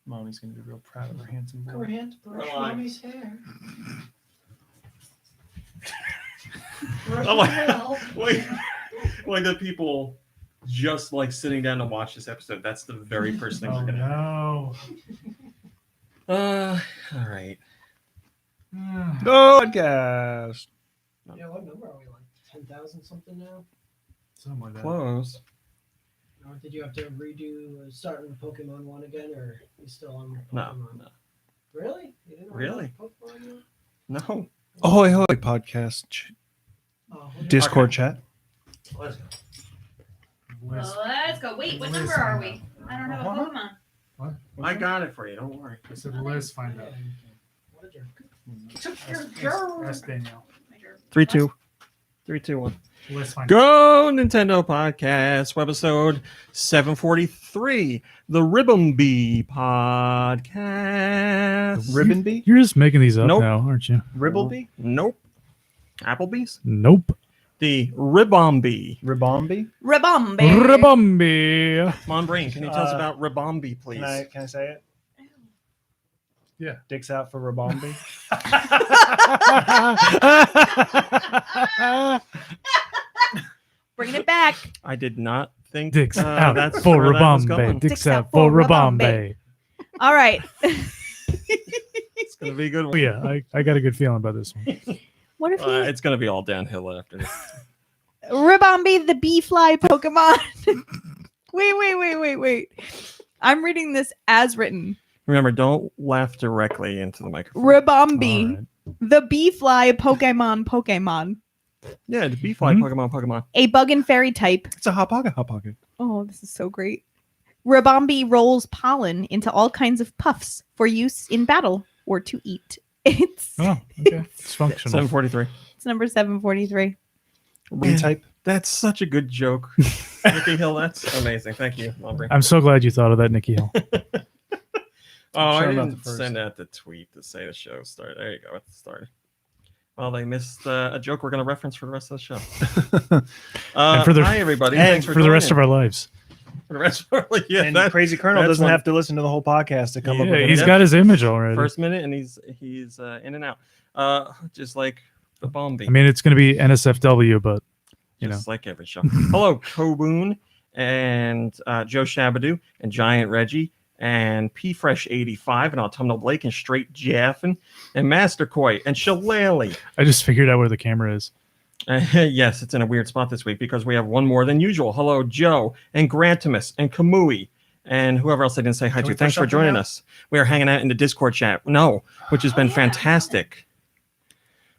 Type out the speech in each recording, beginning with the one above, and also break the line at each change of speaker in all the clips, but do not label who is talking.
Mommy's going to be real proud of her handsome boy.
Grant, brush Mommy's hair.
Like the people just like sitting down to watch this episode. That's the very first thing we're gonna.
No.
All right.
Podcast.
Yeah, what number are we like? 10,000 something now?
Something like that.
Close.
Or did you have to redo starting Pokemon 1 again, or are you still on Pokemon?
No.
Really? You didn't
Really?
Pokemon yet?
No.
Ahoy, hoy, podcast.
Oh,
Discord
Okay.
chat.
Let's go.
Liz,
Let's go. Wait, what
Liz
number are
find
we?
out.
I don't have a
What?
Pokemon.
What?
I got it for you. Don't worry.
I said Liz find out.
What did you?
That's Danielle.
3, 2. 3, 2, 1.
Liz find out.
Go Nintendo Podcast, Webisode 743, the Ribbon Bee Podcast.
Ribbon bee?
You're just making these up
Nope.
now, aren't you?
Ribblebee?
Nope. Applebee's?
Nope.
The Ribbon-Bee.
Ribombee?
Rabombe.
Rabumbi.
Mon Brain, can you tell us about Ribbon-Bee, please?
Can I say it?
Yeah.
Dicks out for Ribombee.
Bringing it back.
I did not think
Dicks out
that's
for
where that was
Rabumbe.
going.
Dicks out for Rabumbe.
All right.
It's going to be a good
Oh,
one.
yeah. I got a good feeling about this one.
What if he
It's going to be all downhill after this.
Ribombe the bee fly Pokemon? Wait. I'm reading this as written.
Remember, don't laugh directly into the microphone.
Ribombe
All right.
the bee fly Pokemon.
Yeah, the bee fly
Mhm.
Pokemon.
A bug and fairy type.
It's a hot pocket.
Oh, this is so great. Ribombe rolls pollen into all kinds of puffs for use in battle or to eat. It's
Oh, okay. It's functional.
743.
it's number 743.
Type.
That's such a good joke. Nikki Hill, that's amazing. Thank you, Aubrey.
I'm so glad you thought of that, Nikki Hill.
Oh, I
Sorry about
didn't
the first.
send out the tweet to say the show started. There you go. It started. Well, they missed a joke we're going to reference for the rest of the show.
And for the-
hi, everybody.
And
Thanks
for the rest of our lives.
For the rest of our yeah,
And
that
Crazy Colonel
that's
doesn't
one-
have to listen to the whole podcast to come up
Yeah,
with
he's
it.
got his image already.
first minute, and he's in and out. Just like the bomb beat.
I mean, it's going to be NSFW, but you
just like every show. Hello, Koboon and Joe Shabadoo and Giant Reggie and P Fresh 85 and Autumnal Blake and Straight Jaffin and Master Koi and Shillelagh.
I just figured out where the camera is.
Yes, it's in a weird spot this week because we have one more than usual. Hello, Joe and Grantimus and Kamui and whoever else I didn't say hi to.
we
Thanks
push
for
up
joining
now?
us. We are hanging out in the Discord chat. No, which has been fantastic.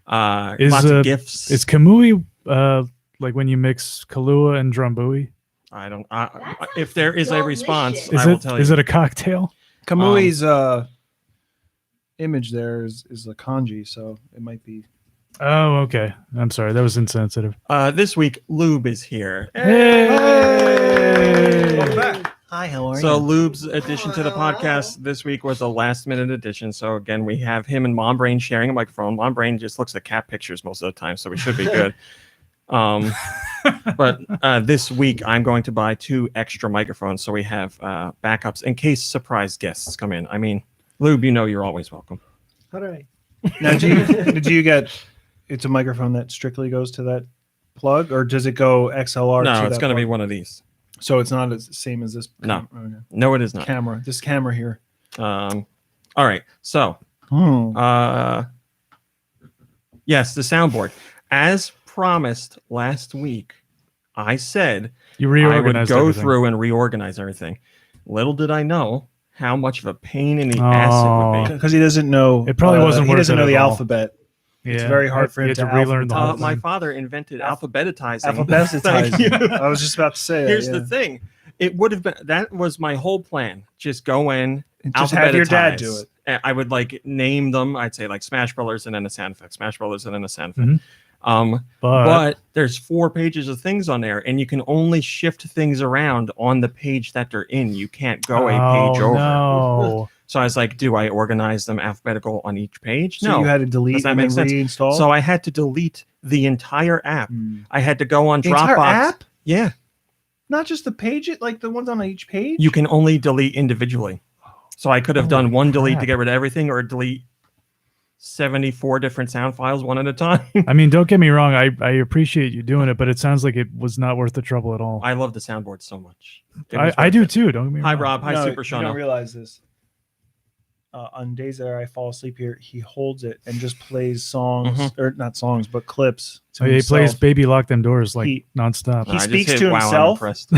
Lots of gifts.
Is Kamui like when you mix Kahlua and Drambuie?
I don't. If there is a response,
delicious.
I will tell you.
Is it a cocktail?
Kamui's image there is a kanji, so it might be.
Oh, okay. I'm sorry. That was insensitive.
This week, Lube is here.
Hey!
Welcome back. Hi, how are
So Lube's addition to the podcast this week was a last minute addition. So again, we have him and Mom Brain sharing a microphone. Mom Brain just looks at cat pictures most of the time, so we should be good. But this week I'm going to buy 2 extra microphones so we have backups in case surprise guests come in. I mean, Lube, you know you're always welcome.
All right. Now, did you get? It's a microphone that strictly goes to that plug, or does it go XLR?
No,
to
it's
that
going to be
plug?
one of these.
So it's not the same as this.
No.
Okay.
No, it is not.
Camera. This camera here.
All right. So
Hmm.
yes, the soundboard. As promised last week, I said
You
I would
reorganized
go
everything.
through and reorganize everything. Little did I know how much of a pain in the ass it would be.
Because he doesn't know.
It probably wasn't
He
worth
doesn't
it
know
at
the
all.
alphabet.
Yeah.
It's very hard for him
You had
to
to relearn the whole
My
thing.
father invented alphabetizing.
Alphabetizing.
Thank you.
I was just about to say.
Here's
that,
the thing. It would have been that was my whole plan. Just go in,
yeah. Just have your dad do
alphabetize.
it.
And I would like name them. I'd say like Smash Brothers and then a sound effect. Smash Brothers and then a sound effect.
Mhm.
But there's 4 pages of things on there, and you can only shift things around on the page that they're in. You can't go a page over.
No.
So I was like, do I organize them alphabetical on each page?
So
No.
you had to delete
Does that
and
make
then
sense?
reinstall.
So I had to delete the entire app. I had to go on
The
Dropbox.
entire app?
Yeah.
Not just the page, like the ones on each page.
You can only delete individually. So I could have done
Holy
one delete to
crap.
get rid of everything, or delete 74 different sound files one at a time.
I mean, don't get me wrong. I appreciate you doing it, but it sounds like it was not worth the trouble at all.
I love the soundboard so much. It
I
was
do
worth it.
too. Don't get me
Hi,
wrong.
Rob. Hi,
No,
Super
you don't
Shana.
realize this. On days that I fall asleep here, he holds it and just plays songs, or not songs, but clips. To
Oh, yeah, he plays
himself.
"Baby Lock Them Doors" like
He-
nonstop.
No, I just
speaks
hit
to
wow, I'm
himself.
impressed.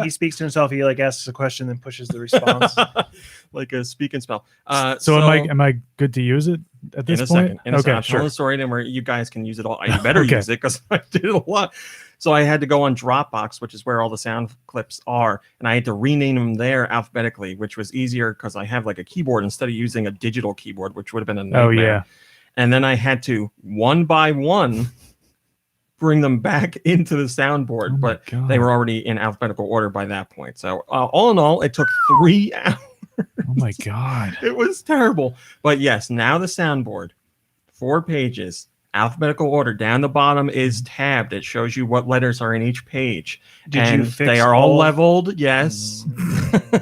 he speaks to himself. He like asks a question, then pushes the response.
Like a speak and spell.
So am I good to use it at this
in a
point?
second. In a
Okay,
second. I'll tell
sure.
the story then where you guys can use it all. You better
Okay.
use it because I did it a lot. So I had to go on Dropbox, which is where all the sound clips are, and I had to rename them there alphabetically, which was easier because I have like a keyboard instead of using a digital keyboard, which would have been a nightmare.
Oh yeah.
And then I had to one by one bring them back into the soundboard,
Oh my
but
God.
they were already in alphabetical order by that point. So all in all, it took 3 hours.
Oh my God.
It was terrible. But yes, now the soundboard, 4 pages, alphabetical order. Down the bottom is tabbed. It shows you what letters are in each page.
Did you
And
fix
they are all
all-
leveled. Yes.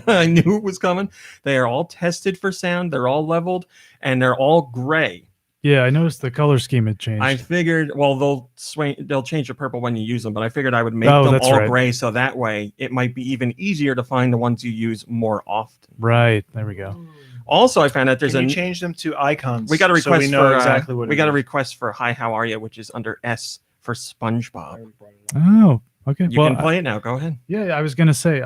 I knew it was coming. They are all tested for sound. They're all leveled and they're all gray.
Yeah, I noticed the color scheme had changed.
I figured, well, they'll change to purple when you use them, but I figured I would make
Oh,
them
that's
all
right.
gray so that way it might be even easier to find the ones you use more often.
Right. There we go.
Also, I found out there's
Can
a
you change them to icons?
we got a
so
request
we know
for
exactly what
we
it
got a
is?
request for Hi, How Are You, which is under S for SpongeBob.
Oh, okay.
You can play it now. Go ahead.
Yeah, I was gonna say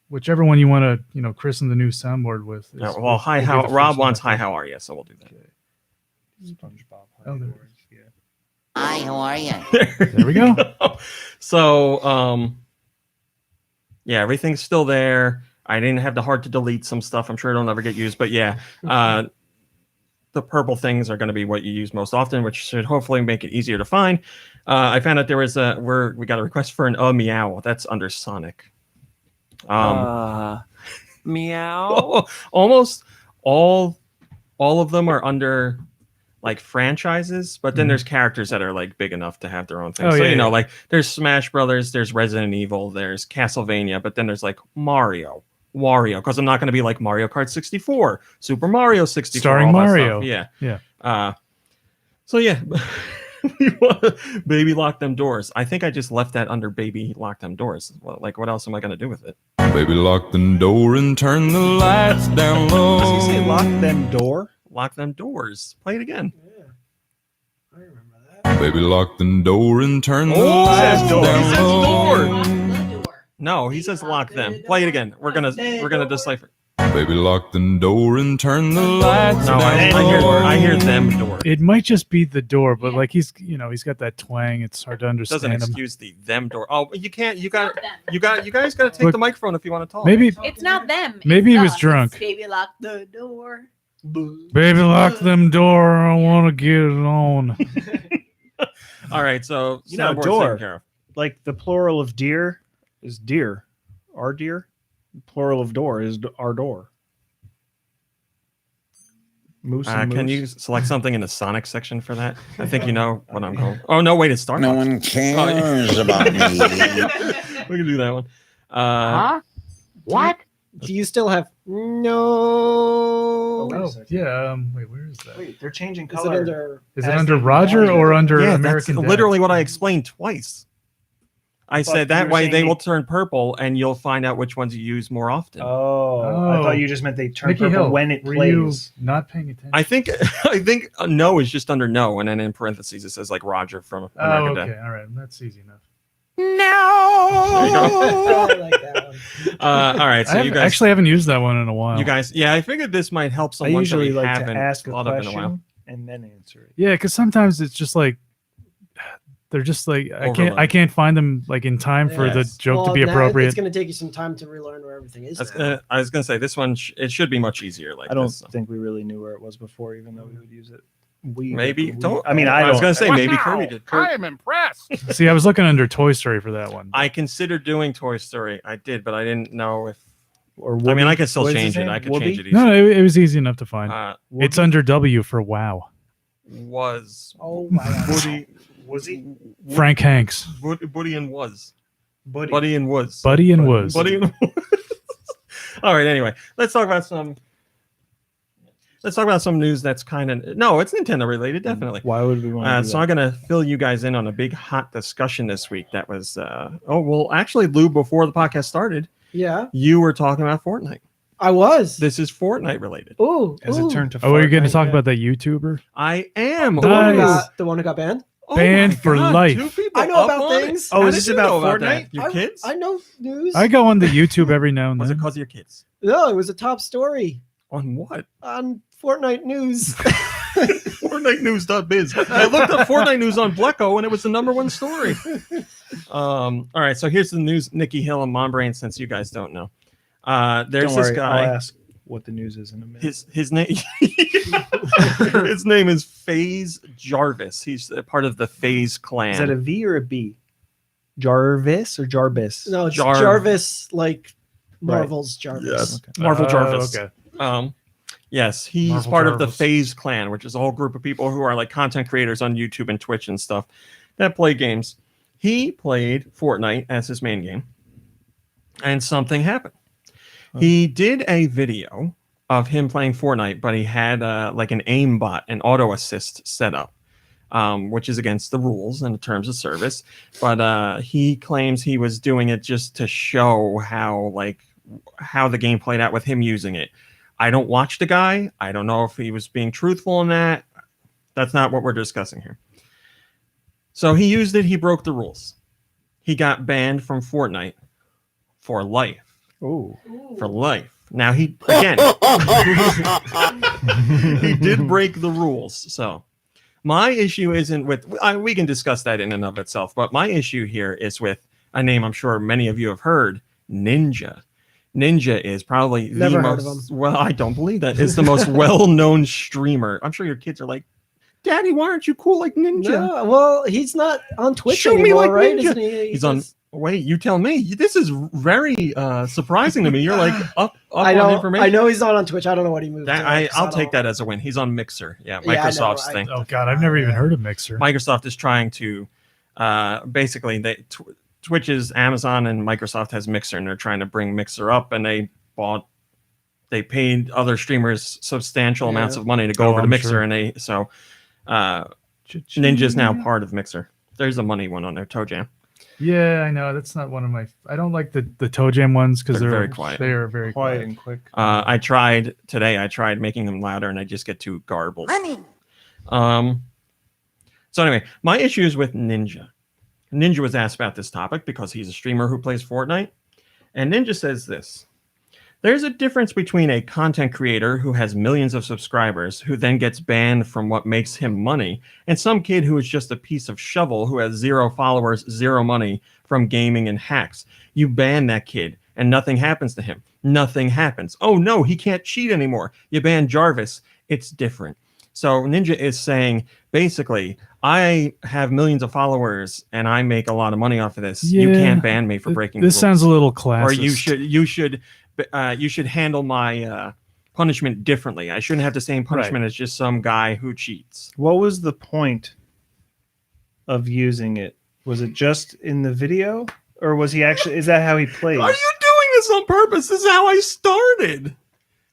whichever one you want to christen the new soundboard with.
Yeah, well, Hi,
will be
How
the
Rob
first one,
wants
I
Hi,
think.
How Are You, so we'll do that.
SpongeBob.
Oh, there-
Yeah.
Hi, how are you?
There we go.
So, yeah, everything's still there. I didn't have the heart to delete some stuff. I'm sure it'll never get used, but yeah, the purple things are going to be what you use most often, which should hopefully make it easier to find. I found out there was we got a request for an meow. That's under Sonic.
Meow.
Almost all of them are under like franchises, but then
Mhm.
there's characters that are like big enough to have their own thing.
Oh,
So
yeah,
you know,
yeah.
like there's Smash Brothers, there's Resident Evil, there's Castlevania, but then there's like Mario, Wario, because I'm not going to be like Mario Kart 64, Super Mario 64,
Starring
all that
Mario.
stuff. Yeah,
Yeah.
So yeah, Baby Lock Them Doors. I think I just left that under Baby Lock Them Doors. Well, like what else am I going to do with it?
Baby, lock the door and turn the lights down low.
Does he say lock them door?
Lock Them Doors. Play it again.
Yeah. I remember that.
Baby, lock the door and turn the
Oh,
lights
he says
down
door.
low.
No, he says lock them. Play it again. We're gonna decipher.
Baby, lock the door and turn the lights
No,
down low.
I hear them door.
It might just be the door, but like he's got that twang. It's hard to
Doesn't
understand him.
excuse the them door. Oh, you can't. You guys got to take
Look,
the microphone if you want to talk.
Maybe
It's not them.
Maybe
it's
he was
us.
drunk.
Baby, lock the door.
baby lock them door. I want to get it on.
All right, so
You know,
soundboard's
door.
taken care of.
Like the plural of deer is deer. Our deer. Plural of door is our door. Moose and
Can
moose.
you select something in the Sonic section for that? I think you know what I'm going. Oh no, wait, it's Star.
No
Fox.
one cares about me.
We can do that one.
What?
Do you still have no?
wait a
Oh
second.
yeah. Wait, where is that?
Wait, they're changing
Is it
color.
under?
Is it
As
under
the
Roger
Roger.
or under
Yeah,
American?
that's
Dad?
literally what I explained twice. I
thought
said
you
that
were
way
saying
they
they-
will turn purple, and you'll find out which ones you use more often.
Oh, I
Oh.
thought you just meant they turn
Nikki
purple
Hill,
when it
were
plays.
you not paying attention?
I think no is just under no, and then in parentheses it says like Roger from
Oh,
American
okay.
Dad.
All right. That's easy enough.
There you go.
I like that one.
All right, so
I
you guys
actually haven't used that one in a while.
You guys, yeah, I figured this might help
I
someone
usually
that we
like to
haven't
ask a
thought of in a while.
question and then answer it.
Yeah, because sometimes it's just like they're just like I
Overload.
can't find them like in time for the
Yes.
joke to
Well,
be
now
appropriate.
It's going to take you some time to relearn where everything is. now.
I was gonna say this one. It should be much easier. Like
I don't
this.
think we really knew where it was before, even though we would use it. We
Maybe don't.
I mean,
I was
don't.
gonna say
What
maybe
now?
Kirby did.
I am impressed.
See, I was looking under Toy Story for that one.
I considered doing Toy Story. I did, but I didn't know if.
Or
I mean,
Whoopi.
I could still
What is his
change it.
name?
I could
Whoopi?
change it.
No,
Easily.
it was easy enough to find. It's
Whoopi?
under W for Wow.
Was
Oh my god.
Woody?
Was he?
Frank Hanks,
Woody and was
Buddy.
Buddy and was
Buddy and Was.
Buddy and. All right. Anyway, let's talk about some news that's kind of no, it's Nintendo related, definitely.
Why would we want to do
So I'm gonna fill you guys in on a big hot discussion this week. That was actually, Lube, before the podcast started,
Yeah,
you were talking about Fortnite.
I was.
This is Fortnite related.
Ooh,
As it turned to
Oh, we're going to
Fortnite,
talk
yeah.
about that YouTuber
I am
the one, who
Nice.
got, the one who got banned.
Oh
Banned
my
for
God,
life.
2 people
I know
up
about
on it.
things.
Oh,
How
is
did
this
you
about
know that?
Fortnite?
Your kids?
I know news.
I go on the YouTube every now and
Was it
then.
because of your kids?
No, it was a top story
On what?
on Fortnite News.
FortniteNews.biz. I looked up Fortnite News on Bleco and it was the #1 story. All right, so here's the news. Nikki Hill and Mombrain, since you guys don't know. There's
Don't
this
worry,
guy.
I'll ask what the news is in a minute.
His name his name is Faze Jarvis. He's a part of the Faze clan.
Is that a V or a B? Jarvis or Jarbis?
No, it's
Jar-
Jarvis, like Marvel's Jarvis.
Yes.
Okay.
Marvel Jarvis.
Okay.
Yes, he's
Marvel
part of the
Jarvis.
Faze clan, which is a whole group of people who are like content creators on YouTube and Twitch and stuff that play games. He played Fortnite as his main game, and something happened. He did a video of him playing Fortnite, but he had like an aimbot, an auto assist set up, which is against the rules and the terms of service. But he claims he was doing it just to show how the game played out with him using it. I don't watch the guy. I don't know if he was being truthful in that. That's not what we're discussing here. So he used it. He broke the rules. He got banned from Fortnite for life.
Oh,
For life. Now he again he did break the rules. So my issue isn't with we can discuss that in and of itself, but my issue here is with a name I'm sure many of you have heard, Ninja. Ninja is probably
Never
the
heard of
most well, I don't believe that. Is the most well-known streamer. I'm sure your kids are like, Daddy, why aren't you cool like Ninja?
No, well, he's not on Twitch
Show me
anymore,
like
right?
Ninja.
Isn't he?
He's on. Wait, you tell me. This is very surprising to me. You're like up
I
on
know.
information.
I know he's not on Twitch. I don't know what he moved.
I'll take that as a win. He's on Mixer. Yeah,
Yeah, I know,
Microsoft's
right.
thing.
Oh God, I've never even heard of Mixer.
Microsoft is trying to basically Twitch is Amazon and Microsoft has Mixer, and they're trying to bring Mixer up, and they paid other streamers substantial amounts of money to go over to
I'm
Mixer,
sure.
and Ninja's now part of Mixer. There's a money one on there, Toe Jam.
Yeah, I know. That's not one of my. I don't like the Toe Jam ones because
They're
they're
very quiet.
They are very
quiet
quiet.
and quick.
I tried making them louder, and I just get too garbled.
Money.
So anyway, my issue is with Ninja. Ninja was asked about this topic because he's a streamer who plays Fortnite, and Ninja says this: there's a difference between a content creator who has millions of subscribers who then gets banned from what makes him money, and some kid who is just a piece of shovel who has 0 followers, 0 money from gaming and hacks. You ban that kid, and nothing happens to him. Nothing happens. Oh no, he can't cheat anymore. You ban Jarvis. It's different. So Ninja is saying, basically, I have millions of followers and I make a lot of money off of this. You
Yeah.
can't ban me for breaking
This
the rules.
sounds a little classist.
Or you should handle my punishment differently. I shouldn't have the same punishment as just some guy who cheats.
What was the point of using it? Was it just in the video, or was he actually? Is that how he plays?
Are you doing this on purpose? This is how I started.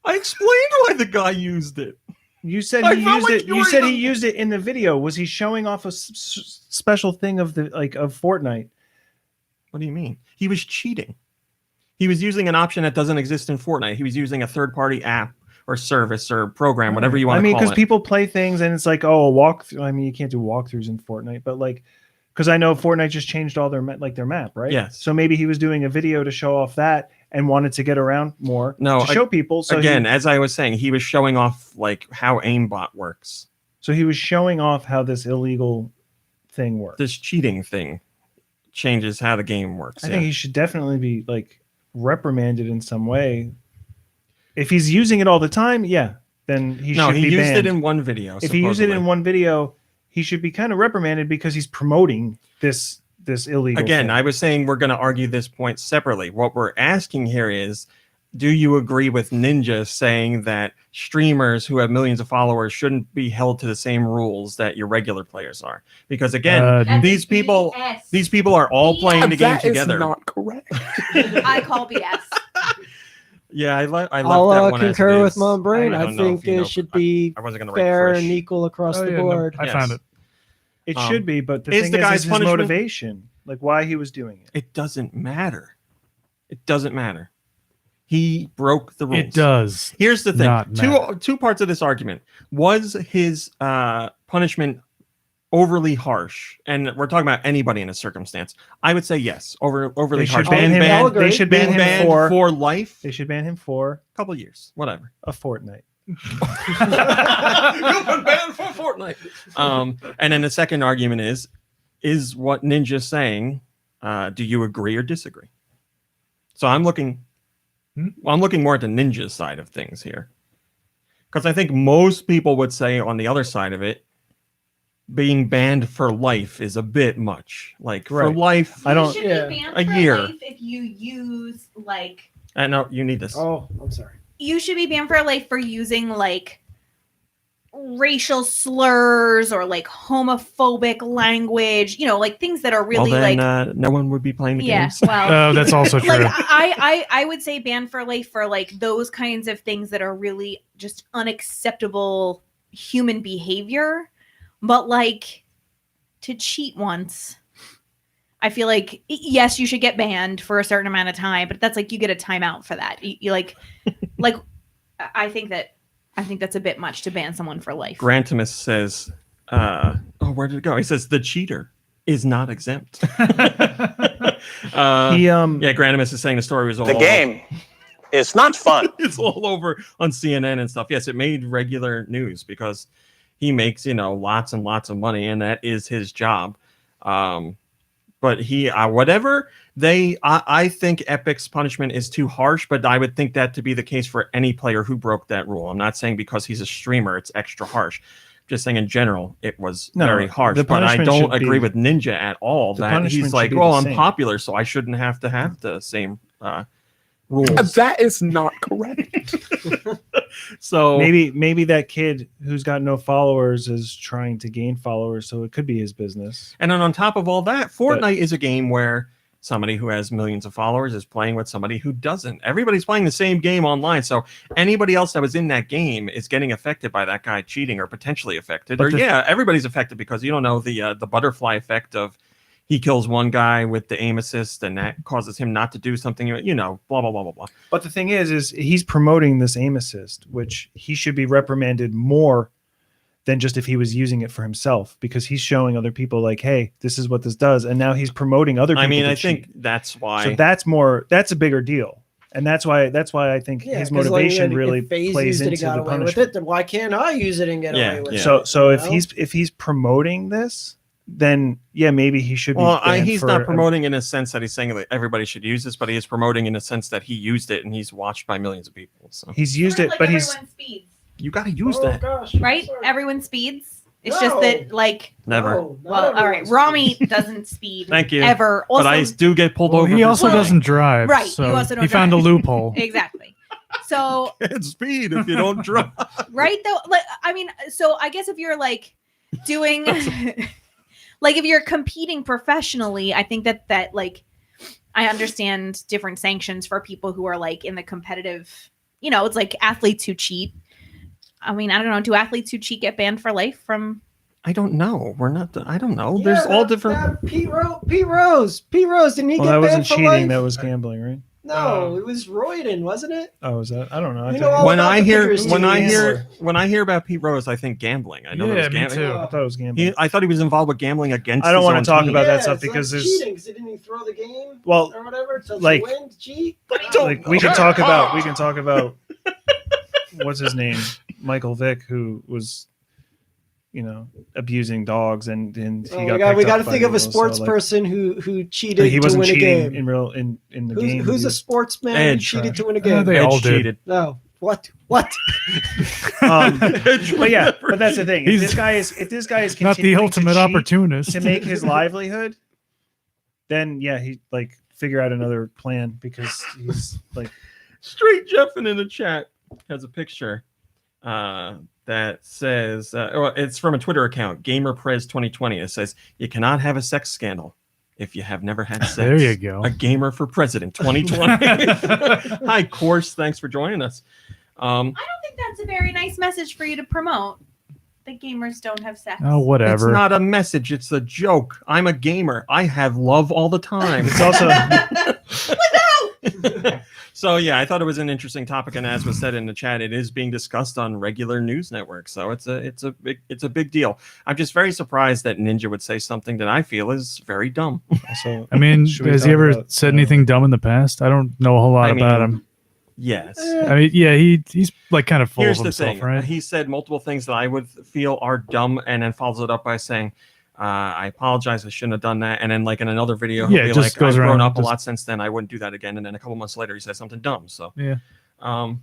I explained why the guy used it.
You said
I
he
felt
used
like
it.
you
You
were
said
the-
he used it in the video. Was he showing off a special thing of of Fortnite?
What do you mean? He was cheating. He was using an option that doesn't exist in Fortnite. He was using a third-party app or service or program, whatever you want
I
to
mean,
call
because
it.
people play things and it's like, oh, a walkthrough. I mean, you can't do walkthroughs in Fortnite, but like, because I know Fortnite just changed all their their map, right?
Yes.
So maybe he was doing a video to show off that and wanted to get around more
No,
to show people. So
Again, as I was saying, he was showing off like how aimbot works.
so he was showing off how this illegal thing works.
This cheating thing changes how the game works.
I
yeah.
think he should definitely be like reprimanded in some way. If he's using it all the time, yeah, then he should be
used
banned.
it in one video.
If he used it in
supposedly.
one video, he should be kind of reprimanded because he's promoting this illegal
Again,
thing.
I was saying we're going to argue this point separately. What we're asking here is, do you agree with Ninja saying that streamers who have millions of followers shouldn't be held to the same rules that your regular players are? Because again, these people are all playing the game together.
Not correct.
I call BS.
Yeah, I left
I'll
that one
concur
as it
with
is.
Mom Brain.
I
I
don't know if
think
you know,
it should be
I wasn't going to write
fair
Frisch.
and equal across
Oh,
the
yeah, no,
board.
I
Yes.
found it.
It
Um,
should be, but the
is
thing
the
is
guy's
his
punishment-
motivation, like why he was doing it.
It doesn't matter. It doesn't matter. He broke the rules.
It does.
Here's the thing.
not matter.
Two parts of this argument. Was his punishment overly harsh? And we're talking about anybody in a circumstance. I would say yes. Overly
They should
harsh.
ban
Being
him.
I'll
banned,
agree.
They should
being
ban him
banned
for
life.
They should ban him for
A couple years. Whatever.
a fortnight.
You've been banned for a fortnight. And then the second argument is what Ninja's saying. Do you agree or disagree? So I'm looking more at the Ninja side of things here, because I think most people would say on the other side of it, being banned for life is a bit much. Like for
Right.
life,
I don't-
You should
Yeah.
be banned
A
for
year.
life if you use like.
I know you need this.
Oh, I'm sorry.
You should be banned for life for using like racial slurs or like homophobic language. You know, like things that are really
well, then,
like.
no one would be playing the
Yeah,
games.
well,
Oh, that's also true.
like I would say ban for life for like those kinds of things that are really just unacceptable human behavior. But like to cheat once, I feel like yes, you should get banned for a certain amount of time, but that's like you get a timeout for that. You like I think that's a bit much to ban someone for life.
Grantimus says, where did it go? He says the cheater is not exempt.
He
Yeah, Grantimus is saying the story was all
The game is not fun.
It's all over on CNN and stuff. Yes, it made regular news because he makes, lots and lots of money, and that is his job. But he, whatever I think Epic's punishment is too harsh, but I would think that to be the case for any player who broke that rule. I'm not saying because he's a streamer, it's extra harsh. Just saying in general, it was very harsh.
the
But I
punishment
don't
should
agree
be-
with Ninja at all.
the
That
punishment
he's
should
like,
be
well,
the
I'm
same.
popular, so I shouldn't have to have the same rules.
That is not correct.
So
maybe that kid who's got no followers is trying to gain followers, so it could be his business.
And then on top of all that, Fortnite is a game where somebody who has millions of followers is playing with somebody who doesn't. Everybody's playing the same game online, so anybody else that was in that game is getting affected by that guy cheating or potentially affected.
But
Everybody's affected because you don't know the butterfly effect of he kills one guy with the aim assist and that causes him not to do something, blah, blah, blah, blah, blah.
But the thing is he's promoting this aim assist, which he should be reprimanded more than just if he was using it for himself, because he's showing other people like, hey, this is what this does. And now he's promoting other people.
I mean,
to
I
cheat.
think that's why.
So that's a bigger deal. And that's why I think his
'cause, like,
motivation
if
really
FaZe
plays
used it and
into
got
the
away with
punishment.
it, then why can't I use it and get
Yeah,
away with
yeah.
it?
So
you
if
know?
he's promoting this, then yeah, maybe he should be.
Well,
banned
he's
for
not promoting in a sense that he's saying that everybody should use this, but he is promoting in a sense that he used it and he's watched by millions of people. So
He's used it, but he's
everyone speeds,
you got to use
Oh,
that.
gosh,
right?
sorry.
Everyone speeds. It's
No.
just that like
Never.
No, not
well, all right,
everyone's
Rami doesn't speed.
Thank you.
Ever.
But
Also,
I do get pulled
Well,
over.
he
for
also
speeding.
doesn't drive.
Right, you
So
also don't
he found a
drive.
loophole.
exactly. So
Can't speed if you don't drive.
right though, like I mean, so I guess if you're like doing like if you're competing professionally, I think that like I understand different sanctions for people who are like in the competitive, it's like athletes who cheat. I mean, I don't know. Do athletes who cheat get banned for life from?
I don't know. We're not. I don't know.
Yeah,
There's all
that-
different.
that Pete Rose, didn't he
well,
get
that
banned
wasn't
for
cheating.
life?
That was gambling, right?
No, it was Royden, wasn't it?
Oh, is that? I don't know.
You know all
When
about
I
the
hear
figures
when
to
I
the
hear
answer.
when I hear about Pete Rose, I think gambling. I know
Yeah,
it was
me
gambling.
too.
I thought it was gambling.
I thought he was involved with gambling against.
I don't
his
wanna
own
talk
team.
about that stuff
it's like
because there's-
cheating. 'Cause didn't he throw the game
Well,
or whatever to
like-
win? Cheat?
like we can talk about what's his name, Michael Vick, who was abusing dogs and he
Oh,
got
we
picked
got
up
to
by
think of a
people, so,
sports
like,
person who cheated
he
to
wasn't
win a
cheating
game.
in real in the game.
Who's
He
a
was-
sportsman who
Edge.
cheated to win a
Yeah,
game?
they
Edge
all did.
cheated.
No. What?
but yeah, but that's the thing. If
He's
this guy is
Not the
continuing to
ultimate
cheat
opportunist.
to make his livelihood, then yeah, he like figure out another plan because he's like
Straight Jeffin in the chat has a picture that says, it's from a Twitter account, GamerPrez2020. It says, "You cannot have a sex scandal if you have never had sex.
There you go.
A gamer for president 2020. Hi, Course. Thanks for joining us.
I don't think that's a very nice message for you to promote. That gamers don't have sex.
Oh, whatever.
It's not a message. It's a joke. I'm a gamer. I have love all the time.
It's also
So yeah, I thought it was an interesting topic, and as was said in the chat, it is being discussed on regular news networks. So it's a big deal. I'm just very surprised that Ninja would say something that I feel is very dumb.
also.
I mean,
Should we
has he
talk
ever
about,
said anything dumb in the past? I don't know a whole lot
I mean,
about him.
Yes.
I mean, yeah, he's like kind of full
Here's
of
the
himself,
thing.
right?
He said multiple things that I would feel are dumb, and then follows it up by saying, I apologize, I shouldn't have done that. And then like in another video, he'll
Yeah,
be
it just
like,
goes
I've grown
around,
up a
just-
lot since then. I wouldn't do that again. And then a couple months later, he says something dumb. So
Yeah.
Yeah.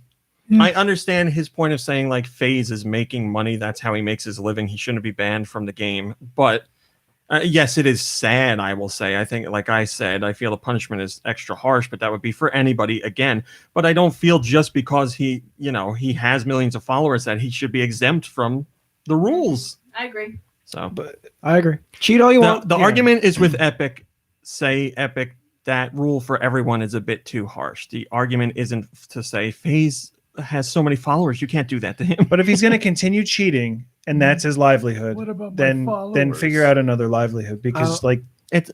Yeah.
I understand his point of saying like Faze is making money. That's how he makes his living. He shouldn't be banned from the game. But yes, it is sad, I will say. I think, like I said, I feel the punishment is extra harsh, but that would be for anybody again. But I don't feel just because he has millions of followers that he should be exempt from the rules.
I agree.
So
I agree. Cheat all you
the
want. Yeah.
argument is with Epic. Say Epic, that rule for everyone is a bit too harsh. The argument isn't to say Faze has so many followers, you can't do that to him.
But if he's going to continue cheating and that's his livelihood,
What about my
then
followers?
figure out another livelihood because like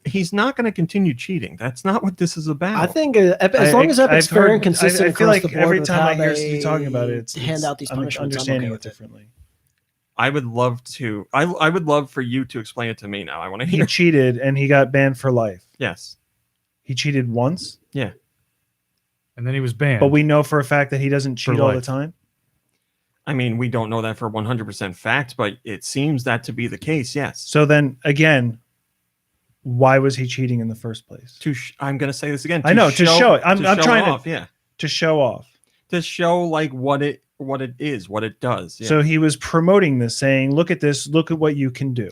He's not going to continue cheating. That's not what this is about.
I think as long as Epic's
I've
fair
heard-
and consistent
I feel
across
like
the board
every
with
time
how
I hear
they
you talking about it,
hand out these
I'm
punishments,
understanding
I'm okay
it
with it.
differently.
I would love to. I would love for you to explain it to me now. I want to
He
hear.
cheated and he got banned for life.
Yes.
He cheated once,
And then he was banned.
but we know for a fact that he doesn't cheat all the
life.
time.
I mean, we don't know that for 100% fact, but it seems that to be the case. Yes.
So then again, why was he cheating in the first place?
I'm going to say this again.
I know, to show it. I'm
show
trying to-
off, yeah,
To show off.
to show like what it is, what it does. Yeah.
So he was promoting this, saying, "Look at this. Look at what you can do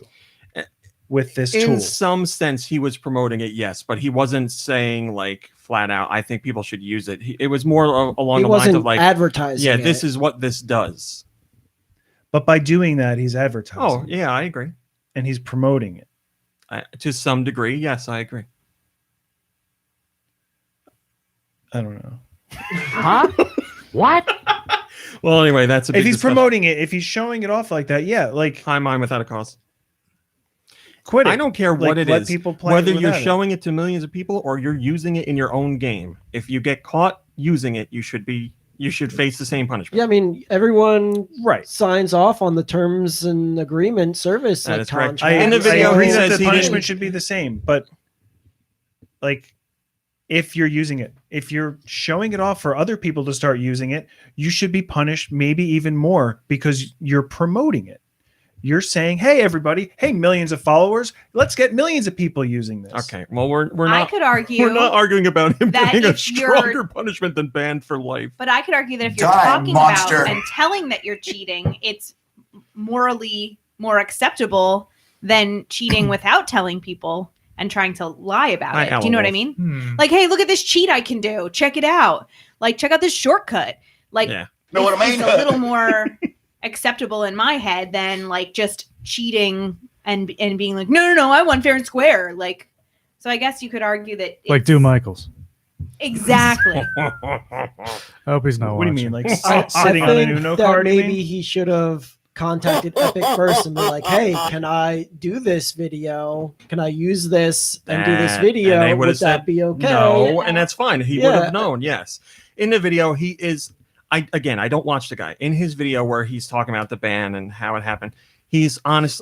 with this
in
tool."
some sense, he was promoting it, yes, but he wasn't saying like flat out, I think people should use it. It was more along
He
the lines
wasn't
of like,
advertising.
yeah, this
it.
is what this does.
But by doing that, he's advertising.
Oh, yeah, I agree.
And he's promoting it.
To some degree, yes, I agree.
I don't know.
Huh? What?
Well, anyway, that's a big
If he's
discussion.
promoting it, if he's showing it off like that, yeah, like
High mind without a cause.
quit it.
I don't care
Like,
what it
let
is.
people play
Whether
it
you're
without it.
showing it to millions of people or you're using it in your own game. If you get caught using it, you should face the same punishment.
Yeah, I mean, everyone
Right.
signs off on the terms and agreement service.
That
like
is correct.
contract.
In the video,
I agree
he
that
says
the
he
punishment
didn't-
should be the same, but like if you're using it, if you're showing it off for other people to start using it, you should be punished maybe even more because you're promoting it. You're saying, "Hey, everybody! Hey, millions of followers! Let's get millions of people using this."
Okay. Well, we're
I
not
could argue
we're not arguing about him
that
getting a
if you're-
stronger punishment than banned for life.
But I could argue that if you're
Die,
talking
monster.
about and telling that you're cheating, it's morally more acceptable than cheating without telling people and trying to lie about it. Do you know what I mean? Like, hey, look at this cheat I can do. Check it out. Like, check out this shortcut. Like,
Yeah.
Know what I
it's
mean?
a little more acceptable in my head than like just cheating and being like, no, I won fair and square. Like, so I guess you could argue that
like
it's-
Do Michaels.
Exactly.
I hope he's not
What do you
watching.
mean, like
I
sitting on an
think
Uno
that
card? you
maybe
mean?
he should have contacted Epic first and be like, "Hey, can I do this video? Can I use this and do this
And
video?
they
Would
would've
that
said
be okay?"
No, and that's fine. He would
Yeah.
have known, yes. In the video, he is I don't watch the guy. In his video where he's talking about the ban and how it happened, he's honest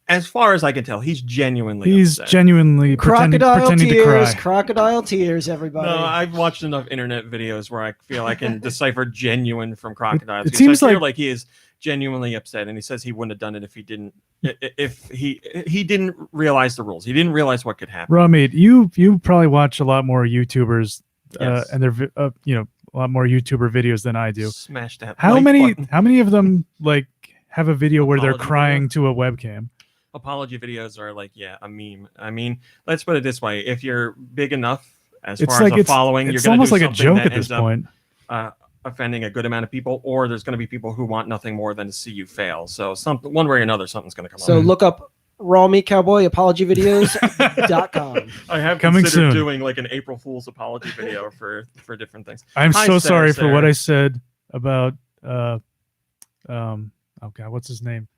as far as I can tell, he's genuinely upset.
Genuinely pretending to
tears,
cry.
crocodile tears, everybody.
No, I've watched enough internet videos where I feel I can decipher genuine from crocodiles.
It
because
seems
I feel
like-
he is genuinely upset, and he says he wouldn't have done it if he didn't. If he didn't realize the rules, he didn't realize what could happen.
Ramit, you probably watch a lot more YouTubers
Yes.
and they're a lot more YouTuber videos than I do.
Smash that.
How
like
many
button.
how many of them like have a video where they're
Apology
crying to a webcam?
Apology videos are like, yeah, a meme. I mean, let's put it this way: if you're big enough as
It's
far
like
as a following,
it's
you're going to
almost
do
like a
something
joke
that
at this
ends up,
point.
offending a good amount of people, or there's going to be people who want nothing more than to see you fail. So one way or another, something's going to come
So
up.
look up Raw Meat Cowboy apology videos.com.
I have
Coming
considered
soon.
doing like an April Fool's apology video for different things.
I'm
Hi,
so
Sarah,
sorry for what
Sarah.
I said about oh god, what's his name?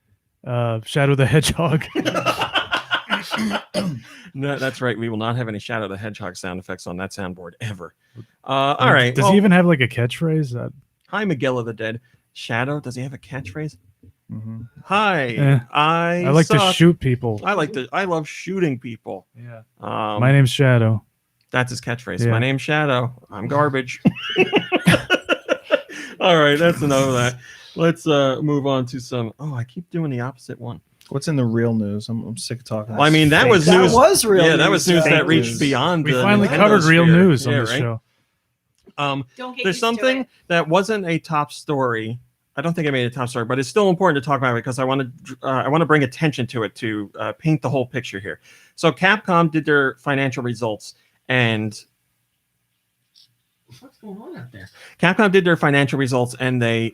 Shadow the Hedgehog.
No, that's right. We will not have any Shadow the Hedgehog sound effects on that soundboard ever. All right.
Does
well,
he even have like a catchphrase?
Hi, Miguel of the Dead. Shadow, does he have a catchphrase?
Mhm.
Hi,
Eh, I like to
suck.
shoot people.
I love shooting people.
Yeah.
My
name's Shadow.
That's his catchphrase.
Yeah.
My name's Shadow. I'm garbage. All right, that's enough of that. Let's move on to some. Oh, I keep doing the opposite one.
What's in the real news? I'm sick of talking.
Well, I mean, that was
That
news.
was real
Yeah, that was news
Fake
that reached
news.
beyond.
We
the
finally
Nintendo
covered real
sphere.
news on
Yeah,
this
right?
show.
Don't get
There's
used
something
to it.
that wasn't a top story. I don't think I made a top story, but it's still important to talk about it because I want to bring attention to it to paint the whole picture here. So Capcom did their financial results, and what's going on out there? Capcom did their financial results, and they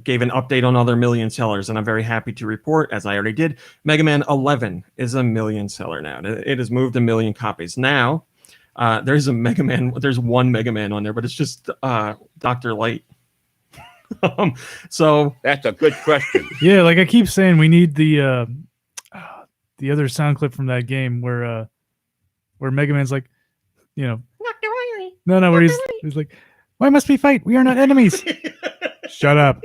gave an update on other million sellers. And I'm very happy to report, as I already did, Mega Man 11 is a million seller now. It has moved 1 million copies now. There's a Mega Man. There's one Mega Man on there, but it's just Dr. Light. So
That's a good question.
Yeah, like I keep saying, we need the other sound clip from that game where Mega Man's like, you know, no, where he's like, why must we fight? We are not enemies. Shut up.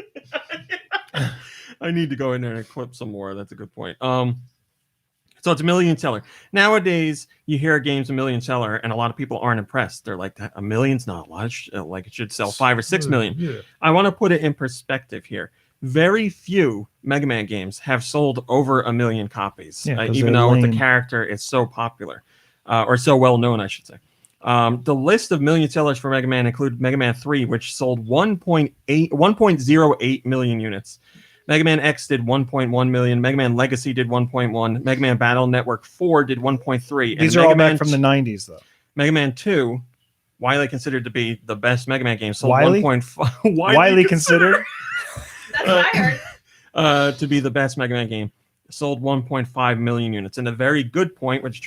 I need to go in there and clip some more. That's a good point. So it's a million seller. Nowadays, you hear a game's a million seller, and a lot of people aren't impressed. They're like, a million's not a lot. Like it should sell 5 or 6 million.
Yeah.
I want to put it in perspective here. Very few Mega Man games have sold over 1 million copies,
Yeah, 'cause
even
they're
though
lame.
the character is so popular, or so well known, I should say. The list of million sellers for Mega Man include Mega Man 3, which sold 1.08 million units. Mega Man X did 1.1 million. Mega Man Legacy did 1.1. Mega Man Battle Network 4 did 1.3.
These
and
are all
Mega Man
back from the 90s, though.
Mega Man 2, widely considered to be the best Mega Man game, sold
Wiley?
1.5.
Widely considered.
That's what I heard.
To be the best Mega Man game, sold 1.5 million units. And a very good point, which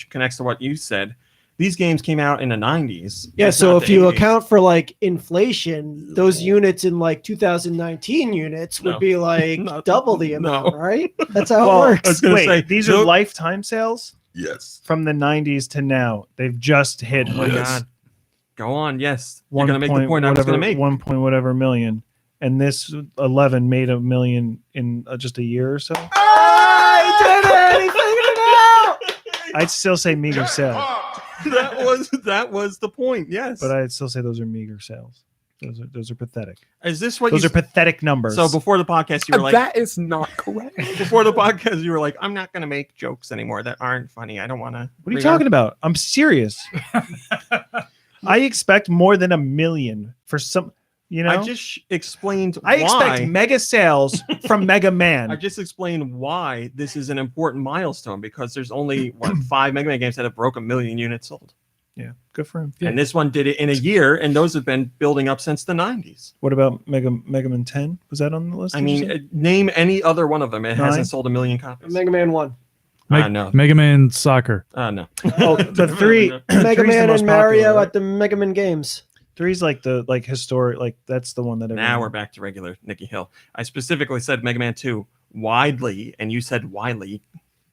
connects to what you said. These games came out in the 90s.
Yeah,
It's
so
not
if
the
you
80s.
account for like inflation, those units in like 2019 units would
No.
be like
No.
double the amount,
No.
right? That's how
Well,
it
I
works.
was gonna
Wait,
say
these are
no-
lifetime sales
Yes.
from the 90s to now. They've just hit
Oh my God. Go on. Yes. You're
one
gonna make the point I was
whatever,
gonna make.
1 point whatever million, and this 11 made 1 million in just a year or so.
I did it! He figured it out!
I'd still say meager sales,
that was the point. Yes.
but I'd still say those are meager sales. Those are pathetic.
Is this what
Those
you?
are pathetic numbers.
So before the podcast, you were like,
That is not correct.
before the podcast, you were like, I'm not gonna make jokes anymore that aren't funny. I don't want to.
What are you talking about? I'm serious. I expect more than 1 million for some. You know,
I just explained.
I expect
why.
mega sales from Mega Man.
I just explained why this is an important milestone because there's only 5 Mega Man games that have broken 1 million units sold,
Yeah, good for him.
and this one did it in a year, and those have been building up since the 90s.
What about Mega Man 10? Was that on the list?
I
did you
mean,
say?
name any other one of them. It
9?
hasn't sold 1 million copies.
Mega Man 1.
No.
Mega Man Soccer.
No.
Oh, the three.
Mega
three's the
Man
most
and Mario
popular, right?
at the Mega Man games.
3's like the historic, like that's the one that.
Now
everyone-
we're back to regular Nicky Hill. I specifically said Mega Man 2 widely, and you said widely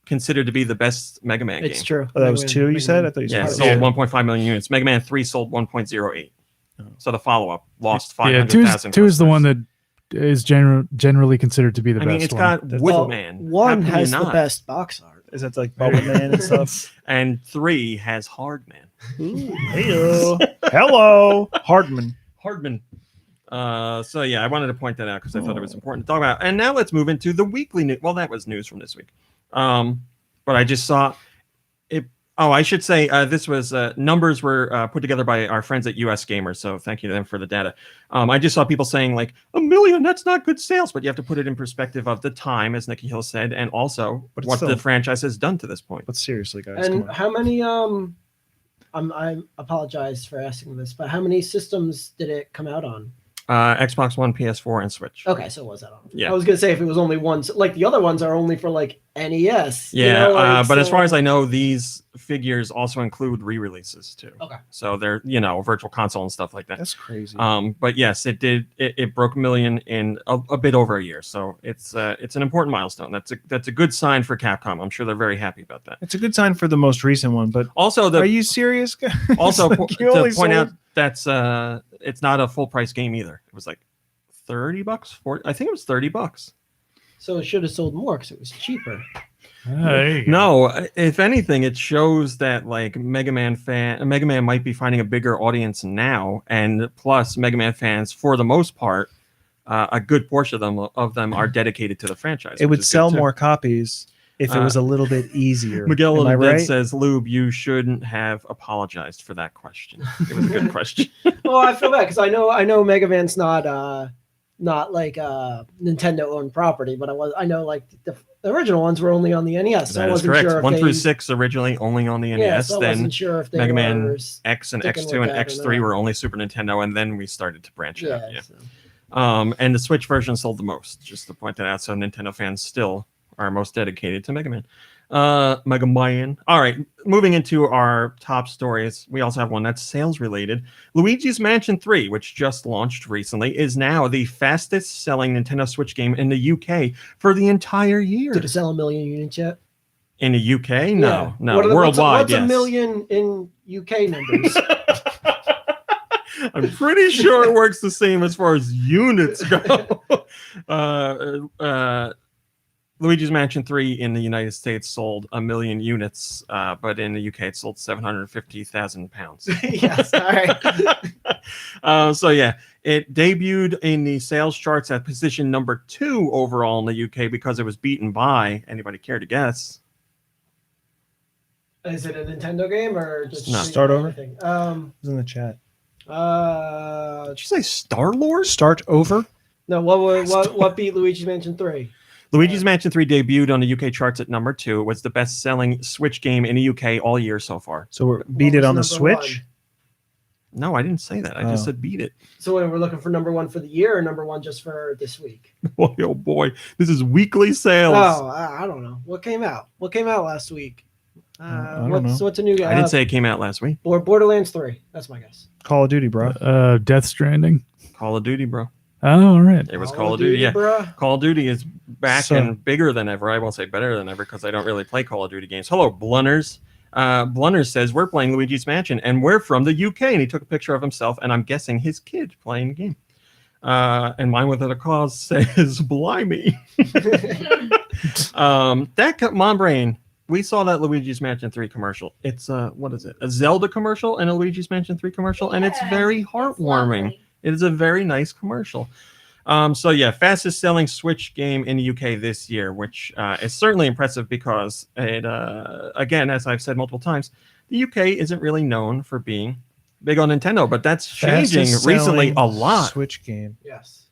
considered to be the best Mega Man
It's
game.
true.
Oh, that was
Mega
2.
Man-
You
Mega
said?
Man.
I thought you
Yeah,
said.
sold 1.5 million units. Mega Man 3 sold 1.08. So the follow-up lost
Yeah,
500,000.
two is the
customers.
one that is generally considered to be the
I
best
mean, it's
one.
got
Well,
Woodman.
one
How can
has
you
the
not?
best box art.
Is that like Bubble Man and stuff?
And 3 has Hardman.
Hello, hello, Hardman.
Hardman. So yeah, I wanted to point that out because I thought it was important to talk about. And now let's move into the weekly news. Well, that was news from this week. But I just saw it. Oh, I should say this was numbers were put together by our friends at US Gamers. So thank you to them for the data. I just saw people saying like 1 million, that's not good sales, but you have to put it in perspective of the time, as Nicky Hill said, and also
But it's
what
still-
the franchise has done to this point.
But seriously, guys, come
And
on.
how many I apologize for asking this, but how many systems did it come out on?
Xbox One, PS4, and Switch.
Okay, so was that on?
Yeah.
I was gonna say if it was only one, like the other ones are only for like NES.
Yeah, but as far as I know, these figures also include re-releases too.
Okay.
So they're virtual console and stuff like that.
That's crazy.
But yes, it did. It broke 1 million in a bit over a year. So it's an important milestone. That's a good sign for Capcom. I'm sure they're very happy about that.
It's a good sign for the most recent one, but
Also,
are you serious? guys?
also
Like, you only
to point out
sold-
that's it's not a full price game either. It was like $30. I think it was $30.
So it should have sold more because it was cheaper.
There you go.
No, if anything, it shows that like Mega Man might be finding a bigger audience now, and plus Mega Man fans, for the most part, a good portion of them are dedicated to the franchise.
It
which
would
is good
sell
too.
more copies if it was a little bit easier.
Miguel
Am I
Lubed
right?
says, "Lube, you shouldn't have apologized for that question. It was a good question."
Well, I feel bad because I know Mega Man's not like Nintendo owned property, but I know like the original ones were only on the NES. So I
That is
wasn't
correct.
sure if
1
they,
through 6 originally only on the NES.
Yeah, so I
then
wasn't sure if they
Mega
were
Man X and
sticking
X2
with
and
that or
X3
not.
were only Super Nintendo, and then we started to branch out.
Yeah.
Yeah.
So.
And the Switch version sold the most, just to point that out. So Nintendo fans still are most dedicated to Mega Man. Mega Man. All right, moving into our top stories. We also have one that's sales related. Luigi's Mansion 3, which just launched recently, is now the fastest selling Nintendo Switch game in the UK for the entire year.
Did it sell 1 million units yet?
In the UK? No,
Yeah.
no.
What are the-
Worldwide,
what's
yes.
1 million in UK numbers?
I'm pretty sure it works the same as far as units go. Luigi's Mansion 3 in the United States sold 1 million units, but in the UK it sold 750,000 pounds.
Yes. All right.
So yeah, it debuted in the sales charts at position number 2 overall in the UK because it was beaten by, anybody care to guess?
Is it a Nintendo game or just
No.
Start over?
Thing?
It's in the chat.
Did you say Star-Lord?
Start over.
No. What beat Luigi's Mansion 3?
Luigi's Mansion 3 debuted on the UK charts at number 2. It was the best-selling Switch game in the UK all year so far.
So we're beat it
was
on the
number
Switch.
No, I didn't say that. I just
Oh.
said beat it.
So we're looking for number 1 for the year or number 1 just for this week?
Boy, oh boy, this is weekly sales.
Oh, I don't know. What came out? What came out last week?
I don't know.
What's a new game?
I didn't say it came out last week.
Or Borderlands 3. That's my guess.
Call of Duty, bro.
Death Stranding.
Call of Duty, bro.
Oh, all right.
It was Call of Duty. Yeah,
Bruh.
Call of Duty is back
So-
and bigger than ever. I won't say better than ever because I don't really play Call of Duty games. Hello, Blunners. Blunners says we're playing Luigi's Mansion and we're from the UK, and he took a picture of himself and I'm guessing his kid playing the game. And mine without a cause says blimey. That Mom Brain. We saw that Luigi's Mansion 3 commercial. It's what is it? A Zelda commercial and a Luigi's Mansion 3 commercial, and it's very heartwarming. It is a very nice commercial. So yeah, fastest selling Switch game in the UK this year, which is certainly impressive because it again, as I've said multiple times, the UK isn't really known for being big on Nintendo, but that's changing
Fastest
recently a
selling
lot.
Switch game.
Yes.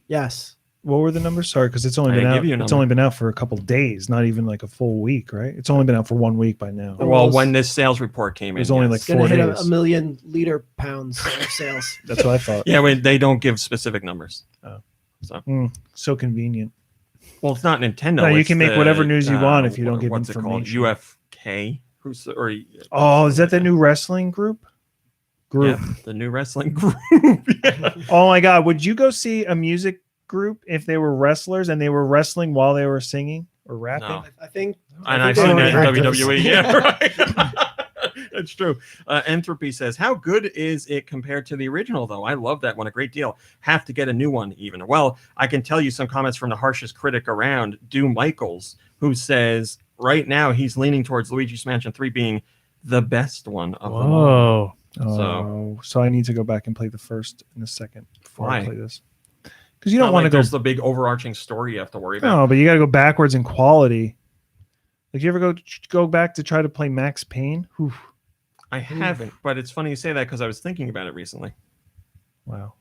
Yes.
What were the numbers? Sorry, because it's only
I
been
didn't
out.
give you a
It's
number.
only been out for a couple days, not even like a full week, right? It's only been out for 1 week by now.
Well, when this sales report came in,
It was only
yes.
like
It's gonna
4
hit
days.
a million liter pounds of sales.
That's what I thought.
Yeah, they don't give specific numbers.
So convenient.
Well, it's not Nintendo.
No, you
it's
can make
the,
whatever news you want if you don't give
what's
information.
it called? UFK? Who's or
Oh, is that the new wrestling group?
yeah, the new wrestling group? Yeah.
Oh my God! Would you go see a music group if they were wrestlers and they were wrestling while they were singing or rapping?
No.
I think.
And
I
I've
think
seen
they
that in
practice.
WWE. Yeah, right. That's true. Entropy says, "How good is it compared to the original, though? I love that one a great deal. Have to get a new one, even." Well, I can tell you some comments from the harshest critic around, Doom Michaels, who says right now he's leaning towards Luigi's Mansion 3 being the best one of them all.
Whoa.
So I need to go back and play the first and the second before I
Why?
play this. Because you don't want to go.
There's the big overarching story you have to worry about.
No, but you got to go backwards in quality. Like you ever go back to try to play Max Payne? Oof.
I haven't, but it's funny you say that because I was thinking about it recently.
Wow.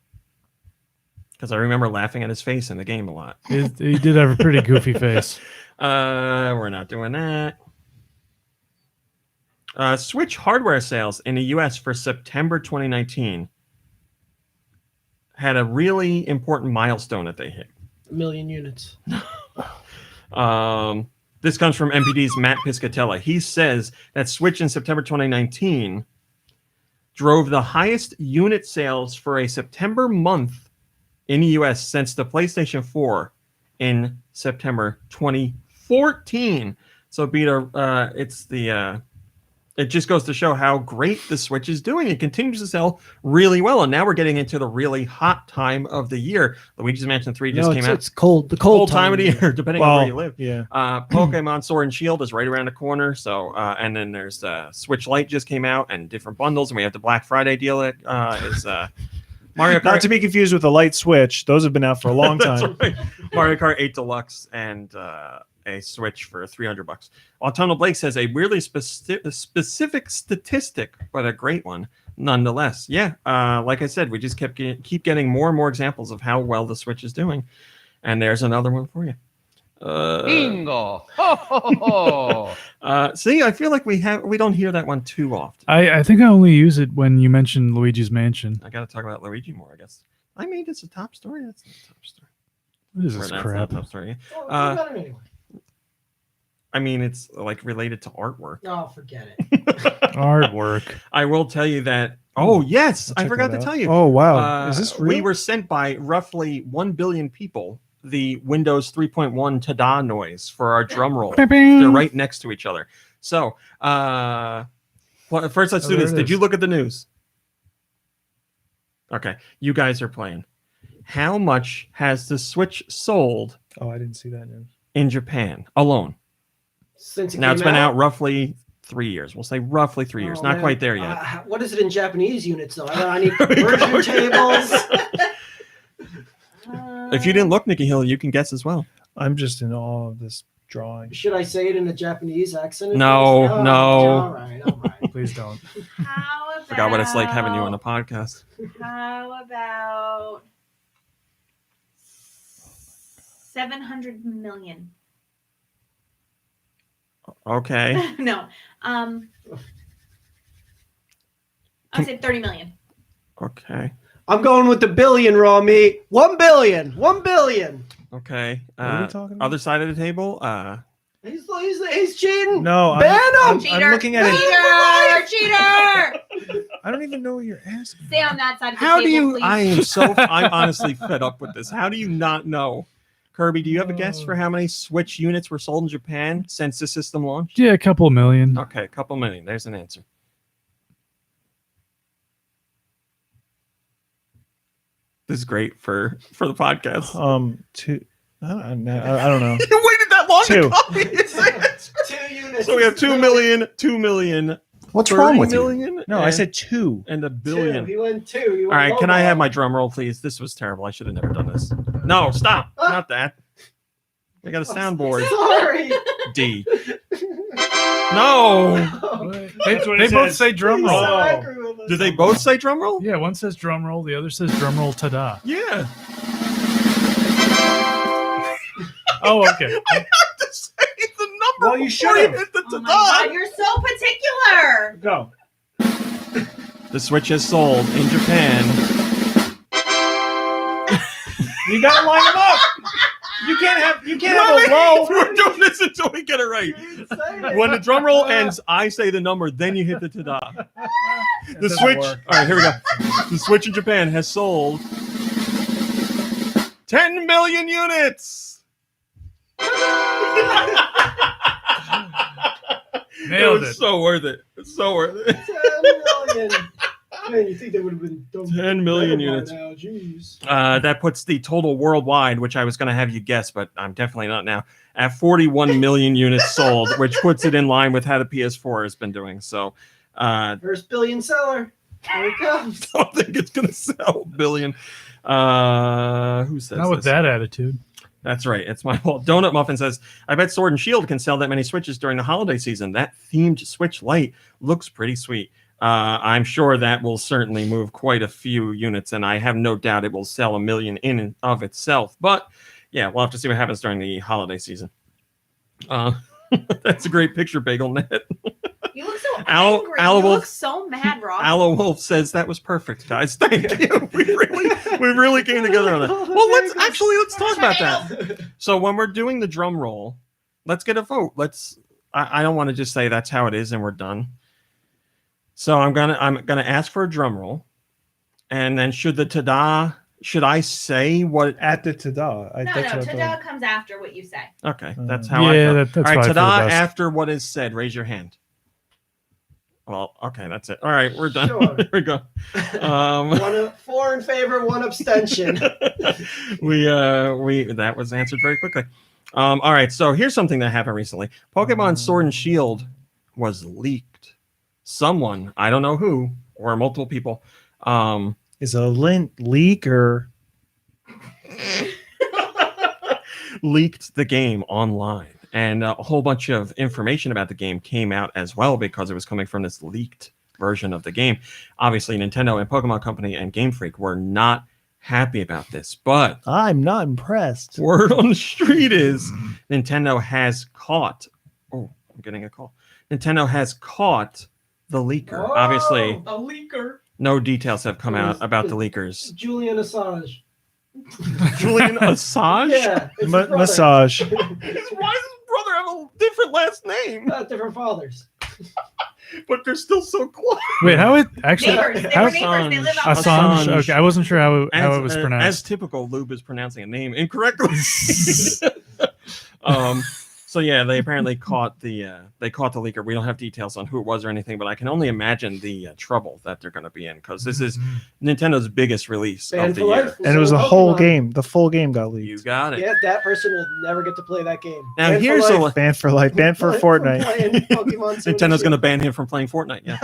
Because I remember laughing at his face in the game a lot.
He did have a pretty goofy face.
We're not doing that. Switch hardware sales in the US for September 2019 had a really important milestone that they hit.
1 million units.
This comes from MPD's Matt Piscatella. He says that Switch in September 2019 drove the highest unit sales for a September month in the US since the PlayStation 4 in September 2014. So, Beta, it just goes to show how great the Switch is doing. It continues to sell really well, and now we're getting into the really hot time of the year. Luigi's Mansion 3 just came out.
It's cold. The cold
time of the year, depending on where you live.
Yeah.
Pokemon Sword and Shield is right around the corner. So, and then there's Switch Lite just came out, and different bundles, and we have the Black Friday deal that is Mario Kart.
Not to be confused with the light Switch. Those have been out for a long
That's
time.
right. Mario Kart 8 Deluxe and a Switch for $300. Autumnal Blake says a weirdly specific statistic, but a great one nonetheless. Yeah, like I said, we just keep getting more and more examples of how well the Switch is doing. And there's another one for you.
Bingo! Ho, ho, ho.
See, I feel like we don't hear that one too often.
I think I only use it when you mention Luigi's Mansion.
I got to talk about Luigi more, I guess. I made this a top story. That's not a top story.
What is
Or
this
that's
crap?
not a top story.
Anyway.
I mean, it's like related to artwork.
Oh, forget it.
Artwork.
I will tell you that. Oh, yes. I
Check
forgot
that
to
out.
tell you.
Oh, wow. Is this real?
We were sent by roughly 1 billion people the Windows 3.1 ta-da noise for our drum roll. They're right next to each other. So, well, first let's do
there
this.
it
Did
is.
you look at the news? Okay. You guys are playing. How much has the Switch sold
Oh, I didn't see that news.
in Japan alone?
Since it
Now, it's
came
been out roughly 3 years. We'll say roughly 3 years.
Oh,
Not
man.
quite there yet.
What is it in Japanese units, though? I need conversion tables.
If you didn't look, Nikki Hill, you can guess as well.
I'm just in awe of this drawing.
Should I say it in a Japanese accent?
No,
Oh,
no.
All right, all right.
Please don't.
How about?
Forgot what it's like having you on a podcast.
How about 700 million?
Okay.
No. I'll say 30 million.
Okay.
I'm going with the billion, raw meat. 1 billion. 1 billion.
Okay.
What are we talking about?
Other side of the table.
He's cheating.
No,
Ban him.
I'm looking at it.
Cheater!
I don't even know what you're asking.
Stay on that side of the
How
table,
do you?
please.
I'm honestly fed up with this. How do you not know? Kirby, do you have a guess for how many Switch units were sold in Japan since the system launched?
Yeah, a couple million.
Okay, a couple million. There's an answer. This is great for the podcast.
Two. I don't know.
You waited that long
Two.
to copy it.
2 units.
So we have 2 million, 2 million.
What's wrong with you?
million,
No, I said two.
and a
2.
billion.
He went 2.
All right, can I have my drum roll, please? This was terrible. I should have never done this. No, stop. Not that. I got a soundboard.
Sorry.
D. No.
They both say drum roll.
So angry with us.
Do they both say drum roll?
Yeah, one says drum roll, the other says drum roll ta-da.
Yeah.
Oh, okay.
I have to say the number
Well, you
before
should've.
hit the
Oh my God, you're so particular.
Go.
The Switch has sold in Japan.
You gotta line them up. You can't have a low.
We're doing this until we get it right. When the drum roll ends, I say the number, then you hit the ta-da. The
doesn't
Switch.
work.
All right, here we go. The Switch in Japan has sold 10 million units.
Nailed
was
it.
so worth it. It's so worth it.
10 million. Man, you think they would have been done
10 million
better by
units.
now, jeez.
That puts the total worldwide, which I was going to have you guess, but I'm definitely not now, at 41 million units sold, which puts it in line with how the PS4 has been doing. So
First billion seller. Here it comes.
I don't think it's going to sell a billion. Who says
Not with
this?
that attitude.
That's right. It's my fault. Donut Muffin says, I bet Sword and Shield can sell that many Switches during the holiday season. That themed Switch Lite looks pretty sweet. I'm sure that will certainly move quite a few units, and I have no doubt it will sell 1 million in and of itself. But yeah, we'll have to see what happens during the holiday season. That's a great picture, BagelNet.
You look so
Al-
angry.
Al
You
Wolf-
look so mad, Rob.
Aloe Wolf says that was perfect, guys. Thank you. We really came together on that. Well, let's talk about that. So when we're doing the drum roll, let's get a vote. I don't want to just say that's how it is and we're done. So I'm gonna ask for a drum roll, and then should I say what
At the ta-da.
No, ta-da comes after what you say.
Okay, that's how I
yeah,
feel.
that's
All right,
probably for the
ta-da
best.
after what is said. Raise your hand. Well, okay, that's it. All right, we're done.
Sure.
Here we go.
4 in favor, 1 abstention.
we that was answered very quickly. All right, so here's something that happened recently. Pokemon Sword and Shield was leaked. Someone, I don't know who, or multiple people,
Is a lint leak or
leaked the game online, and a whole bunch of information about the game came out as well because it was coming from this leaked version of the game. Obviously, Nintendo and Pokemon Company and Game Freak were not happy about this, but
I'm not impressed.
word on the street is Nintendo has caught. Oh, I'm getting a call. Nintendo has caught the leaker. Obviously,
a leaker.
no details have come out about the leakers.
Julian Assange.
Julian Assange?
Yeah, it's his brother.
Massage.
Why does his brother have a different last name?
Different fathers.
But they're still so close.
Wait, how it actually?
Neighbors. They
how,
were neighbors. They live on
Assange.
Assange.
Okay, I wasn't sure how it was
As
pronounced.
typical, Lube is pronouncing a name incorrectly. So yeah, they apparently caught the leaker. We don't have details on who it was or anything, but I can only imagine the trouble that they're going to be in because this is Nintendo's biggest release
Banned
of the
for
year.
life.
And it was a whole game. The full game got leaked.
You got it.
Yeah, that person will never get to play that game.
Now
Banned for
here's
life.
a
Banned for life. Banned for
From
Fortnite.
playing Pokemon Sword
Nintendo's
and
going to ban him from playing Fortnite. Yeah.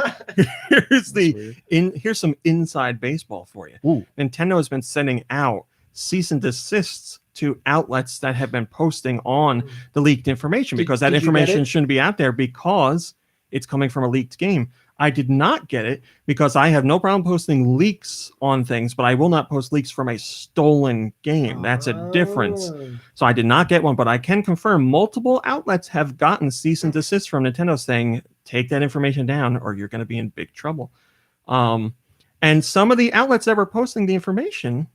Here's some inside baseball for you.
Ooh.
Nintendo has been sending out cease and desists to outlets that have been posting on the leaked information because that
did you get
information
it?
shouldn't be out there because it's coming from a leaked game. I did not get it because I have no problem posting leaks on things, but I will not post leaks from a stolen game. That's a difference.
Oh.
So I did not get one, but I can confirm multiple outlets have gotten cease and desist from Nintendo saying, take that information down or you're going to be in big trouble. And some of the outlets that were posting the information,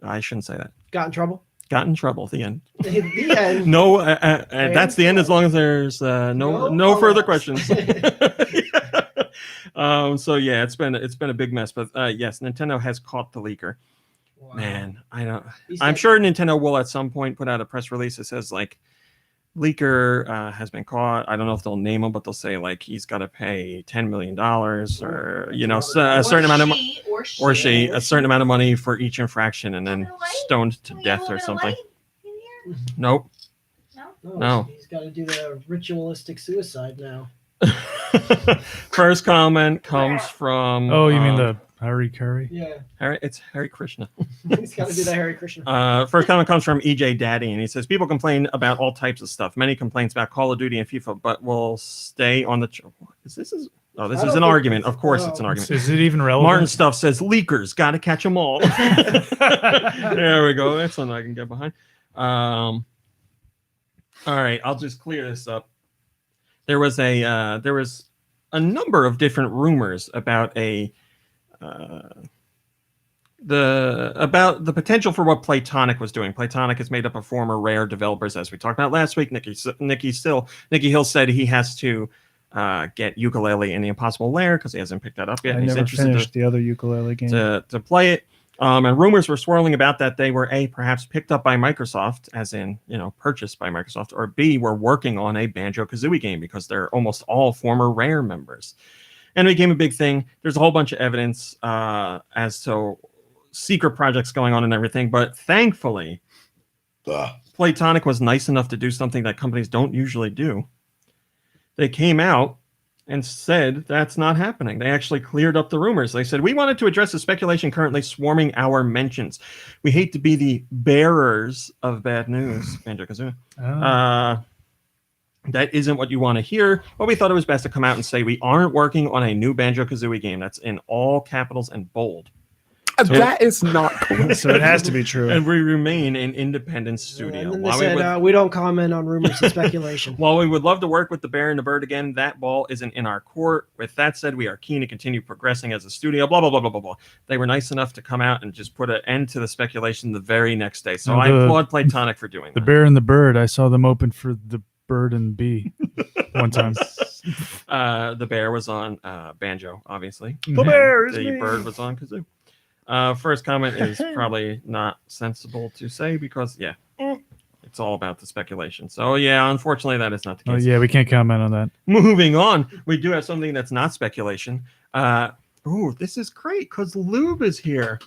I shouldn't say that,
Got in trouble?
got in trouble at the end.
The end.
No, that's the end as long as there's no further questions. So yeah, it's been a big mess, but yes, Nintendo has caught the leaker.
Wow.
Man,
He
I'm
said-
sure Nintendo will at some point put out a press release that says like leaker has been caught. I don't know if they'll name him, but they'll say like he's got to pay $10 million or a certain amount of money. Or she a certain amount of money for each infraction and then stoned to death or something. Nope. No.
He's got to do the ritualistic suicide now.
First comment comes from
Oh, you mean the Harry Curry?
Yeah,
it's Harry Krishna.
he's got to do the Hare Krishna.
First comment comes from EJ Daddy, and he says people complain about all types of stuff. Many complaints about Call of Duty and FIFA, but will stay on the. This is
I
an
don't think
argument.
it's-
Of course,
no.
it's an argument.
Is it even relevant?
Martin Stuff says leakers got to catch them all. There we go. That's something I can get behind. All right, I'll just clear this up. There was a number of different rumors about the potential for what Playtonic was doing. Playtonic is made up of former Rare developers, as we talked about last week. Nicky Hill said he has to get Yooka-Laylee in the Impossible Lair because he hasn't picked that up yet.
I
He's
never
interested
finished the other ukulele game.
to play it. And rumors were swirling about that they were perhaps picked up by Microsoft, as in, purchased by Microsoft, or B, were working on a Banjo-Kazooie game because they're almost all former Rare members. And it became a big thing. There's a whole bunch of evidence as to secret projects going on and everything. But thankfully, Playtonic was nice enough to do something that companies don't usually do. They came out and said that's not happening. They actually cleared up the rumors. They said, we wanted to address the speculation currently swarming our mentions. We hate to be the bearers of bad news, Banjo-Kazooie. That isn't what you want to hear, but we thought it was best to come out and say we aren't working on a new Banjo-Kazooie game. That's in all capitals and bold.
That is not cool.
So it has to be true.
And we remain an independent studio.
And then they
While
said, we don't comment on rumors and speculation.
While we would love to work with the Bear and the Bird again, that ball isn't in our court. With that said, we are keen to continue progressing as a studio, blah, blah, blah, blah, blah, blah. They were nice enough to come out and just put an end to the speculation the very next day. So I applaud Playtonic for doing
The
that.
Bear and the Bird. I saw them open for the bird and bee one time.
The bear was on Banjo, obviously.
The bear is
The
me.
bird was on Kazoo. First comment is probably not sensible to say because, it's all about the speculation. So, yeah, unfortunately, that is not the
Oh
case.
yeah, we can't comment on that.
Moving on, we do have something that's not speculation. This is great because Lube is here.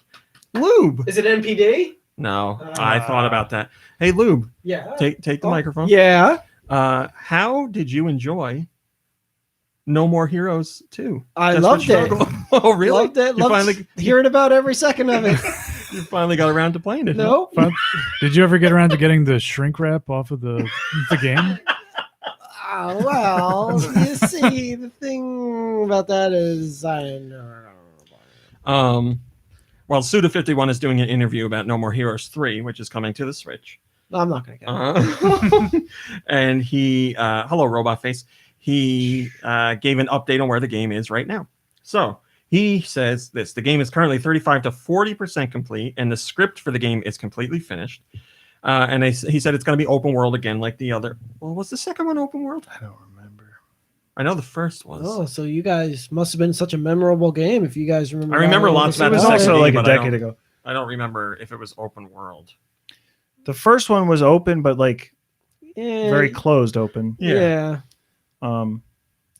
Lube.
Is it NPD?
No, I thought about that. Hey, Lube,
Yeah.
take the microphone.
Yeah.
How did you enjoy No More Heroes 2?
I
That's
loved
what
it.
you- Oh, really?
Loved it.
You
Loved
finally,
hearing about every second of it.
you finally got around to playing it. huh?
No.
Fun. Did you ever get around to getting the shrink wrap off of the game?
Oh, well, you see, the thing about that is I know.
Well, Suda51 is doing an interview about No More Heroes 3, which is coming to the Switch.
I'm not going to get it.
And he, hello, Robot Face. He gave an update on where the game is right now. So he says this: the game is currently 35 to 40% complete, and the script for the game is completely finished. And he said it's going to be open world again, like the other. Well, was the second one open world?
I don't remember.
I know the first was.
Oh, so you guys must have been such a memorable game if you guys remember.
I remember
that.
lots
It
about
was
the second
also
game,
like a
but I
decade
don't-
ago.
I don't remember if it was open world.
The first one was open, but like
Yeah,
very closed open.
Yeah.
Um,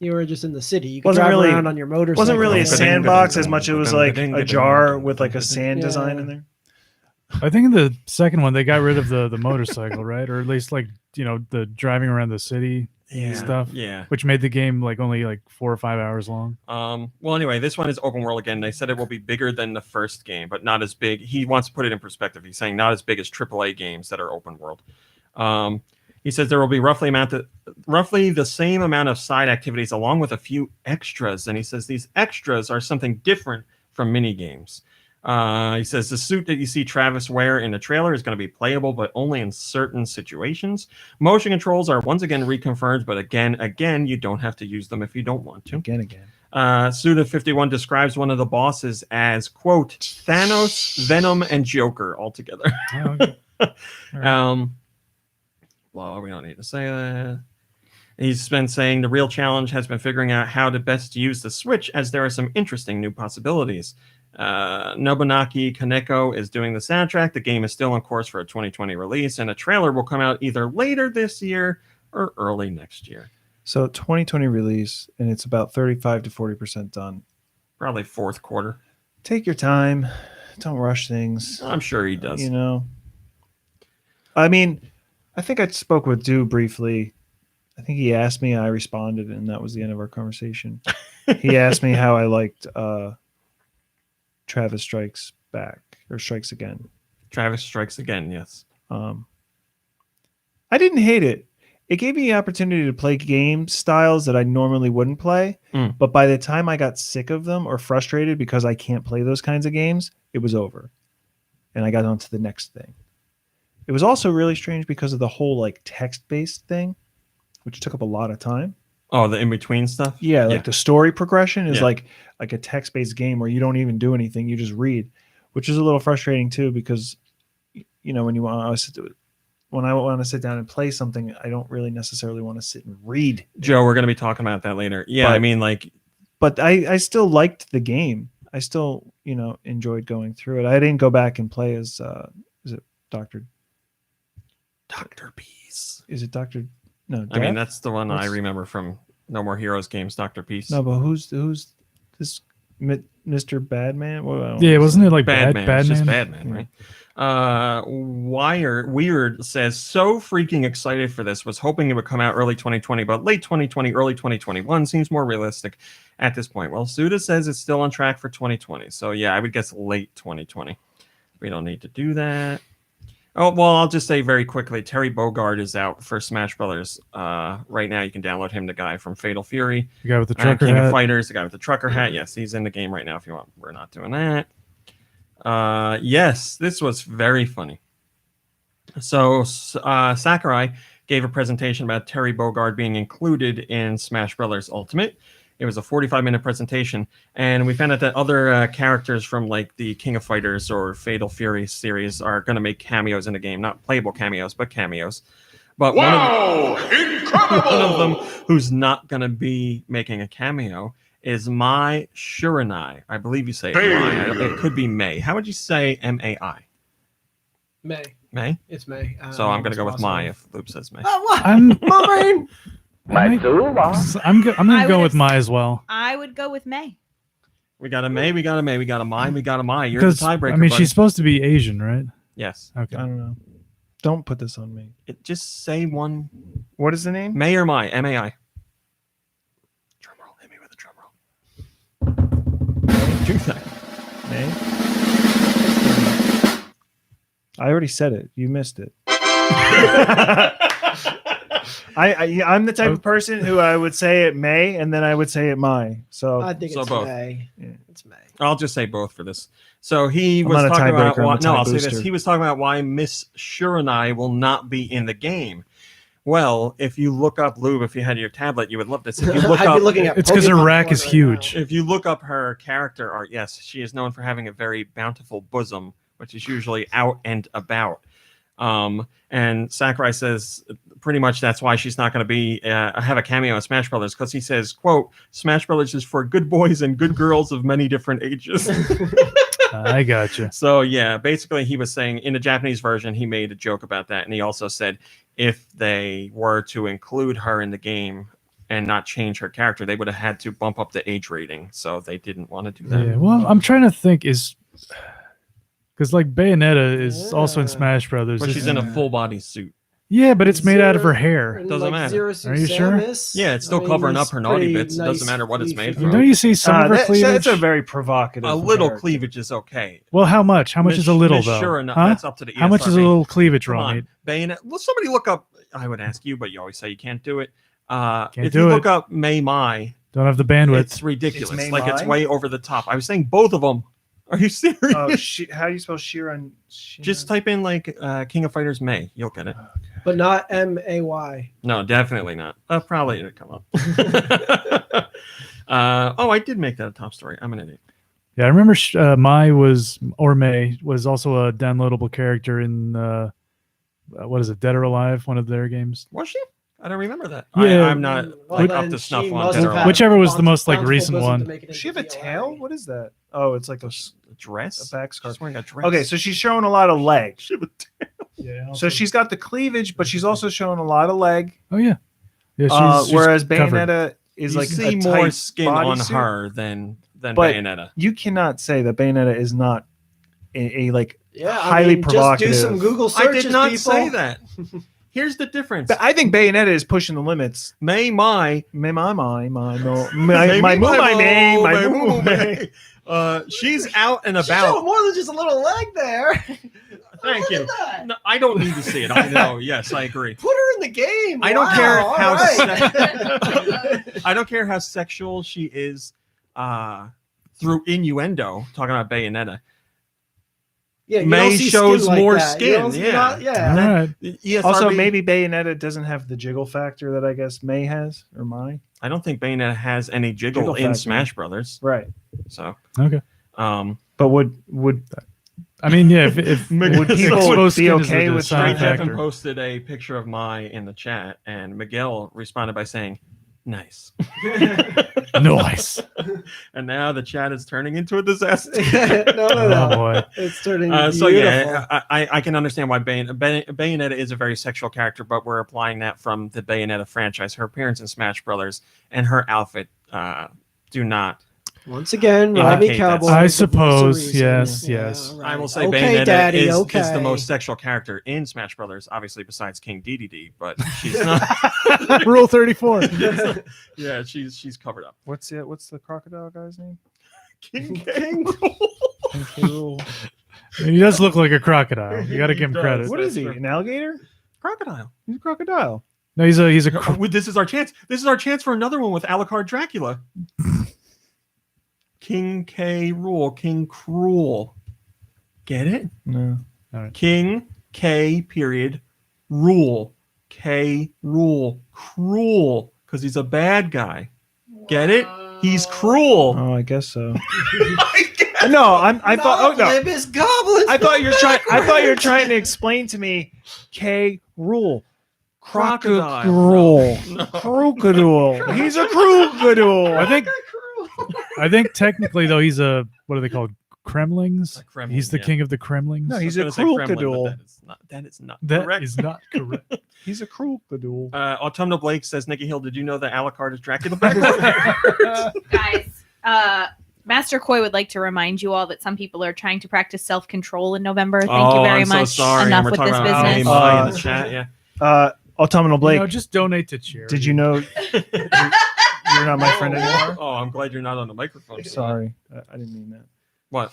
You were just in the city. You could
Wasn't
drive
really-
around on your motorcycle.
wasn't really a
Ba-ding,
sandbox
ba-ding,
as much as it was
ba-ding,
like a
ba-ding,
jar
ba-ding,
with like a
ba-ding.
sand
Yeah.
design in there.
I think in the second one they got rid of the motorcycle, right? Or at least like the driving around the city stuff,
Yeah.
which made the game like only like 4 or 5 hours long.
Well, anyway, this one is open world again. They said it will be bigger than the first game, but not as big. He wants to put it in perspective. He's saying not as big as AAA games that are open world. He says there will be roughly the same amount of side activities along with a few extras. And he says these extras are something different from mini games. He says the suit that you see Travis wear in the trailer is going to be playable, but only in certain situations. Motion controls are once again reconfirmed, but again, you don't have to use them if you don't want to.
Again.
Suda51 describes one of the bosses as, quote, Thanos, Venom, and Joker all together.
Oh, okay.
Well, we don't need to say that. He's been saying the real challenge has been figuring out how to best use the Switch, as there are some interesting new possibilities. Nobunaki Kaneko is doing the soundtrack. The game is still on course for a 2020 release, and a trailer will come out either later this year or early next year.
So 2020 release, and it's about 35 to 40% done.
Probably fourth quarter.
Take your time. Don't rush things.
I'm sure he does.
You know, I mean, I think I spoke with Dew briefly. I think he asked me, I responded, and that was the end of our conversation. He asked me how I liked Travis Strikes Back or Strikes Again.
Travis Strikes Again, yes.
I didn't hate it. It gave me the opportunity to play game styles that I normally wouldn't play.
Mm.
But by the time I got sick of them or frustrated because I can't play those kinds of games, it was over. And I got on to the next thing. It was also really strange because of the whole like text-based thing, which took up a lot of time.
Oh, the in-between stuff?
Yeah, like the story progression is
Yeah.
like a text-based game where you don't even do anything, you just read, which is a little frustrating too because when I want to sit down and play something, I don't really necessarily want to sit and read.
Joe, we're going to be talking about that later. Yeah,
But-
I mean, like,
But I still liked the game. I still, enjoyed going through it. I didn't go back and play as is it Dr.
Peace.
Is it Dr. No,
I mean,
Death?
that's the one I
What's-
remember from No More Heroes games, Dr. Peace.
No, but who's this Mr. Badman?
Yeah, wasn't it like
Badman.
Bad
It's just
Man?
Badman, right? Weird says, so freaking excited for this. Was hoping it would come out early 2020, but late 2020, early 2021 seems more realistic at this point. Well, Suda says it's still on track for 2020. So yeah, I would guess late 2020. We don't need to do that. Oh, well, I'll just say very quickly, Terry Bogard is out for Smash Brothers. Right now, you can download him, the guy from Fatal Fury.
The guy with the trucker
King of
hat.
Fighters, the guy with the trucker hat. Yes, he's in the game right now if you want. We're not doing that. Yes, this was very funny. So Sakurai gave a presentation about Terry Bogard being included in Smash Brothers Ultimate. It was a 45-minute presentation, and we found out that other characters from like the King of Fighters or Fatal Fury series are going to make cameos in the game. Not playable cameos, but cameos. But one of them who's not going to be making a cameo is Mai Shiranai. I believe you say it Mai. It could be May. How would you say M-A-I?
May.
May?
It's May.
So I'm going to go with Mai if Lube says May.
Oh, what?
I'm
My brain.
I'm gonna go with Mai as well.
I would go with May.
We got a May, we got a May, we got a Mai, we got a Mai. You're the
Because
tiebreaker.
I mean,
buddy.
she's supposed to be Asian, right?
Yes.
Okay.
I don't know. Don't put this on me.
Just say one.
What is the name?
May or Mai? M-A-I. Drum roll. Hit me with a drum roll. Do that.
May? I already said it. You missed it. I'm the type of person who I would say it May and then I would say it Mai. So
I think
So
it's
both.
May.
Yeah.
It's May.
I'll just say both for this. So he
I'm
was
not a
talking about
tiebreaker, I'm
why,
a
no,
tie
I'll say this.
booster.
He was talking about why Miss Shiranai will not be in the game. Well, if you look up Lube, if you had your tablet, you would love this. If you look
I'd
up,
be looking at
It's because her
Pokemon
rack
porn
is
right
huge.
if you look up her character art, yes, she is known for having a very bountiful bosom, which is usually out and about. And Sakurai says pretty much that's why she's not going to be have a cameo in Smash Brothers, because he says, "quote Smash Brothers is for good boys and good girls of many different ages."
I gotcha.
So yeah, basically he was saying in the Japanese version he made a joke about that, and he also said if they were to include her in the game and not change her character, they would have had to bump up the age rating. So they didn't want to do that.
Yeah. Well, I'm trying to think because like Bayonetta is also in
Yeah.
Smash Brothers.
But she's in a full body suit.
Yeah, but it's made out of her
Zero-
hair.
and
Doesn't matter.
Zero
Are you
Suit
sure?
Samus,
Yeah, it's still
I mean,
covering
it's
up her naughty
pretty
bits. It doesn't matter what it's made
leafy.
from.
Don't you see some of her cleavage?
That's a very provocative.
A little
comparison.
cleavage is okay.
Well, how much? How much is a little though?
Sure enough,
Huh?
that's up to the
How much is a
ESRB.
little cleavage,
Come on,
Ronnie?
Bayonet. Well, somebody look up. I would ask you, but you always say you can't do it.
Can't
If
do
you
it.
look up May Mai,
Don't have the bandwidth.
it's ridiculous.
It's May
Like it's
Mai?
way over the top. I was saying both of them. Are you serious?
Oh, how do you spell Shiran?
Just type in like King of Fighters May. You'll get it.
But not M-A-Y.
No, definitely not. Probably it'll come up. Oh, I did make that a top story. I'm an idiot.
Yeah, I remember May was also a downloadable character in what is it, Dead or Alive, one of their games.
Was she? I don't remember that.
Yeah.
I'm not
Well,
up
then
to snuff
she
on
must
Dead or
have
Alive.
Whichever was the most, like,
bountiful
recent
bosom
one.
to make it
Does she have a
into
tail?
DOA.
What is that? Oh, it's like a
Dress?
back scarf.
She's wearing a dress.
Okay, so she's showing a lot of leg.
Yeah.
So she's got the cleavage, but she's also showing a lot of leg.
Oh yeah. Yeah. She's
Whereas
covered.
Bayonetta is
you
like
see
a
more
tight
skin on
bodysuit.
her than
But-
Bayonetta.
You cannot say that Bayonetta is not a like
Yeah,
highly provocative.
Just do some Google
I
searches,
did not
people.
say that. Here's the difference.
But I think Bayonetta is pushing the limits.
May Mai. She's out and
She showed
about.
more than just a little leg there.
Thank
Look
you.
at that.
No, I don't need to see it. I know. Yes, I agree.
Put her in the game.
I don't
Wow,
care
all
how
right.
I don't care how sexual she is through innuendo, talking about Bayonetta.
Yeah, you
May
don't see
shows
skin like
more
that. You
skin,
don't see
yeah.
not- yeah.
All right.
ESRB,
Also, maybe Bayonetta doesn't have the jiggle factor that I guess May has or Mai.
I don't think Bayonetta has any jiggle
Jiggle
in
factor.
Smash Brothers.
Right.
So,
Okay.
But would
I mean, yeah. If
Would people
exposed
be
skin is
okay
the
with
deciding
Straight
Jeff
Jeff
factor.
posted a picture of Mai in the chat, and Miguel responded by saying, "Nice."
Nice.
And now the chat is turning into a disaster.
no.
Oh boy.
It's turning
So
beautiful.
yeah, I can understand why Bayonetta is a very sexual character, but we're applying that from the Bayonetta franchise. Her appearance in Smash Brothers and her outfit do not.
Once again,
Yeah,
Robbie
I hate
Cowboy.
that.
I
is the voice of
suppose,
reason.
yes,
Yeah,
yes.
all right.
I will say
okay,
Bayonetta
Daddy,
is
okay.
the most sexual character in Smash Brothers, obviously besides King Dedede, but she's not.
Rule 34.
Yeah, she's covered up.
what's the crocodile guy's name?
King
He does look like a crocodile. You got to give him
He does.
credit.
What is he? An alligator?
Crocodile.
He's a crocodile.
No, he's a
This is our chance. This is our chance for another one with Alucard Dracula. King K. Rule. King Cruel. Get it?
No.
King K. Period. Rule. K. Rule. Cruel. Because he's a bad guy. Get it? He's cruel.
Oh, I guess so. No, I thought. Oh no.
Oblivious goblins.
I thought you were trying to explain to me K. Rule.
Crocodile.
Crocodile. He's a crocodile.
I think technically though he's a what are they called? Kremlings.
A Kremlin,
He's the
yeah.
king of the Kremlings.
No,
I
he's
was
a
gonna say Kremlin, but
crocodile.
that is not
That
correct.
is not correct.
He's a crocodile.
Autumnal Blake says, Nikki Hill, did you know that Alucard is Dracula backwards?
Guys, Master Koi would like to remind you all that some people are trying to practice self-control in November. Thank you very
I'm
much.
So sorry.
Enough
We're
with
talking
this
about
business.
AMI in the chat. Yeah.
Autumnal Blake,
Just donate to charity.
did you know you're not my friend anymore?
Oh, I'm glad you're not on the microphone.
Sorry, I didn't mean that.
What?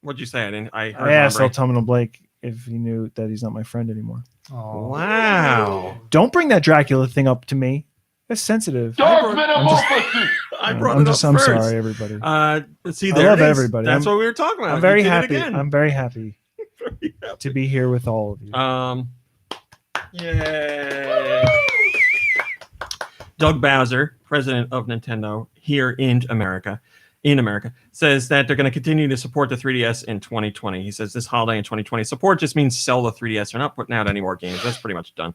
What'd you say? I heard
I asked
Andre.
Autumnal Blake if he knew that he's not my friend anymore.
Oh,
Wow.
Don't bring that Dracula thing up to me. That's sensitive.
I brought
I'm
it
just.
up
I'm
first.
sorry, everybody.
See,
I
there
love
it is.
everybody.
That's
I'm-
what we were talking about.
I'm very
You did it
happy.
again.
I'm very happy to be here with all of you.
Yay. Doug Bowser, president of Nintendo here in America, says that they're going to continue to support the 3DS in 2020. He says this holiday in 2020 support just means sell the 3DS. They're not putting out any more games. That's pretty much done.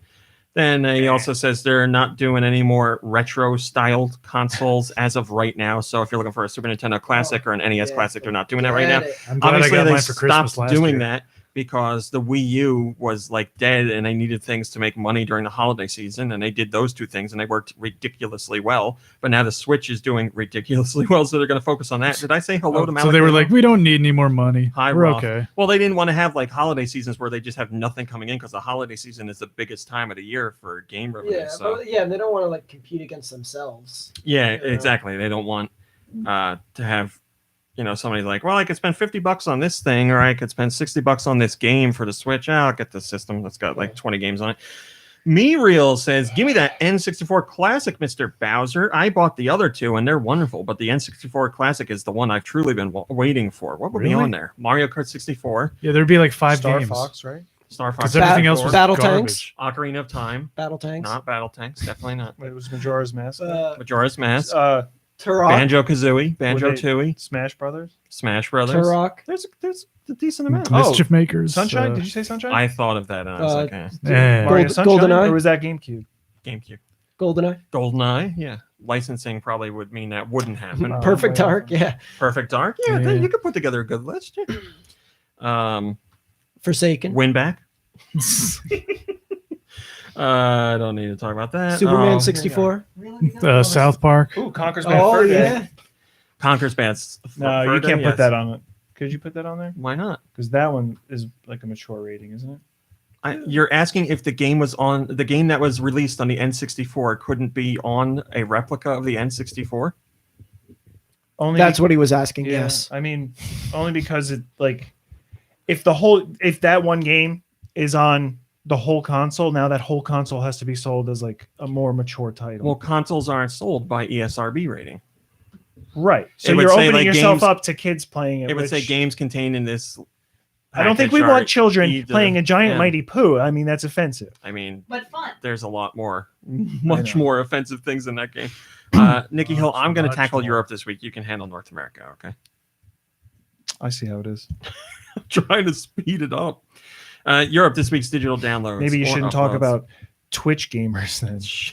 Then he also says they're not doing any more retro-styled consoles as of right now. So if you're looking for a Super Nintendo Classic or an NES Classic, they're not doing that right now.
I'm glad
Obviously,
I got
they
mine for Christmas
stopped
last
doing
year.
that because the Wii U was like dead and they needed things to make money during the holiday season. And they did those two things and they worked ridiculously well. But now the Switch is doing ridiculously well. So they're going to focus on that. Did I say hello to Malik?
So they were like, we don't need any more money.
Hi,
We're
Roth.
okay.
Well, they didn't want to have like holiday seasons where they just have nothing coming in because the holiday season is the biggest time of the year for game revenue.
Yeah,
so
but and they don't want to like compete against themselves.
yeah,
you know?
exactly. They don't want to have, somebody like, well, I could spend $50 on this thing, or I could spend $60 on this game for the Switch. I'll get the system that's got like 20 games on it. Me Real says, give me that N64 Classic, Mr. Bowser. I bought the other two, and they're wonderful, but the N64 Classic is the one I've truly been waiting for. What would be
Really?
on there? Mario Kart 64,
Yeah, there'd be like 5
Star
games.
Fox, right?
Star Fox,
Because everything else was
Battle
garbage.
Ocarina of Time,
Battle tanks.
not Battle Tanks, definitely not.
It was Majora's Mask.
Majora's Mask,
Turok.
Banjo-Kazooie, Banjo-Tooie,
Smash Brothers.
Smash Brothers.
Turok.
There's a decent amount.
Mischief Makers.
Sunshine. Did you say Sunshine?
I thought of that and I was like,
Mario Sunshine,
GoldenEye?
or was that GameCube?
GameCube.
GoldenEye.
GoldenEye, yeah. Licensing probably would mean that wouldn't happen.
Perfect Dark. Yeah.
Perfect Dark, yeah.
Yeah.
You could put together a good list.
Forsaken.
Win back. I don't need to talk about that.
Superman
Oh,
64.
South Park.
Ooh, Conker's Bad
Oh
Fur Day.
yeah.
Conker's Bad.
No, you can't put that on it. Could you put that on there?
Why not?
Because that one is like a mature rating, isn't it?
You're asking if the game was on the game that was released on the N64 couldn't be on a replica of the N64?
Only
That's what he was asking.
Yeah,
Yes.
I mean, only because it like if that one game is on the whole console, now that whole console has to be sold as like a more mature title.
Well, consoles aren't sold by E ESRB rating.
Right. So
It would
you're
say,
opening
like,
yourself
games-
up to kids playing it.
It would say
which
games contained in this.
I don't think we
package
want
are
children
either-
playing a giant
yeah.
Mighty Pooh. I mean, that's offensive.
I mean,
But fun.
there's a lot more,
know.
much more offensive things in that game. Nikki Hill, I'm going to
much
tackle
more.
Europe this week. You can handle North America, okay?
I see how it is.
Trying to speed it up. Europe this week's digital downloads.
Maybe you
or
shouldn't talk
uploads.
about Twitch gamers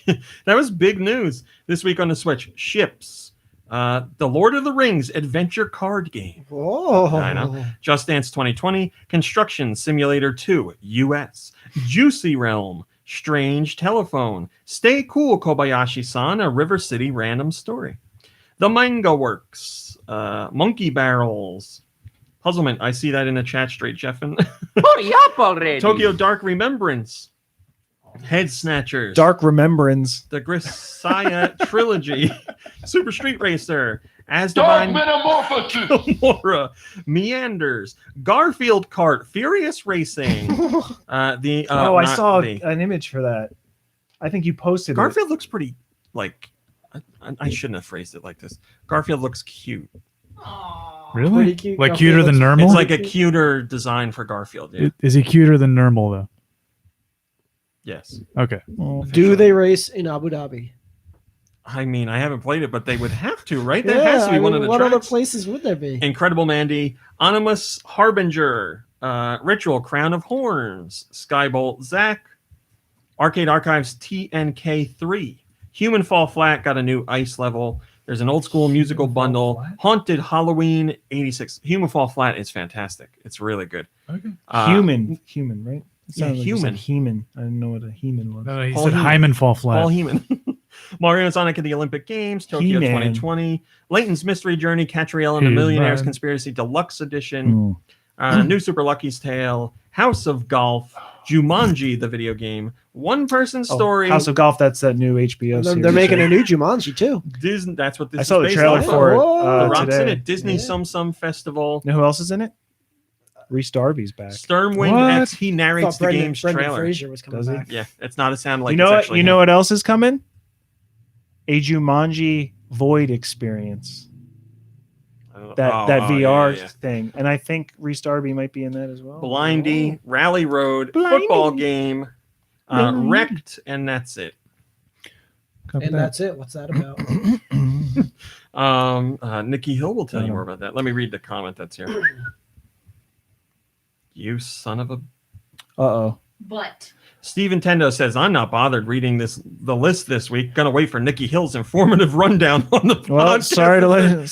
then.
That was big news this week on the Switch. Ships. The Lord of the Rings adventure card game.
Oh.
I know. Just Dance 2020, Construction Simulator 2, US, Juicy Realm, Strange Telephone, Stay Cool Kobayashi-san, a River City random story. The Manga Works, Monkey Barrels, Puzzlement. I see that in the chat straight, Jeffin.
Hurry up already.
Tokyo Dark Remembrance, Head Snatchers,
Dark Remembrance.
the Grisaya Trilogy, Super Street Racer, As Divine Gamora, Meanders, Garfield Kart, Furious Racing. I
saw an image for that. I think you posted
Garfield looks pretty like. I shouldn't have phrased it like this. Garfield looks cute.
Really?
Pretty cute.
Like
Garfield
cuter than
looks-
normal?
It's like a cuter design for Garfield. Yeah.
Is he cuter than normal though?
Yes.
Okay.
it.
Do they race in Abu Dhabi?
I mean, I haven't played it, but they would have to, right? That has to be one of the
what
tracks.
other places would there be?
Incredible Mandy, Animus Harbinger, Ritual Crown of Horns, Skybolt Zack, Arcade Archives TNK3. Human Fall Flat got a new ice level. There's an old school musical bundle.
Flat?
Haunted Halloween 86. Human Fall Flat is fantastic. It's really good.
Okay.
Human, right? It
Yeah,
sounded like you said
human.
Heman. I didn't know what a Heman was.
No, he
Paul
said
Heyman.
Hyman fall flat.
Paul Heyman. Mario and Sonic at the Olympic Games, Tokyo
He-Man.
2020, Layton's Mystery Journey, Catriel and the
He-Man.
Millionaire's Conspiracy Deluxe Edition, New Super Lucky's Tale, House of Golf, Jumanji, the video game, One Person Story.
House of Golf. That's that new HBO series.
They're making a new Jumanji too.
Disney. That's what this
I
is
saw the
based
trailer
off of.
for it
The Rock's in
today.
it. Disney
Yeah.
Sum Festival.
You know who else is in it? Reese Darby's back.
Sternwind
What?
X. He narrates the game's
Brendan
trailer.
Fraser was coming
Does he?
back.
Yeah, it's not a sound like
You know
it's
what?
actually
You
him.
know what else is coming? A Jumanji Void experience. That VR
yeah.
thing, and I think Reese Darby might be in that as well.
Blindy, Rally Road,
Blindy.
football game,
Blindy.
Wrecked, and that's it.
Copy
And
that.
that's it. What's that about?
Nikki Hill will tell you more about that. Let me read the comment that's here. You son of a...
Uh-oh.
But
Steve Nintendo says, I'm not bothered reading the list this week. Gonna wait for Nikki Hill's informative rundown on the
Well,
podcast.
sorry to let you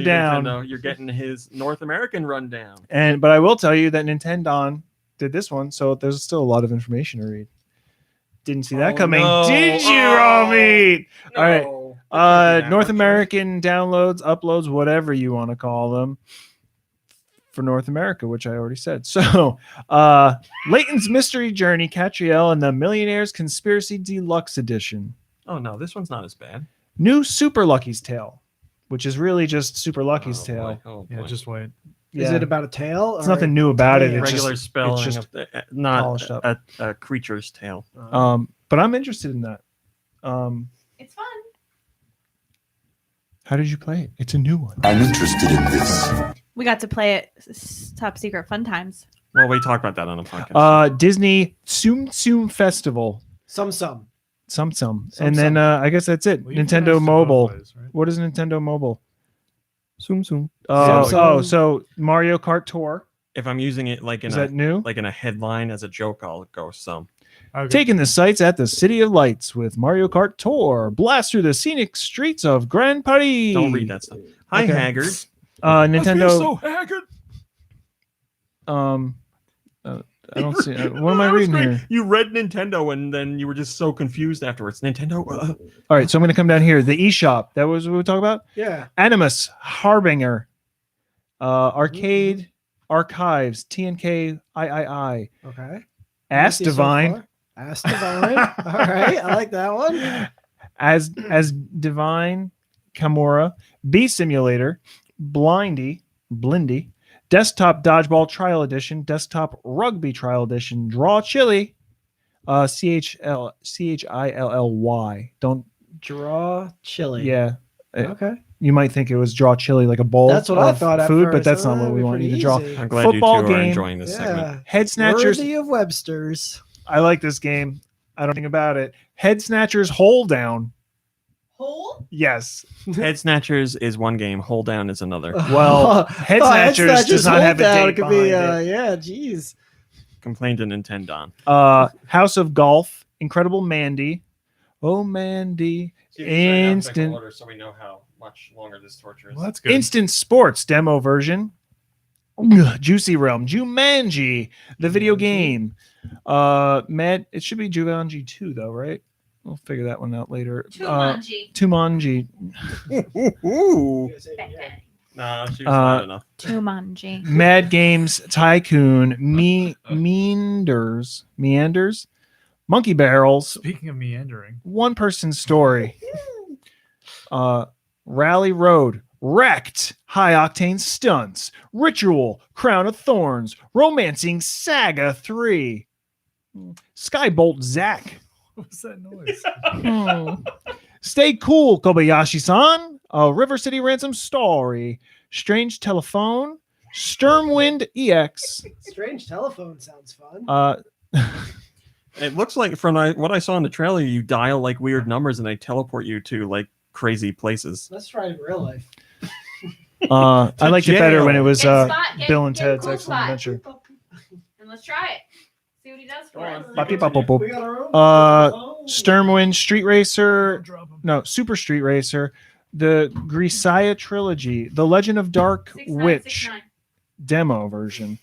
Steve
down.
Nintendo. You're getting his North American rundown.
But I will tell you that Nintendo did this one, so there's still a lot of information to read. Didn't see that coming.
no.
Did you,
Oh,
Romy? All right.
No. That can't be that
North
much,
American downloads, uploads, whatever you want to call them, for North America, which I already said. So, Layton's Mystery Journey, Catriel, and the Millionaire's Conspiracy Deluxe Edition.
right? Oh, no, this one's not as bad.
New Super Lucky's Tale, which is really just Super Lucky's
Oh,
Tale.
boy. Oh,
Yeah,
boy.
just wait.
Is it about a tail?
It's nothing new about it. It's
regular
just,
spelling,
it's
of not
polished up.
a creature's tail.
but I'm interested in that.
it's fun.
How did you play it? It's a new one.
I'm interested in this.
We got to play it Top Secret Fun Times.
Well, we talked about that on the podcast.
Disney Tsum Festival.
Some.
And then I guess that's it.
Well, you
Nintendo
finished it
Mobile.
both ways, right?
What is Nintendo Mobile?
Zoom.
So Mario Kart Tour.
If I'm using it like in
Is that new?
like in a headline as a joke, I'll go some.
Okay.
Taking the sights at the City of Lights with Mario Kart Tour. Blast through the scenic streets of Grand Paris.
Don't read that stuff. Hi,
Okay.
Haggard.
Nintendo.
haggard.
I don't see. What am I reading here?
You read Nintendo and then you were just so confused afterwards. Nintendo.
All right, so I'm going to come down here. The eShop. That was what we talked about.
Yeah.
Animus Harbinger. Arcade Archives. TNK III.
Okay.
Ask Divine.
Ask Divine. All right. I like that one.
As Divine. Kamura. B Simulator. Blindy. Desktop Dodgeball Trial Edition, Desktop Rugby Trial Edition, Draw Chili, CHILLY. Don't
Draw chili.
yeah.
Okay.
You might think it was draw chili like a bowl.
That's what I
of
thought at
food,
first.
but that's not
Oh,
what we want
pretty
you to draw.
easy.
I'm glad
Football
you two are
game.
enjoying this segment.
Yeah.
Head Snatchers.
Worthy of Webster's.
I like this game. I don't think about it. Head Snatchers Hold Down.
Hole?
Yes.
Head Snatchers is one game. Hold Down is another.
Well, Head Snatchers does not have a date
Could
behind
be,
it.
yeah, geez.
Complain to Nintendo.
House of Golf, Incredible Mandy. Oh, Mandy. Instant.
Order so we know how much longer this torture is.
Well, that's good.
Instant Sports demo version. Juicy Realm, Jumanji, the video game. It should be Jumanji 2 though, right? We'll figure that one out later. Jumanji.
Ooh. No, she was not enough.
Jumanji.
Mad Games Tycoon, Meanders, Monkey Barrels,
Speaking of meandering,
One Person Story, Rally Road, Wrecked, High Octane Stunts, Ritual, Crown of Thorns, Romancing Saga 3, Skybolt Zack.
what was that noise?
Stay Cool, Kobayashi-san, River City Ransom Story, Strange Telephone, Sturmwind EX.
Strange Telephone sounds fun.
It looks like from what I saw in the trailer, you dial like weird numbers and they teleport you to like crazy places.
Let's try it in real life.
I liked it better when it was
Get spot, get-
Bill and
get a
Ted's
cool
Excellent
spot.
Adventure.
And let's try it. See what he does for us.
Bop-beep-bop-bop-bop.
We got our own.
Sturmwind Street Racer. No, Super Street Racer. The Grisaya Trilogy. The Legend of Dark Witch
6969.
demo version.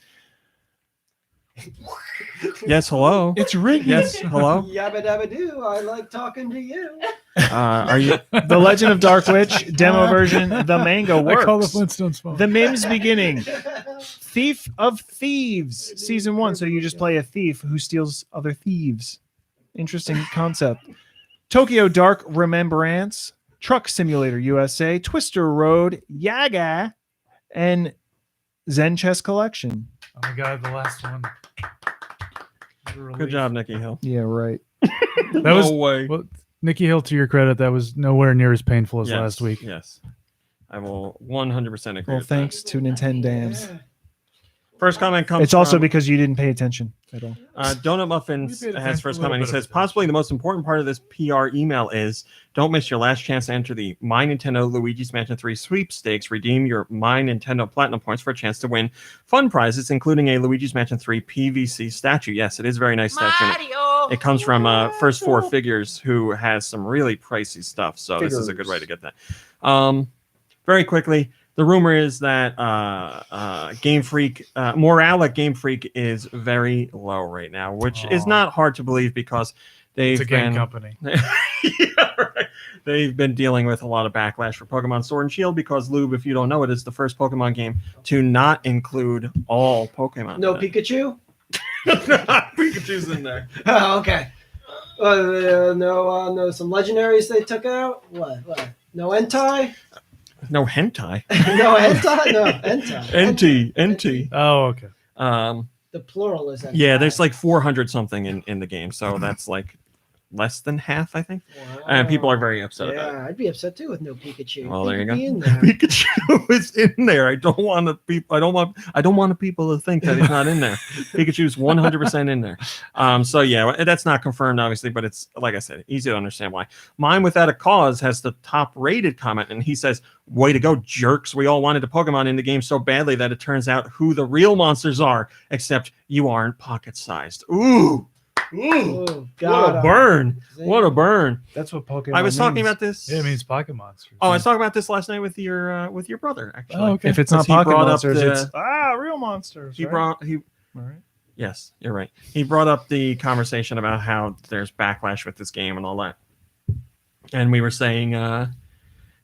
Yes, hello.
It's ringing.
Yes, hello.
Yabba dabba doo. I like talking to you.
Are you?
The Legend of Dark Witch demo version. The manga
I call the
works.
Flintstones phone.
The Mims beginning. Thief of Thieves season 1. So you just play a thief who steals other thieves. Interesting concept. Tokyo Dark Remembrance. Truck Simulator USA. Twister Road. Yaga. And Zen Chess Collection.
Oh my god, the last one.
Good job, Nikki Hill.
Yeah, right.
That
No
was
way.
well, Nikki Hill. To your credit, that was nowhere near as painful as
Yes,
last week.
Yes, I will 100% agree.
Well,
with
thanks to Nintendo.
that. First comment comes.
It's also
from,
because you didn't pay attention at all.
Donut Muffins
We paid
has
attention,
first
a little
comment. He
bit of
says, possibly the most important part of this PR email is don't miss your last chance to enter the My Nintendo Luigi's Mansion 3 sweepstakes. Redeem your My Nintendo Platinum points for a chance to win fun prizes, including a Luigi's Mansion 3 PVC statue. Yes, it is a very nice statue. It comes from First Four Figures, who has some really pricey stuff. So this is a good way to get that. Very quickly, the rumor is that Game Freak, morale at Game Freak is very low right now, which is not hard to believe because they've
It's a game
been
company.
Yeah, right. They've been dealing with a lot of backlash for Pokemon Sword and Shield because Lube, if you don't know it, is the first Pokemon game to not include all Pokemon.
No
in it.
Pikachu?
Pikachu's in there.
Oh, okay. No, some legendaries they took out? What? No Entei?
No hentai.
No Hentai? No, Entei.
NT.
Oh, okay.
The plural is Entei.
Yeah, there's like 400 something in the game, so that's like less than half, I think. And people are very upset about it.
Yeah, I'd be upset too with no Pikachu.
Well,
They
there you
could
go.
be in there.
Pikachu is in there. I don't want the people to think that he's not in there. Pikachu's 100% in there. So yeah, that's not confirmed obviously, but it's like I said, easy to understand why. Mine Without a Cause has the top rated comment, and he says, "Way to go, jerks! We all wanted a Pokemon in the game so badly that it turns out who the real monsters are, except you aren't pocket sized." Ooh.
Oh,
What
God.
a burn! What a burn!
That's what Pokemon
I was talking
means.
about this.
Yeah, it means pocket monsters.
Oh, I was talking about this last night with your brother. Actually,
Oh, okay.
If it's
Because
not
he
Pocket
brought up
Monsters,
the-
it's real monsters.
he
right?
brought he.
All right.
Yes, you're right. He brought up the conversation about how there's backlash with this game and all that, and we were saying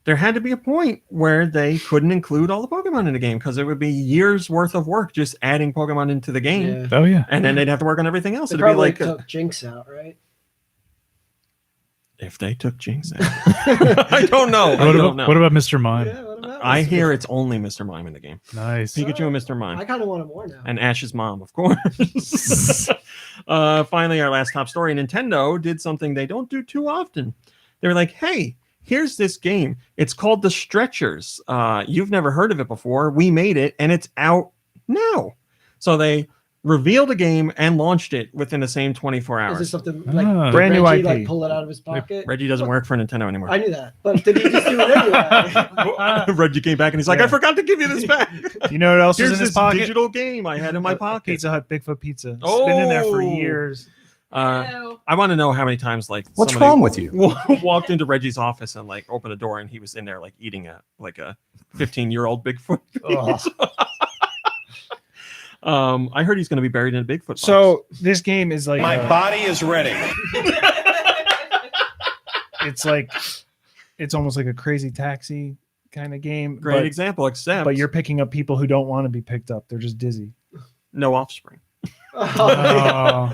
there had to be a point where they couldn't include all the Pokemon in the game because it would be years worth of work just adding Pokemon into the game,
Yeah.
Oh yeah.
and then they'd have to work on everything else.
They
It'd be
probably
like
took Jinx out, right?
if they took Jinx out. I don't know. I
What
don't
about,
know.
what about Mr. Mime?
Yeah, what about
I
Mr.
hear
Mime?
it's only Mr. Mime in the game.
Nice.
Pikachu and Mr. Mime.
I kind of want him more now.
And Ash's mom, of course. Finally, our last top story. Nintendo did something they don't do too often. They were like, hey, here's this game. It's called The Stretchers. You've never heard of it before. We made it, and it's out now. So they revealed a game and launched it within the same 24
Is this
hours.
something like
Ah.
Brand new
Reggie,
IP.
like pull it out of his pocket?
Reggie doesn't work for Nintendo anymore.
I knew that, but did he just do it anyway?
Reggie came back and he's like,
Yeah.
I forgot to give you this back.
You know what else
Here's
is in his
this
pocket?
digital game I had in my pocket.
Pizza Hut Bigfoot Pizza. It's been in there for
Oh.
years.
No.
I want to know how many times like
What's
somebody
wrong with you?
walked into Reggie's office and like opened a door and he was in there like eating a 15-year-old Bigfoot. I heard he's going to be buried in a Bigfoot box.
So this game is like
body is ready.
it's almost like a Crazy Taxi kind of game.
great example, except
But you're picking up people who don't want to be picked up. They're just dizzy.
no offspring.
Oh.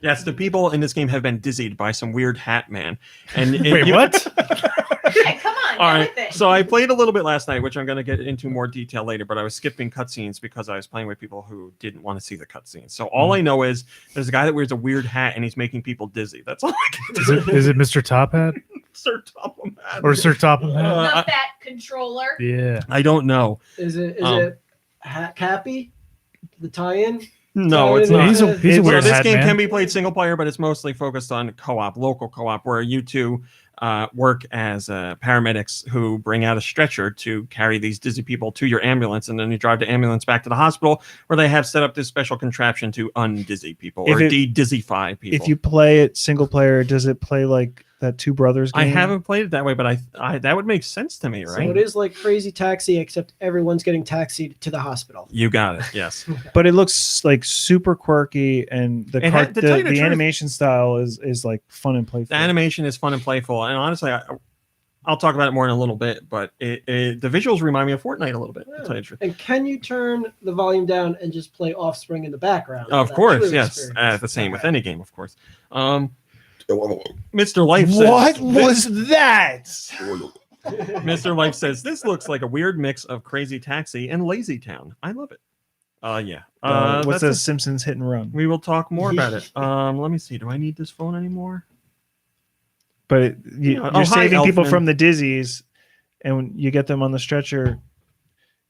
Yes, the people in this game have been dizzied by some weird hat man. And
Wait, what?
Okay, come on.
All
get
right,
with it.
so I played a little bit last night, which I'm going to get into more detail later, but I was skipping cutscenes because I was playing with people who didn't want to see the cutscenes. So all I know is there's a guy that wears a weird hat and he's making people dizzy. That's all I can do.
Is it Mr. Top Hat
Sir Topham Hat.
or Sir Topham Hat?
The fat controller.
Yeah.
I don't know.
Is it Cappy? The tie-in?
No, it's not.
He's a
So
weird
this
hat
game
man.
can be played single player, but it's mostly focused on co-op, local co-op, where you two work as paramedics who bring out a stretcher to carry these dizzy people to your ambulance, and then you drive the ambulance back to the hospital where they have set up this special contraption to undizzy people or de-dizzify people.
If you play it single player, does it play like that Two Brothers game?
I haven't played it that way, but I that would make sense to me, right?
So it is like Crazy Taxi, except everyone's getting taxied to the hospital.
You got it. Yes.
But it looks like super quirky, and the animation style is like fun and playful.
The animation is fun and playful, and honestly, I'll talk about it more in a little bit. But the visuals remind me of Fortnite a little bit. To tell you the truth.
And can you turn the volume down and just play Offspring in the background?
Of course, yes. The same with any game, of course. Mr. Life says,
what was that?
Mr. Life says, this looks like a weird mix of Crazy Taxi and Lazy Town. I love it. Yeah.
What's the Simpsons Hit and Run?
We will talk more about it. Let me see. Do I need this phone anymore?
But you're saving people from the dizzies, and when you get them on the stretcher,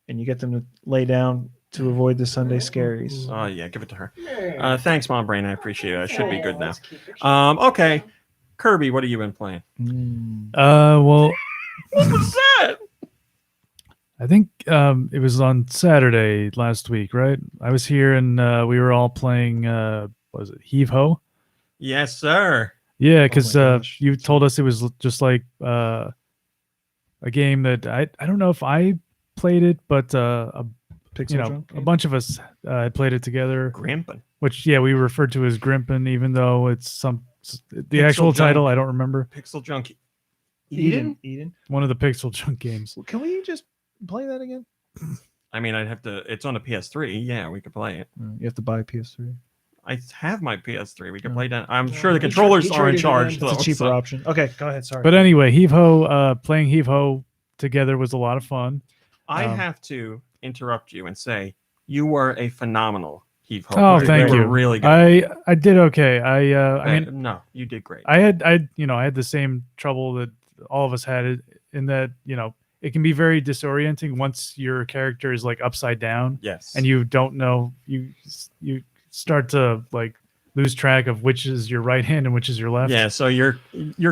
and you get them to lay down to avoid the Sunday scaries.
Oh, yeah. Give it to her. Thanks, Mom Brain. I appreciate it. I should be good now. Okay. Kirby, what have you been playing?
Well,
what was that?
I think it was on Saturday last week, right? I was here and we were all playing, was it Heave Ho?
Yes, sir.
Yeah, because you told us it was just like a game that I don't know if I played it, but a bunch of us had played it together.
Grimpin'.
Which, yeah, we referred to as Grimpin', even though it's the actual title, I don't remember.
Pixel Junk
Eden?
One of the Pixel Junk games.
Can we just play that again?
I mean, I'd have to. It's on a PS3. Yeah, we could play it.
You have to buy a PS3.
I have my PS3. We could play that. I'm sure the controllers are in charge.
It's a cheaper option. Okay, go ahead. Sorry.
But anyway, Heave Ho, playing Heave Ho together was a lot of fun.
I have to interrupt you and say you were a phenomenal Heave Ho.
Oh, thank you.
Really good.
I did okay. I mean,
no, you did great.
I had the same trouble that all of us had in that, it can be very disorienting once your character is like upside down.
Yes.
And you don't know, you start to like lose track of which is your right hand and which is your left.
Yeah. So your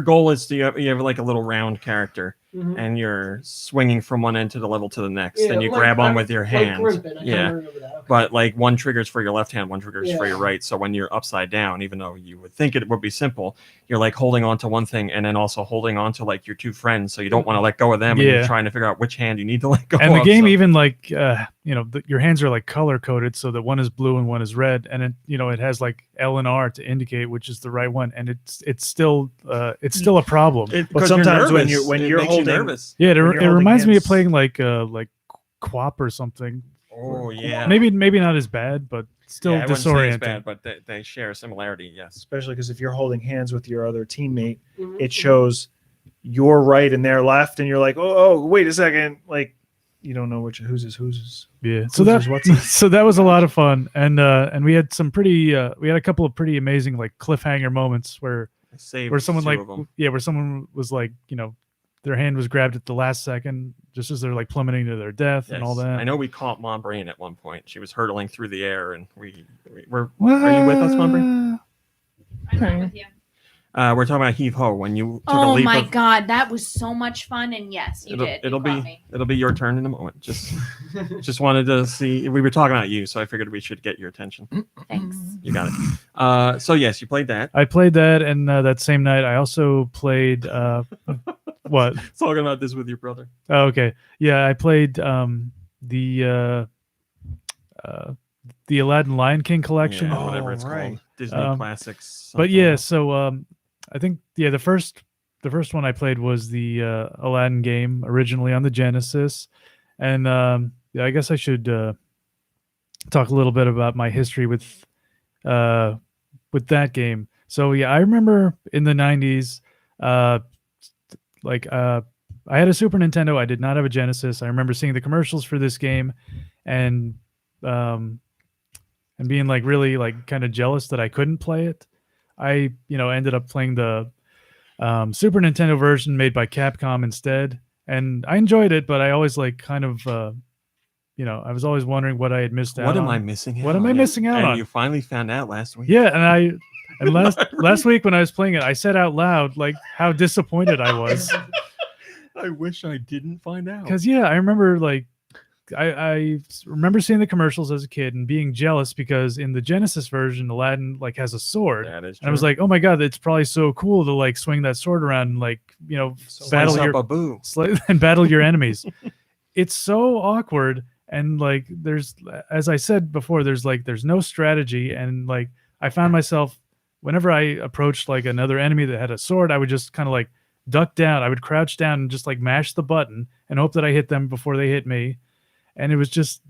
goal is you have like a little round character, and you're swinging from one end to the level to the next, and you grab on with your hand. Yeah. But like one triggers for your left hand, one triggers for your right. So when you're upside down, even though you would think it would be simple, you're like holding on to one thing and then also holding on to like your two friends. So you don't want to let go of them. And you're trying to figure out which hand you need to let go of.
And the game even like, your hands are like color coded so that one is blue and one is red. And it has like L and R to indicate which is the right one. And it's still a problem.
But sometimes when you're holding
nervous.
Yeah, it reminds me of playing like Quap or something.
Oh yeah,
maybe not as bad, but still disorienting.
Bad, but they share a similarity. Yes,
especially because if you're holding hands with your other teammate, it shows your right and their left, and you're like, oh, wait a second, like you don't know whose is.
Yeah, so that was a lot of fun, and we had some we had a couple of pretty amazing like cliffhanger moments where someone was like, their hand was grabbed at the last second, just as they're like plummeting to their death and all that.
I know we caught Mom Brain at one point. She was hurtling through the air, and we were. Are you with us, Mom Brain?
I'm not with you.
We're talking about Heave Ho. When you took a
oh
leap
my god, that was so much fun, and yes,
it'll be your turn in a moment. Just wanted to see. We were talking about you, so I figured we should get your attention.
Thanks.
You got it. So yes, you played that.
I played that, and that same night I also played. What?
Talking about this with your brother.
Oh, okay. Yeah, I played the Aladdin Lion King collection.
Yeah, whatever it's called. Disney Classics.
But yeah, so I think the first one I played was the Aladdin game originally on the Genesis, and I guess I should talk a little bit about my history with that game. So yeah, I remember in the 90s, I had a Super Nintendo. I did not have a Genesis. I remember seeing the commercials for this game, and being like really like kind of jealous that I couldn't play it. I ended up playing the Super Nintendo version made by Capcom instead, and I enjoyed it. But I always like kind of I was always wondering what I had missed out on.
What am I missing out on?
What am I missing out on?
You finally found out last week.
Yeah, and And last week when I was playing it, I said out loud like how disappointed I was.
I wish I didn't find out.
Because I remember like I remember seeing the commercials as a kid and being jealous because in the Genesis version, Aladdin like has a sword.
That is true.
And I was like, oh my god, it's probably so cool to like swing that sword around and like battle
Slice
your
up a boo.
and battle your enemies. It's so awkward and like there's, as I said before, there's no strategy, and like I found myself whenever I approached like another enemy that had a sword, I would just kind of like duck down. I would crouch down and just like mash the button and hope that I hit them before they hit me. And it was just,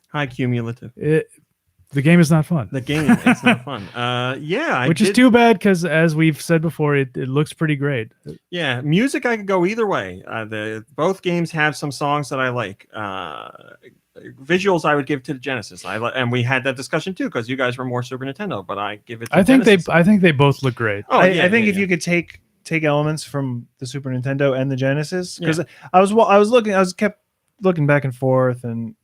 high cumulative.
The game is not fun.
The game is not fun.
Which is too bad because, as we've said before, it looks pretty great.
Yeah, music I could go either way. Both games have some songs that I like. Visuals I would give to the Genesis. And we had that discussion too because you guys were more Super Nintendo, but I give it to Genesis.
I think they both look great.
Oh,
I think if you could take elements from the Super Nintendo and the Genesis, because I kept looking back and forth, and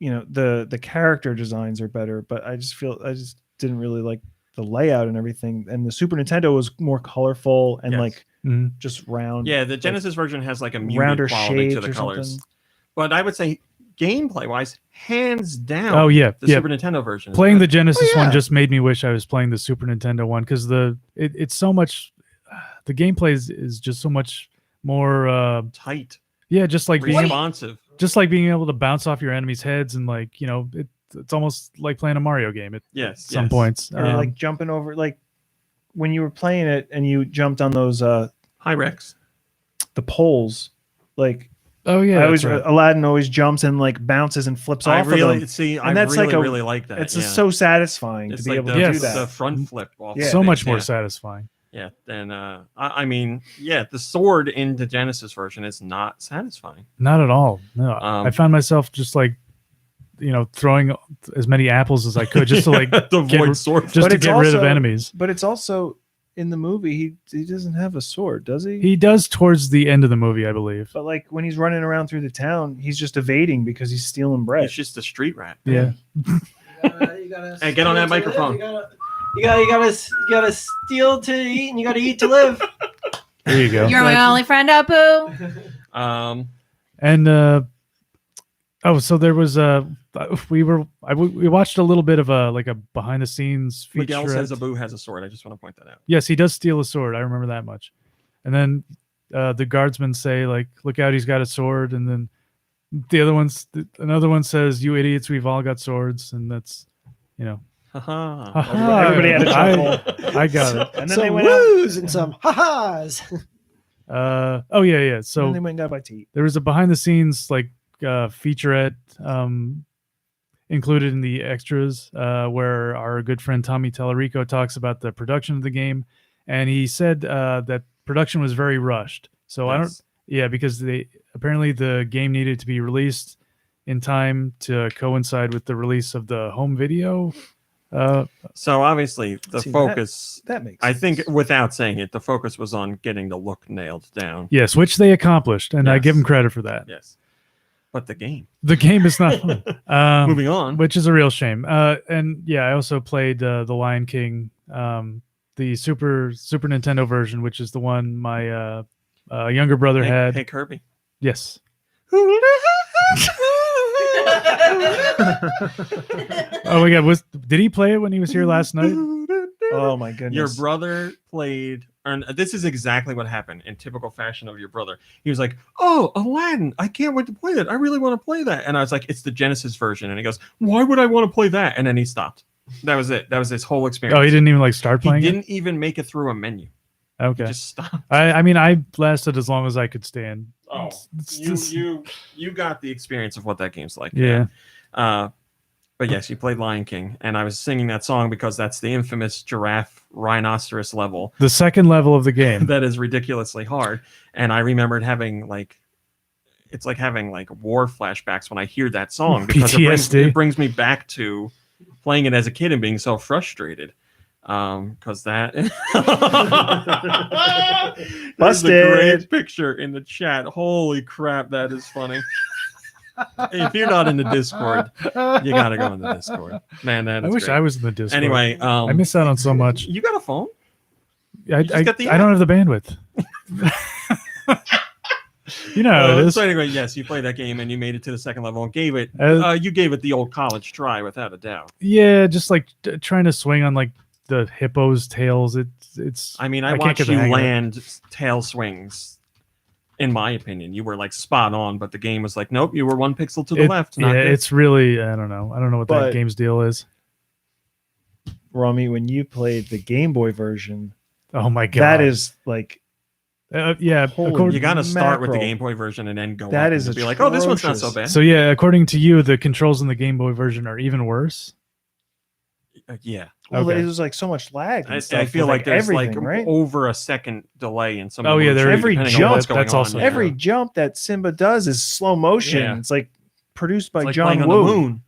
the character designs are better, but I just didn't really like the layout and everything. And the Super Nintendo was more colorful and just round.
Yeah, the Genesis version has like a muted
rounder
quality to
shades
the
or
colors.
something.
But I would say gameplay wise, hands down.
Oh yeah,
the Super Nintendo version.
Playing the Genesis one just made me wish I was playing the Super Nintendo one because it's so much. The gameplay is just so much more
tight.
Yeah, just like
responsive.
Just like being able to bounce off your enemies' heads and like it's almost like playing a Mario game at some points.
Or like jumping over, like when you were playing it and you jumped on those
Hyrex,
the poles, like.
Oh yeah,
Aladdin always jumps and like bounces and flips off of them.
And that's really like that.
It's just so satisfying to be able to do that.
The front flip off.
Yeah. So much more satisfying.
Yeah, and I mean, the sword in the Genesis version is not satisfying.
Not at all. No, I found myself just like, throwing as many apples as I could just to like
avoid sword,
just to get rid of enemies.
But it's also in the movie he doesn't have a sword, does he?
He does towards the end of the movie, I believe.
But like when he's running around through the town, he's just evading because he's stealing bread.
He's just a street rat.
Yeah.
Hey, get on that microphone.
You gotta steal to eat, and you gotta eat to live.
There you go.
You're my only friend, Apu.
And so there was we watched a little bit of a behind the scenes feature.
Miguel says Abu has a sword. I just want to point that out.
Yes, he does steal a sword. I remember that much. And then the guardsmen say like, "Look out, he's got a sword." And then another one says, "You idiots, we've all got swords." And that's
everybody had a chuckle.
I got it.
And then they went woos and some ha-has.
Oh yeah. So
and they went and got by tea.
There was a behind the scenes like featurette included in the extras where our good friend Tommy Tellerico talks about the production of the game, and he said that production was very rushed. So because apparently the game needed to be released in time to coincide with the release of the home video.
So obviously the focus
that makes
I
sense.
think without saying it, the focus was on getting the look nailed down.
Yes, which they accomplished, and I give them credit for that.
Yes. But the game
is not fun.
Moving on,
which is a real shame. And I also played the Lion King, the Super Nintendo version, which is the one my younger brother had.
Hey Kirby.
Yes. Oh my God! Did he play it when he was here last night?
Oh my goodness!
Your brother played, and this is exactly what happened in typical fashion of your brother. He was like, "Oh, Aladdin! I can't wait to play that. I really want to play that." And I was like, "It's the Genesis version." And he goes, "Why would I want to play that?" And then he stopped. That was it. That was his whole experience.
Oh, he didn't even start playing.
He didn't even make it through a menu.
Okay.
He just stopped.
I mean, I lasted as long as I could stand.
Oh, you got the experience of what that game's like.
Yeah.
But yes, you played Lion King, and I was singing that song because that's the infamous giraffe rhinoceros level.
The second level of the game.
That is ridiculously hard. And I remembered having it's like having war flashbacks when I hear that song because it brings me back to playing it as a kid and being so frustrated. Because that there's a great picture in the chat. Holy crap, that is funny. If you're not in the Discord, you gotta go in the Discord. Man, that
I
is
wish
great.
I was in the Discord.
Anyway,
I miss out on so much.
You got a phone?
I
just got the
I don't have the bandwidth. You know how it is.
So anyway, yes, you played that game and you made it to the second level and gave it.
Uh,
You gave it the old college try, without a doubt.
Yeah, just like trying to swing on like the hippo's tails. It's.
I mean,
I
I
can't
watched
get the
you
hang of it.
land tail swings. In my opinion, you were like spot on, but the game was like, nope, you were one pixel to the left.
Yeah,
Not good.
it's really. I don't know. I don't know what
But-
that game's deal is.
Rami, when you played the Game Boy version,
Oh my god,
that is like
yeah.
Holy
according-
You gotta start with the
mackerel.
Game Boy version and then go.
That
up
is
and be like, oh, this one's not so
atrocious.
bad.
So yeah, according to you, the controls in the Game Boy version are even worse.
Yeah,
well,
Okay.
it was like so much lag. And
I
stuff
feel
with,
like there's
everything,
like
right?
over a second delay in some.
Oh,
of the
yeah, there
motion,
is.
Every
depending on
jump,
what's going
that's
on,
also-
yeah.
Every jump that Simba does is slow motion.
Yeah.
It's like produced by
It's like
John
playing
Woo.
on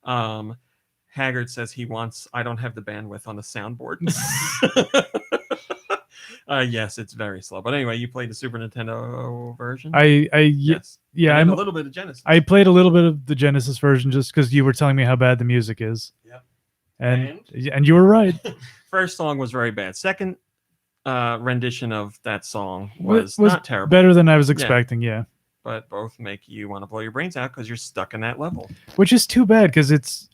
the moon. Haggard says he wants. I don't have the bandwidth on the soundboard. Yes, it's very slow. But anyway, you played the Super Nintendo version.
Yeah,
and
I'm
a little bit of Genesis.
I played a little bit of the Genesis version just because you were telling me how bad the music is.
Yep.
And you were right.
First song was very bad. Second rendition of that song was
Was
not terrible,
Better than I was expecting, yeah.
but both make you want to blow your brains out because you're stuck in that level.
Which is too bad because it's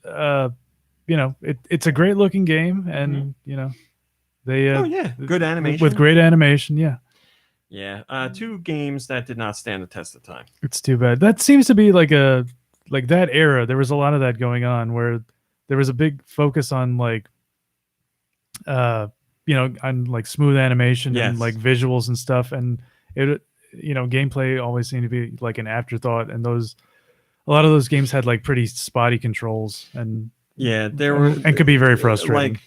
it's a great looking game and they
Oh yeah, good animation
with great animation, yeah.
Yeah, two games that did not stand the test of time.
It's too bad. That seems to be like that era. There was a lot of that going on where there was a big focus on like on like smooth animation
Yes.
and like visuals and stuff, and it gameplay always seemed to be like an afterthought, and a lot of those games had like pretty spotty controls and
Yeah, there were
and could be very frustrating.
Like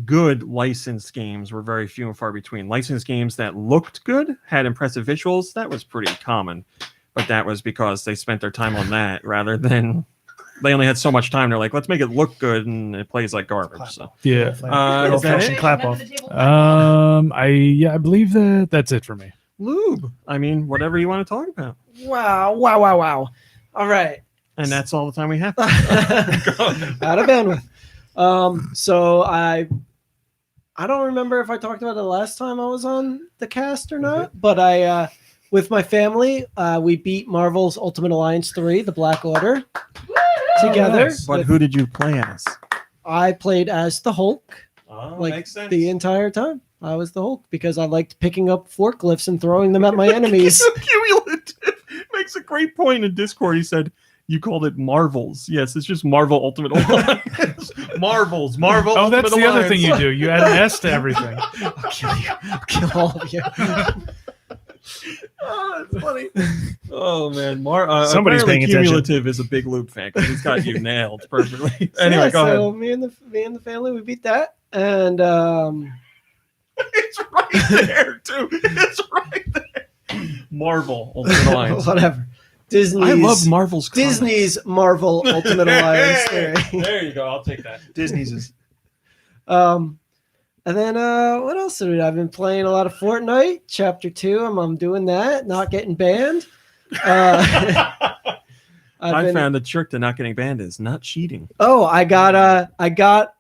good licensed games were very few and far between. Licensed games that looked good, had impressive visuals, that was pretty common. But that was because they spent their time on that rather than they only had so much time. They're like, let's make it look good, and it plays like garbage. So
Yeah.
is that
Old-fashioned
it?
clap off.
I believe that's it for me.
Lube. I mean, whatever you want to talk about.
Wow. All right.
And that's all the time we have.
Out of bandwidth. So I don't remember if I talked about it last time I was on the cast or not, but I with my family we beat Marvel's Ultimate Alliance 3, The Black Order, together.
But
with-
who did you play as?
I played as the Hulk
Oh,
like the entire time. I was the Hulk because I liked picking up forklifts and throwing them at my enemies.
Cumulative makes a great point in Discord. He said you called it Marvels. Yes, it's just Marvel Ultimate Alliance. Marvel.
Oh, that's
Ultimate
the other thing
Alliance.
you do. You add an S to everything.
I'll kill you. I'll kill all of you.
Oh, that's funny. Oh man,
Somebody's
apparently
paying attention.
Cumulative is a big Loop fan because he's got you nailed perfectly.
So,
Anyway,
yeah,
go
so
ahead.
me and the family we beat that, and
It's right there too. It's right there. Marvel Ultimate Alliance.
whatever. Disney's
I love Marvel's comics.
Disney's Marvel Ultimate Alliance 3.
There you go. I'll take that.
Disney's is
And then what else did I've been playing a lot of Fortnite Chapter 2. I'm doing that, not getting banned.
I
I've been,
found the trick to not getting banned is not cheating.
I got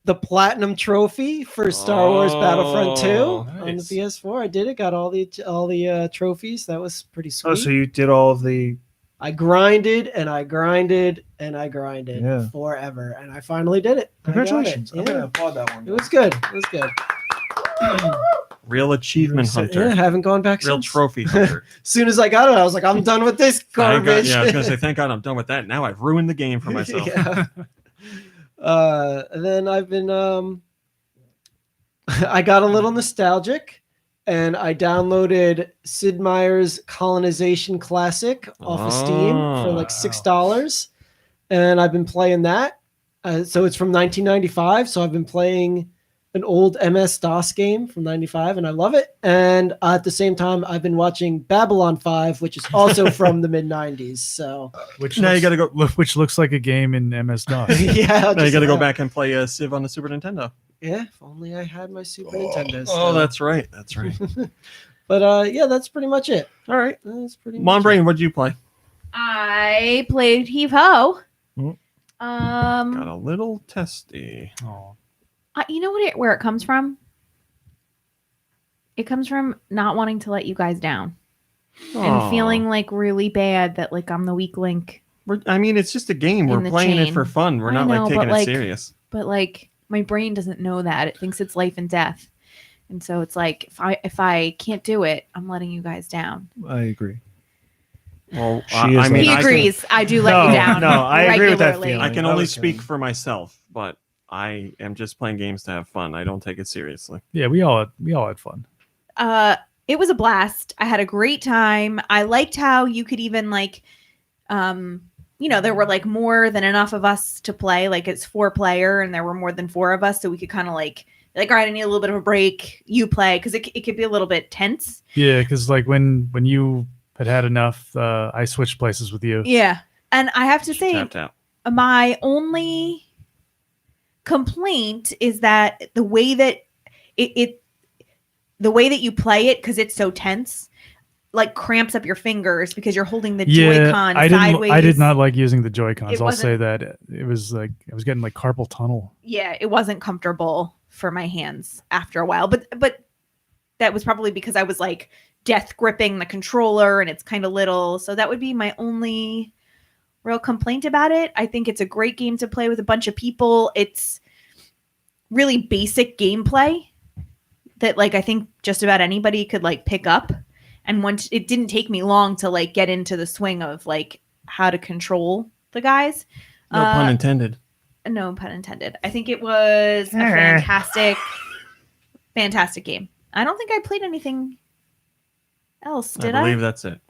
the platinum trophy for Star Wars Battlefront 2 on the
nice.
PS4. I did it. Got all the trophies. That was pretty sweet.
oh, so you did all of the
I grinded and I grinded and I grinded
Yeah.
forever, and I finally did it. I got it.
congratulations. I'm
Yeah.
gonna applaud that one.
It was good. It was good.
Real achievement hunter.
Yeah, haven't gone back
Real
since.
trophy hunter.
As soon as I got it, I was like, I'm done with this
Thank God-
garbage.
yeah, I was gonna say, thank God I'm done with that. Now I've ruined the game for myself.
Yeah. And then I've been I got a little nostalgic, and I downloaded Sid Meier's Colonization Classic off of Steam for like $6, and I've been playing that. So it's from 1995. So I've been playing an old MS-DOS game from 95, and I love it. And at the same time, I've been watching Babylon 5, which is also from the mid-90s. So
Which
Now you
looks-
gotta go.
which looks like a game in MS-DOS.
yeah,
Now you gotta go back and play Civ on the Super Nintendo.
Yeah, if only I had my Super Nintendo.
Oh,
still.
that's right. That's right.
But yeah, that's pretty much it.
All right.
That's pretty.
Mon
much
Brain, what'd you play?
I played Heave Ho.
Mm.
Got a little testy.
Oh,
You know where it comes from? It comes from not wanting to let you guys down and feeling like really bad that like I'm the weak link.
I mean, it's just a game. We're
the
playing it
chain.
for fun. We're
I
not
know,
like taking
but,
it serious.
But like my brain doesn't know that. It thinks it's life and death. And so it's like if I can't do it, I'm letting you guys down.
I agree.
Well,
She is
He
like-
agrees. I do let you down.
No, I agree with that
regularly.
feeling.
I can
I
only
was
speak
saying.
for myself, but I am just playing games to have fun. I don't take it seriously.
Yeah, we all had fun.
It was a blast. I had a great time. I liked how you could even like there were like more than enough of us to play. Like it's 4-player and there were more than 4 of us, so we could kind of like all right, I need a little bit of a break. You play, because it could be a little bit tense.
Yeah, because like when you had enough, I switched places with you.
Yeah, and I have to say,
Tap.
my only complaint is that the way that the way that you play it, because it's so tense, like cramps up your fingers because you're holding the Joy-Con sideways.
I did not like using the Joy-Cons.
It
I'll say
wasn't-
that it was like I was getting like carpal tunnel.
Yeah, it wasn't comfortable for my hands after a while, but that was probably because I was like death gripping the controller and it's kind of little. So that would be my only real complaint about it. I think it's a great game to play with a bunch of people. It's really basic gameplay that like I think just about anybody could like pick up. And once it didn't take me long to like get into the swing of like how to control the guys.
No pun intended.
No pun intended. I think it was a fantastic game. I don't think I played anything else, did I?
believe that's it.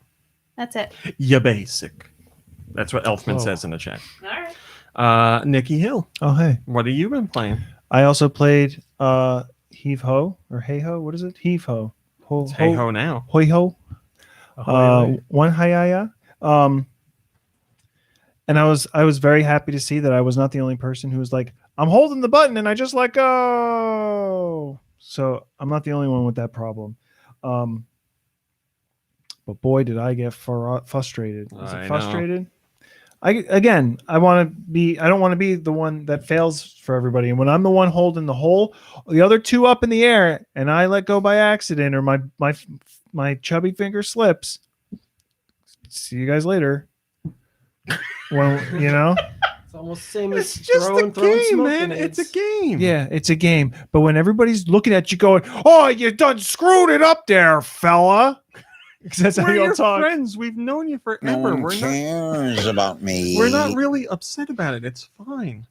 That's it.
Ya basic. That's what Elfman
Whoa.
says in the chat.
All right.
Nikki Hill,
Oh, hey.
what have you been playing?
I also played Heave Ho or Hey Ho. What is it? Heave Ho.
It's hey ho now.
Hoi Ho. One Hayaya. And I was very happy to see that I was not the only person who was like, I'm holding the button and I just let go. So I'm not the only one with that problem. But boy, did I get frustrated. Was
I
it
know.
frustrated? I don't want to be the one that fails for everybody. And when I'm the one holding the hole, the other 2 up in the air, and I let go by accident, or my chubby finger slips. See you guys later. Well,
It's almost the same as
It's just a
throwing
game,
smoke
man.
grenades.
It's a game.
yeah, it's a game. But when everybody's looking at you going, "Oh, you done screwed it up there, fella," because that's how
We're
you'll
your
talk.
friends. We've known you forever.
No one
we're
cares about me.
not really upset about it. It's fine.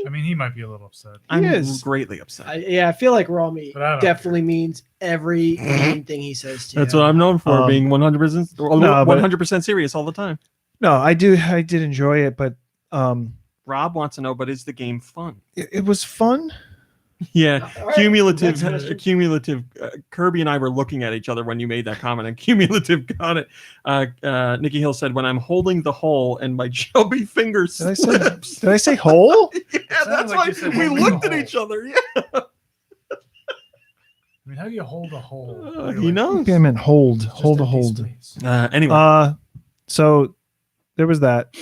I mean, he might be a little upset.
I'm
is.
greatly upset.
I feel like Romy
But I don't
definitely means every mean thing he says to
That's
you.
what I'm known for,
Um,
being 100%
no, but-
100% serious all the time.
No, I did enjoy it, but
Rob wants to know, but is the game fun?
it was fun.
Yeah,
All right.
cumulative.
Next question.
Cumulative. Kirby and I were looking at each other when you made that comment, and cumulative got it. Nikki Hill said, "When I'm holding the hole and my chubby finger
Did I
slips."
say hole?
Yeah, that's
like
why
you said
we
holding
looked
the
at
hole.
each other. Yeah,
I mean, how do you hold a hole?
he knows.
Okay, I meant hold.
Just
Hold a
empty
hold.
space.
Anyway,
So there was that.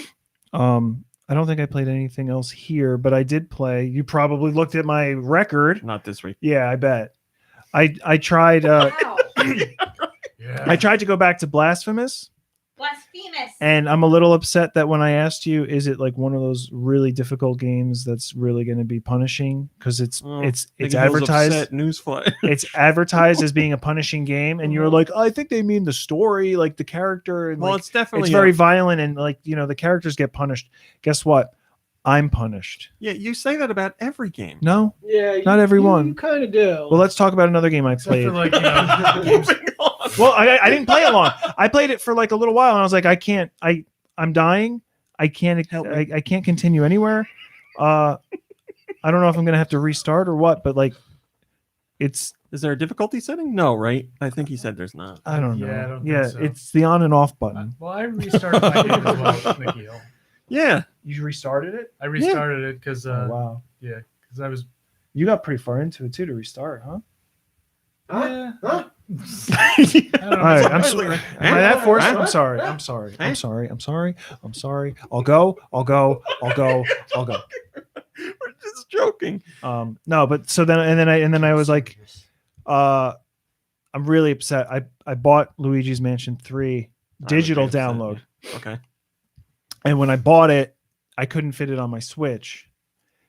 I don't think I played anything else here, but I did play. You probably looked at my record.
not this week.
Yeah, I bet. I tried.
Wow.
Yeah.
I tried to go back to Blasphemous,
Blasphemous.
and I'm a little upset that when I asked you, is it like one of those really difficult games that's really going to be punishing? Because it's
Oh,
it's
Nikki Hill's
advertised.
upset. Newsflash.
It's advertised as being a punishing game, and you're like, I think they mean the story, like the character, and
Well,
like,
it's definitely
it's very violent, and like the characters get punished. Guess what? I'm punished.
yeah. You say that about every game.
No,
Yeah,
not everyone.
You kind of do.
Well, let's talk about another game I
Except
played.
for like, games-
Moving on.
Well, I didn't play it long. I played it for like a little while, and I was like, I'm dying. I can't
Help me.
I can't continue anywhere. I don't know if I'm gonna have to restart or what, but like, it's
Is there a difficulty setting? No, right? I think he said there's not.
I don't know.
Yeah, I don't think
Yeah,
so.
it's the on and off button.
well, I restarted my game as well, Nikki Hill.
Yeah.
You restarted it?
I restarted it because
Oh, wow.
yeah, because I was
You got pretty far into it too to restart, huh?
yeah,
Huh?
I don't know.
All right, I'm
Hey,
sorry.
look,
Am I that forced?
hey.
I'm sorry. I'm sorry. I'm sorry. I'm sorry. I'm sorry. I'll go. I'll go. I'll go. I'll go.
We're just joking.
No, but so then and then I was like, I'm really upset. I bought Luigi's Mansion 3 digital
I would be upset,
download,
yeah. Okay.
and when I bought it, I couldn't fit it on my Switch,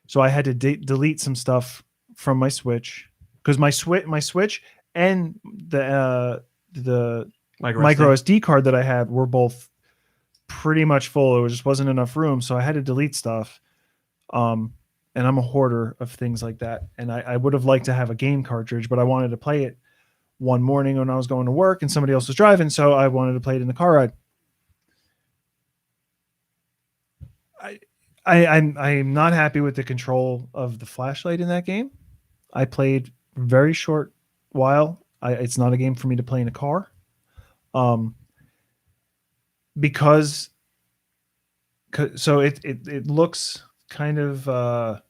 so I had to delete some stuff from my Switch because my Switch and the micro SD card that I had were both pretty much full. It just wasn't enough room, so I had to delete stuff. And I'm a hoarder of things like that. And I would have liked to have a game cartridge, but I wanted to play it one morning when I was going to work and somebody else was driving, so I wanted to play it in the car ride. I'm not happy with the control of the flashlight in that game. I played a very short while. It's not a game for me to play in a car. Because so it looks kind of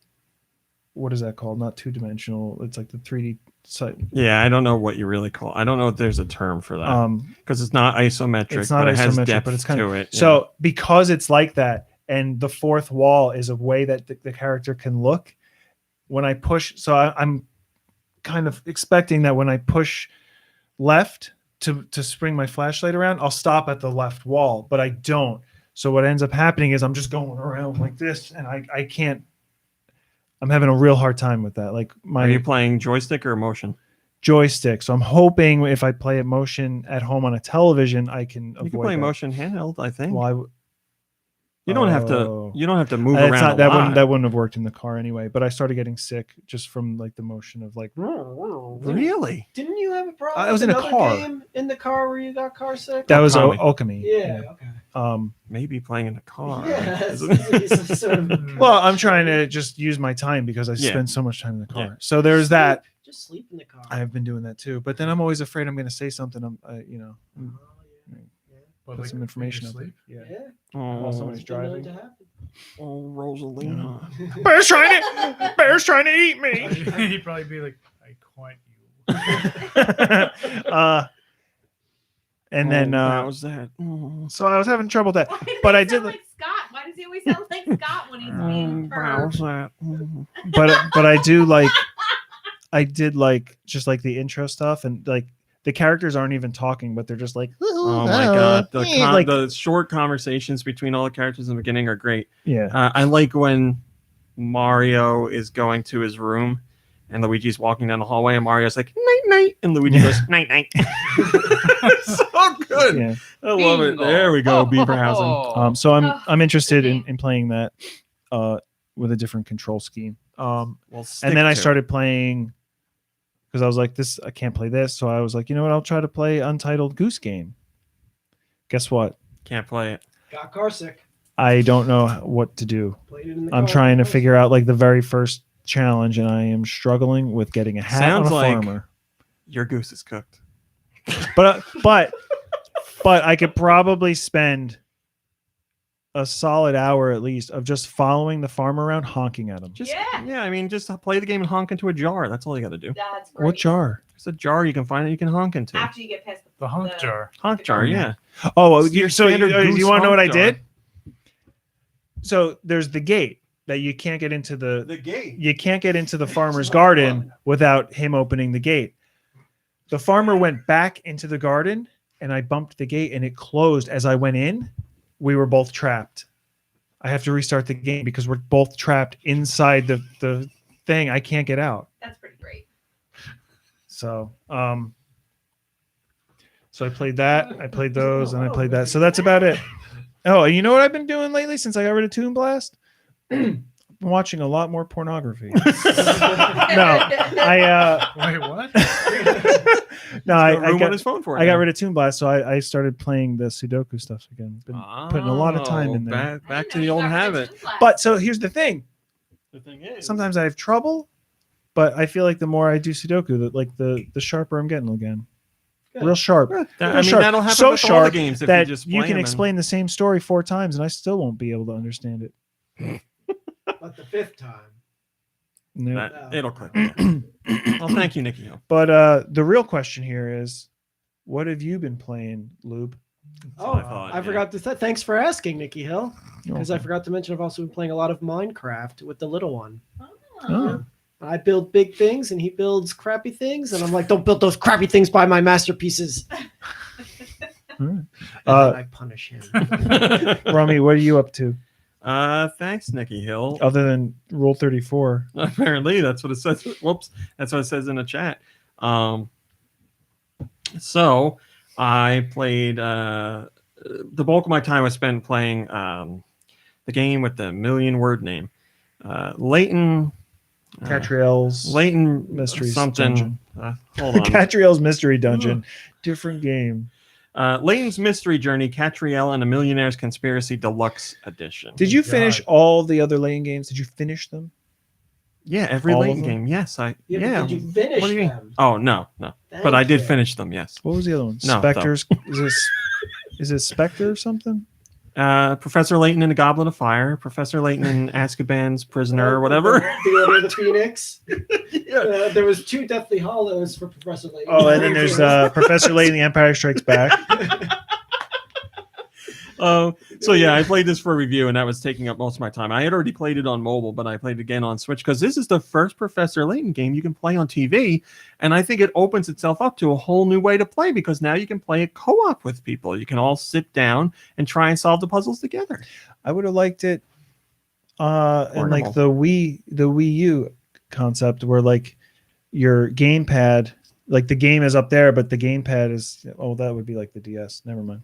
what is that called? Not two-dimensional. It's like the 3D side.
Yeah, I don't know what you really call. I don't know if there's a term for that because it's not isometric.
It's not
but it has
isometric,
depth
but it's kind
to
of
it.
so because it's like that, and the fourth wall is a way that the character can look. When I push, so I'm kind of expecting that when I push left to spring my flashlight around, I'll stop at the left wall, but I don't. So what ends up happening is I'm just going around like this, and I can't. I'm having a real hard time with that. Like
Are you playing joystick or motion?
Joystick. So I'm hoping if I play it motion at home on a television, I can avoid
You can play
that.
motion handheld. I think.
Well,
you don't have to. You don't have to move
It's
around.
not,
a lot.
that wouldn't have worked in the car anyway. But I started getting sick just from like the motion of like.
Really?
Didn't you have a problem?
I was
with
in a
another
car.
Game in the car where you got car sick?
That was
Okami.
Okami.
Yeah. Okay.
Maybe playing in the car.
Yeah.
Isn't
it's
it?
sort of-
Well, I'm trying to just use my time because I
Yeah.
spend so much time in the car.
Yeah.
So there's that.
Just sleep in the car.
I've been doing that too. But then I'm always afraid I'm going to say something. Put some information up.
Sleep.
Yeah.
Yeah.
While somebody's
It's been known
driving.
to happen.
Oh, Rosalina.
Bear's trying to eat me.
He'd probably be like, I quite you.
And then
how was that? Oh,
so I was having trouble with that.
Why does
But
he
I did
sound
like
like Scott. Why does he always sound like Scott when he's being
how was
purred?
that?
but I do like I did like just like the intro stuff and like the characters aren't even talking, but they're just like
Oh my god,
like
the short conversations between all the characters in the beginning are great.
yeah.
I like when Mario is going to his room and Luigi's walking down the hallway and Mario's like night night and Luigi goes night night. So good.
Yeah.
I love it. There we go, Beaver housing.
So
Oh,
I'm interested
good game.
in playing that with a different control scheme.
Well,
And then I
stick to it.
started playing because I was like, this I can't play this. So I was like, you know what? I'll try to play Untitled Goose Game. Guess what?
Can't play it.
Got car sick.
I don't know what to do.
Played it in the
I'm
car.
trying to figure out like the very first challenge, and I am struggling with getting a hat
Sounds
on a
like-
farmer.
Your goose is cooked.
But I could probably spend a solid hour at least of just following the farmer around, honking at him.
Just
Yeah.
I mean, just play the game and honk into a jar. That's all you got to do.
That's great.
What jar?
It's a jar you can find that you can honk into.
After you get past
The honk jar.
Honk jar, yeah.
Oh, well,
It's your
so
standard goose
you want to know what I
honk jar.
did? So there's the gate that you can't get into the
gate.
you can't get into the farmer's garden without him opening the gate. The farmer went back into the garden and I bumped the gate and it closed as I went in. We were both trapped. I have to restart the game because we're both trapped inside the thing. I can't get out.
That's pretty great.
So, so I played that. I played those and I played that. So that's about it. Oh, and you know what I've been doing lately since I got rid of Toon Blast? Been watching a lot more pornography. No, I
Wait, what?
no,
I
I
on
got
his phone for it.
I got
now.
rid of Toon Blast, so I started playing the Sudoku stuff again. Been putting a lot of time in there.
Back to the old habit.
But so here's the thing.
The thing is,
Sometimes I have trouble, but I feel like the more I do Sudoku, the sharper I'm getting again. Real sharp.
I
Real
mean,
sharp.
that'll happen
So
with all the
sharp
games if
that
you just
you
play
can
'em and-
explain the same story 4 times and I still won't be able to understand it.
But the 5th time.
No.
That, it'll click. Well, thank you, Nikki Hill.
But the real question here is, what have you been playing, Lube?
Oh,
what I thought,
I
yeah.
forgot to say. Thanks for asking, Nikki Hill. Because I
Okay.
forgot to mention, I've also been playing a lot of Minecraft with the little one.
Oh.
I build big things, and he builds crappy things, and I'm like, don't build those crappy things by my masterpieces. And
Uh,
then I punish him.
Rami, what are you up to
Thanks, Nikki Hill.
other than Rule 34?
Apparently, that's what it says. Whoops, that's what it says in the chat. So I played. The bulk of my time was spent playing the game with the 1,000,000-word name, Leighton.
Catriel's
Leighton
Mystery
something.
Dungeon.
Hold on.
Catriel's Mystery Dungeon. Different game.
Leighton's Mystery Journey, Catriel and a Millionaire's Conspiracy Deluxe Edition.
Did you finish all the other Leighton games? Did you finish them?
Yeah, every
All of
Leighton
them?
game. Yes, I.
Yeah,
Yeah.
but did you finish
What do you mean?
them?
Oh no. But
Thank
I did
you.
finish them. Yes.
What was the other one?
No,
Spectre's. Is it Spectre or something?
Professor Layton in the Goblet of Fire, Professor Layton in Azkaban's Prisoner, or whatever.
The Order of the Phoenix. There was 2 Deathly Hollows for Professor Layton.
Oh, and then there's Professor Layton, The Empire Strikes Back.
So yeah, I played this for a review, and that was taking up most of my time. I had already played it on mobile, but I played it again on Switch because this is the first Professor Layton game you can play on TV, and I think it opens itself up to a whole new way to play because now you can play it co-op with people. You can all sit down and try and solve the puzzles together.
I would have liked it in like the Wii U concept where like your gamepad, like the game is up there, but the gamepad is that would be like the DS. Never mind.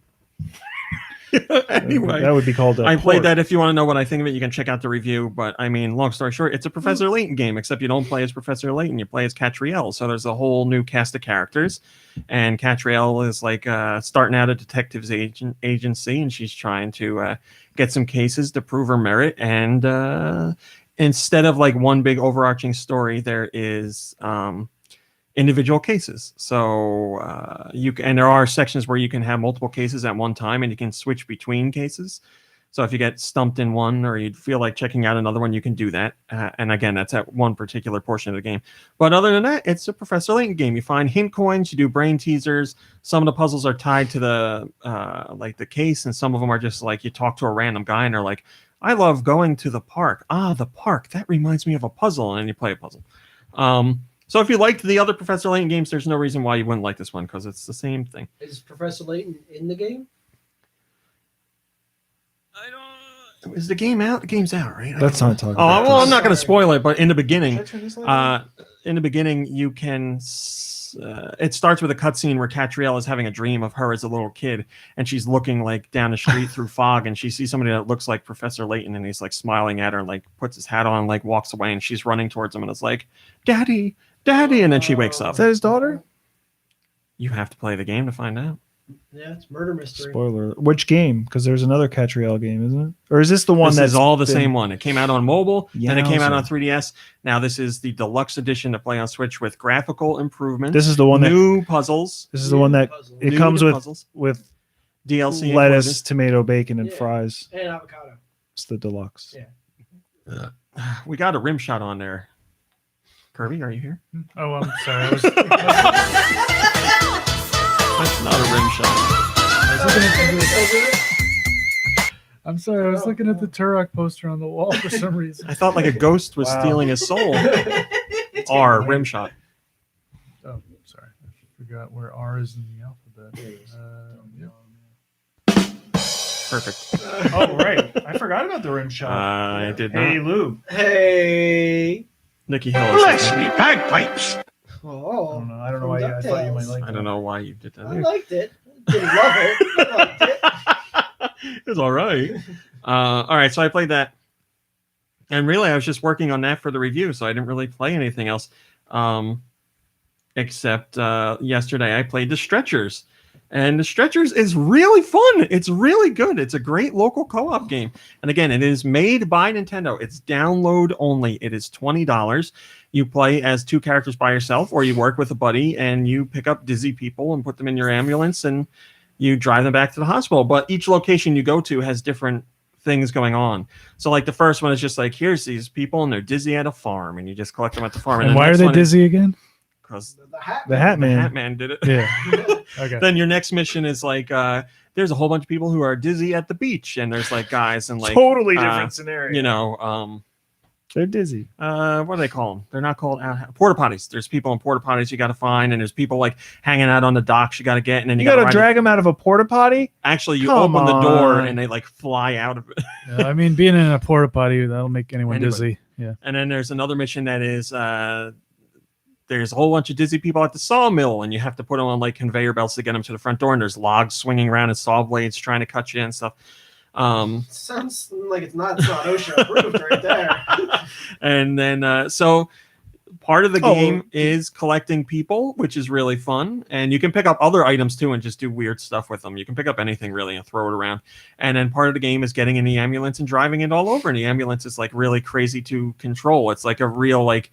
Anyway,
that would be called
I played that. If you want to know what I think of it, you can check out the review. But I mean, long story short, it's a Professor Layton game, except you don't play as Professor Layton, you play as Catriel. So there's a whole new cast of characters, and Catriel is like starting out a detectives agency, and she's trying to get some cases to prove her merit. And instead of like one big overarching story, there is individual cases. So and there are sections where you can have multiple cases at one time, and you can switch between cases. So if you get stumped in one or you feel like checking out another one, you can do that. And again, that's at one particular portion of the game. But other than that, it's a Professor Layton game. You find hint coins, you do brain teasers. Some of the puzzles are tied to the like the case, and some of them are just like you talk to a random guy and they're like, I love going to the park. The park. That reminds me of a puzzle. And then you play a puzzle. So if you liked the other Professor Layton games, there's no reason why you wouldn't like this one because it's the same thing.
Is Professor Layton in the game?
Is the game out? The game's out, right?
Let's not talk
Oh,
about
well,
this.
I'm not going to spoil it, but in the beginning,
Should I turn this light on?
you can. It starts with a cutscene where Catriel is having a dream of her as a little kid, and she's looking like down the street through fog, and she sees somebody that looks like Professor Layton, and he's like smiling at her, and like puts his hat on, and, like walks away, and she's running towards him, and it's like, "Daddy, Daddy," and then she wakes up.
Is that his daughter?
You have to play the game to find out.
Yeah, it's murder mystery.
Spoiler. Which game? Because there's another Catriel game, isn't it? Or is this the one
This
that's
is all the
been-
same one. It came out on mobile, then it came out
Yowza.
on 3DS. Now this is the deluxe edition to play on Switch with graphical improvements.
This is the one that
new puzzles.
This is the one that it
New
comes
to
with
puzzles.
with
DLC
lettuce,
included.
tomato, bacon, and
Yeah.
fries.
And avocado.
It's the deluxe.
Yeah.
We got a rim shot on there. Kirby, are you here?
Oh, I'm sorry.
That's not a rim shot.
I'm sorry. I was looking at the Turok poster on the wall for some reason.
I thought like a ghost was
Wow.
stealing his soul. R rim shot.
Oh, sorry. I forgot where R is in the alphabet.
Perfect.
Oh right, I forgot about the rim shot.
I did not.
Hey Lube.
Hey.
Nikki Hill. is listening.
bagpipes.
Oh.
I don't know why. I thought you might like.
I don't know why you did that.
I liked it. Didn't love it. I liked it.
It was all right. All right, so I played that, and really, I was just working on that for the review, so I didn't really play anything else, except yesterday I played the Stretchers, and the Stretchers is really fun. It's really good. It's a great local co-op game, and again, it is made by Nintendo. It's download only. It is $20. You play as 2 characters by yourself, or you work with a buddy, and you pick up dizzy people and put them in your ambulance, and you drive them back to the hospital. But each location you go to has different things going on. So like the first one is just like, here's these people and they're dizzy at a farm, and you just collect them at the farm.
And why are they dizzy again?
Because
The hat.
The Hat Man.
Hat Man did it.
Yeah. Okay.
Then your next mission is like, there's a whole bunch of people who are dizzy at the beach, and there's like guys and like
Totally different scenario.
you know,
They're dizzy.
what do they call them? They're not called porta potties. There's people in porta potties you got to find, and there's people like hanging out on the docks you got to get, and then
You
you got
gotta
to
drag them out of a porta potty?
Actually, you
Come
open the door
on.
and they like fly out of it.
I mean, being in a porta potty, that'll make anyone
Anybody.
dizzy. Yeah.
And then there's another mission that is there's a whole bunch of dizzy people at the sawmill, and you have to put them on like conveyor belts to get them to the front door. And there's logs swinging around and saw blades trying to cut you and stuff.
Sounds like it's not OSHA approved right there.
And then so part of the
Oh,
game is collecting people, which is really fun. And you can pick up other items too and just do weird stuff with them. You can pick up anything really and throw it around. And then part of the game is getting in the ambulance and driving it all over. And the ambulance is like really crazy to control. It's like a real like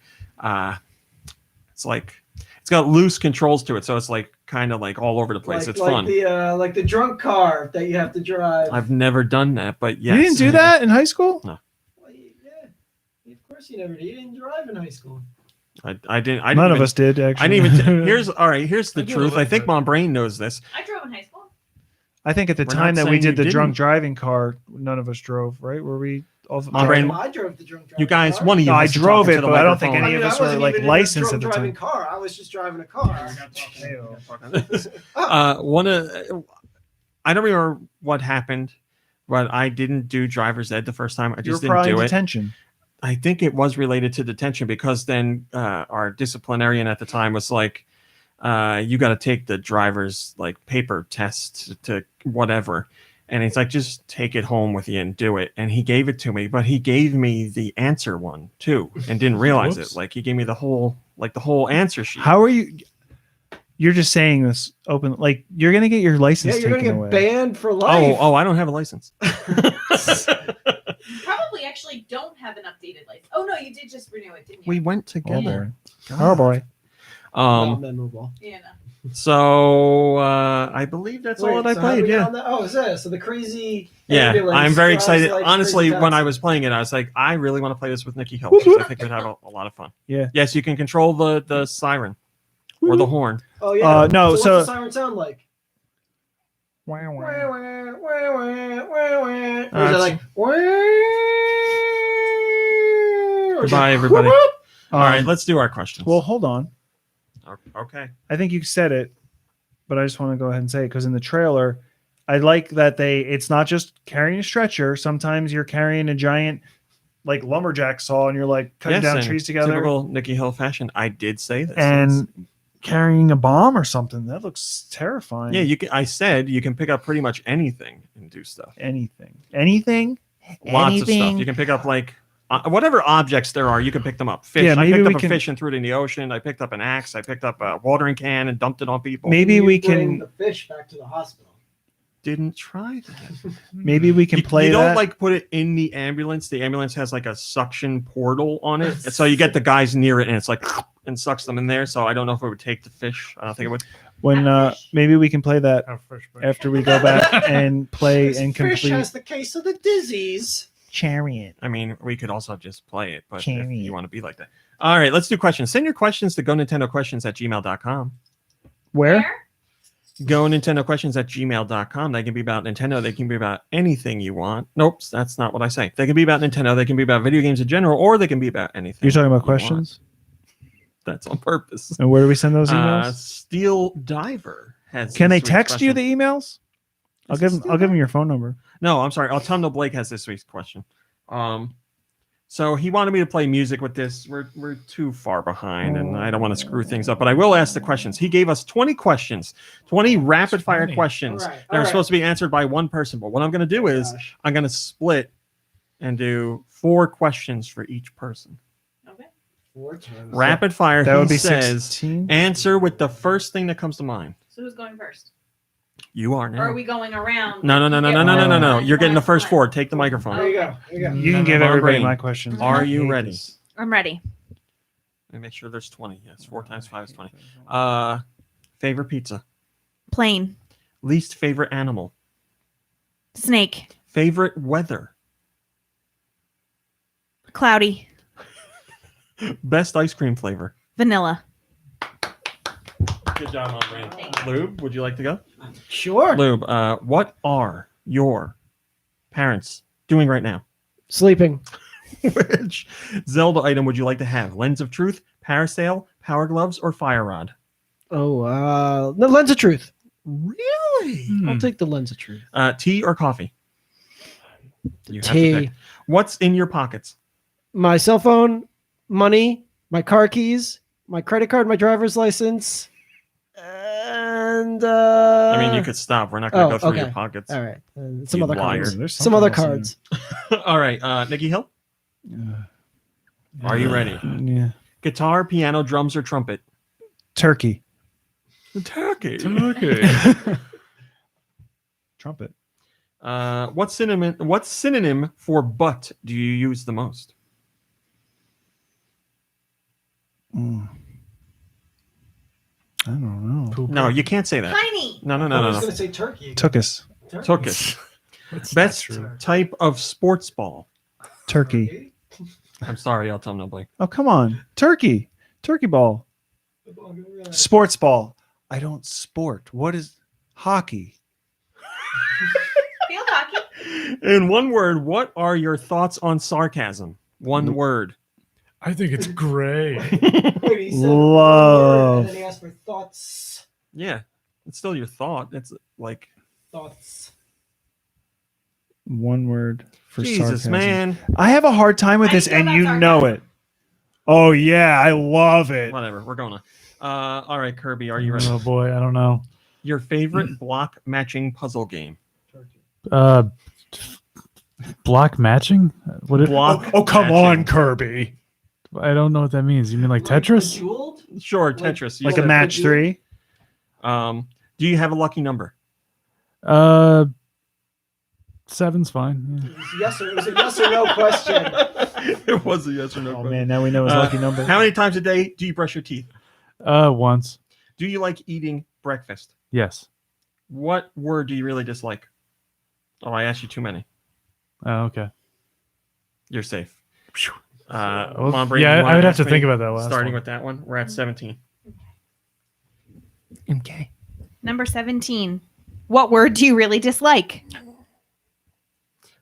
it's like it's got loose controls to it, so it's like kind of like all over the place. It's fun.
Like the drunk car that you have to drive.
I've never done that, but yes.
You didn't do that in high school?
No.
Well, yeah. Of course you never did. You didn't drive in high school.
I didn't.
None of us did, actually.
I didn't even. Here's the
I did a
truth.
little
I think
bit.
my brain knows this.
I drove in high school.
I think at the
We're
time
not
that we
saying
did the
you
drunk
didn't.
driving car, none of us drove, right? Were we all
My brain-
I drove the drunk driving
You guys,
car.
one of you.
No, I
has to
drove
talk
it,
into the
but I don't think
microphone.
any of us
I
were
wasn't
like
even in a
licensed
drunk
at the
driving
time.
car. I was just driving a car.
One of I don't remember what happened, but I didn't do driver's ed the first time. I
You were
just didn't
probably
do
in
it.
detention.
I think it was related to detention, because then our disciplinarian at the time was like, you got to take the driver's like paper test to whatever. And he's like, just take it home with you and do it. And he gave it to me, but he gave me the answer one too and didn't realize
Whoops.
it. Like he gave me the whole answer sheet.
How are you? You're just saying this open, like you're gonna get your license
Yeah, you're gonna
taken
get
away.
banned for life.
Oh, I don't have a license.
You probably actually don't have an updated license. Oh no, you did just renew it, didn't you?
We went
Oh
together.
boy. Oh boy.
Not memorable.
Yeah, no.
So I believe that's all
Wait,
that I
so how do
played.
we get
Yeah.
on that? Oh, is that so? The crazy.
Yeah,
ambulance
I'm very
drives
excited.
like
Honestly,
crazy
when I
taxi.
was playing it, I was like, I really want to play this with Nikki Hill, because I think we'd have a lot of fun.
Yeah.
Yes, you can control the siren or the horn.
Oh yeah.
No,
what's
so-
the siren sound like?
Wow,
Wah,
wow.
wah, wah, wah, wah, wah. Or is it
it's-
like? Wah? Or is it-
Goodbye, everybody.
Whoop, whoop?
All right, let's do our questions.
Well, hold on.
Okay.
I think you said it, but I just want to go ahead and say it because in the trailer, I like that it's not just carrying a stretcher. Sometimes you're carrying a giant like lumberjack saw and you're like cutting down
in
trees together
typical Nikki Hill fashion. I did say this.
and carrying a bomb or something. That looks terrifying.
yeah, you can. I said you can pick up pretty much anything and do stuff.
Anything.
Lots of stuff. You can pick up like whatever objects there are. You can pick them up. Fish.
Yeah,
I
maybe
picked
we
up a
can-
fish and threw it in the ocean. I picked up an axe. I picked up a watering can and dumped it on people.
Maybe
You
we
bring
can.
the fish back to the hospital.
Didn't try that.
Maybe we can
you,
play
you don't
that.
like put it in the ambulance. The ambulance has like a suction portal on it, and so you get the guys near it, and it's like and sucks them in there. So I don't know if it would take the fish. I don't think it would.
when maybe we can play that
How fresh bread.
after we go back and play
This
and
fish
complete
has the case of the disease.
Chariot.
I mean, we could also just play it, but if
Cherry.
you want to be like that. All right, let's do questions. Send your questions to GoNintendoQuestions@gmail.com.
Where?
GoNintendoQuestions@gmail.com. They can be about Nintendo. They can be about anything you want. Nope, that's not what I say. They can be about Nintendo. They can be about video games in general, or they can be about anything.
You're talking about
you want.
questions?
That's on purpose.
And where do we send those emails?
Steel Diver has.
Can they
this week's
text you
question.
the emails? I'll give them your phone number.
No, I'm sorry. Autumnal Blake has this week's question. So he wanted me to play music with this. We're too far behind, and I don't want to screw things up. But I will ask the questions. He gave us 20 questions, 20 rapid fire
20.
questions
All right,
that are
all
supposed to be answered by one person. But what I'm going to do is
Gosh.
I'm going to split and do 4 questions for each person.
Okay.
4 times.
Rapid fire.
That would
he
be
says
16.
answer with the first thing that comes to mind.
So who's going first?
You are now.
Or are we going around?
No. You're getting the first 4. Take the microphone.
There you go. There you go.
You can give
Mom
everybody
brain.
my questions.
Are
I
you
hate
ready?
this.
I'm ready.
Let me make sure there's 20. Yes, 4 times 5 is 20. Favorite pizza.
Plane.
Least favorite animal.
Snake.
Favorite weather.
Cloudy.
Best ice cream flavor.
Vanilla.
Good job, my brain. Lube, would you like to go?
Sure.
Lube, what are your parents doing right now?
Sleeping.
Which Zelda item would you like to have? Lens of Truth, Parasail, Power Gloves, or Fire Rod?
Oh, the lens of truth.
Really?
I'll take the lens of truth.
Tea or coffee? You have to
Tea.
pick. What's in your pockets?
My cell phone, money, my car keys, my credit card, my driver's license, and
I mean, you could stop. We're not going to go through your
okay.
pockets.
All right, and some
You
other
liar.
cards.
There's
Some other
something else
cards.
All right, Nikki Hill, are you ready?
Yeah.
Guitar, piano, drums, or trumpet?
Turkey.
Turkey.
Okay.
Trumpet.
What synonym for butt do you use the most?
Mm. I don't know.
No, you can't say that.
Tiny.
No.
to say turkey.
Took us.
Took it.
That's
Best
not true.
type of sports ball.
Turkey.
I'm sorry, I'll tell nobody.
Oh, come on. Turkey. Turkey ball. Sports ball. I don't sport. What is hockey?
Field hockey.
In one word, what are your thoughts on sarcasm? One word.
I think it's great.
Love.
And then he asked for thoughts.
Yeah, it's still your thought. It's like
Thoughts.
One word for
Jesus,
sarcasm.
man.
I have a hard time with
I
this,
feel
and
that
you know
sarcasm.
it. Oh yeah, I love it.
Whatever, we're going on. All right, Kirby, are you ready?
Oh boy, I don't know.
Your favorite block matching puzzle game?
Block matching? What?
Block.
Oh come
matching.
on, Kirby.
I don't know what that means. You mean like Tetris?
Sure, Tetris. You
Like a
said-
match 3.
Do you have a lucky number?
7's fine.
It was a yes or no question.
It was a yes or no
Oh
question.
man, now we know his lucky number.
How many times a day do you brush your teeth?
Once.
Do you like eating breakfast?
Yes.
What word do you really dislike? Oh, I asked you too many.
Oh, okay.
You're safe.
Well,
Come on, Brady,
yeah,
you
I
wanna
would have
ask
to
me?
think about that last
Starting
one.
with that one, we're at 17.
MK.
Number 17. What word do you really dislike?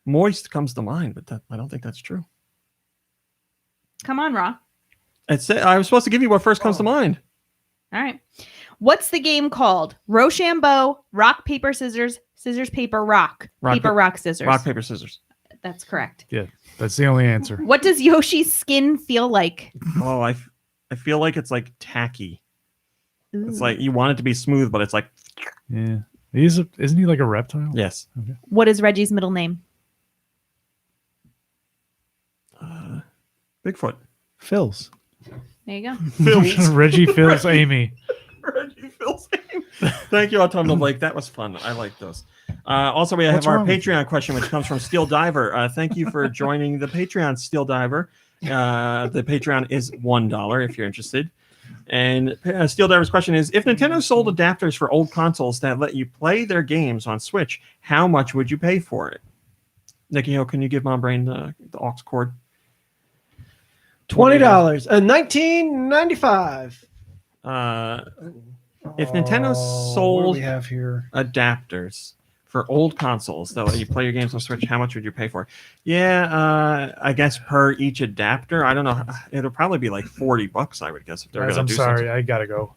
Moist comes to mind, but I don't think that's true.
Come on, Raw.
I was supposed to give you what first comes to mind.
All right. What's the game called? Rochambeau, rock, paper, scissors, scissors, paper, rock. Paper, rock, scissors.
Rock, paper, scissors.
That's correct.
Yeah, that's the only answer.
What does Yoshi's skin feel like?
Oh, I feel like it's like tacky. It's
Ooh.
like you want it to be smooth, but it's like
Yeah. Isn't he like a reptile?
yes.
What is Reggie's middle name?
Bigfoot.
Phil's.
There you go.
Reggie Phil's Amy.
Reggie Phil's name. Thank you, Autumnal Blake. That was fun. I like those. Also, we have
What's
our
wrong with
Patreon question, which comes from Steel Diver. Thank you for joining the Patreon, Steel Diver. The Patreon is $1 if you're interested. And Steel Diver's question is, if Nintendo sold adapters for old consoles that let you play their games on Switch, how much would you pay for it? Nikki Hill, can you give Mom Brain the aux cord?
$20. $19.95.
If Nintendo
What do
sold
we have here?
adapters for old consoles that let you play your games on Switch, how much would you pay for it? Yeah, I guess per each adapter. I don't know. It'll probably be like $40, I would guess. If they're
Guys,
gonna
I'm
do
sorry,
something.
I gotta go.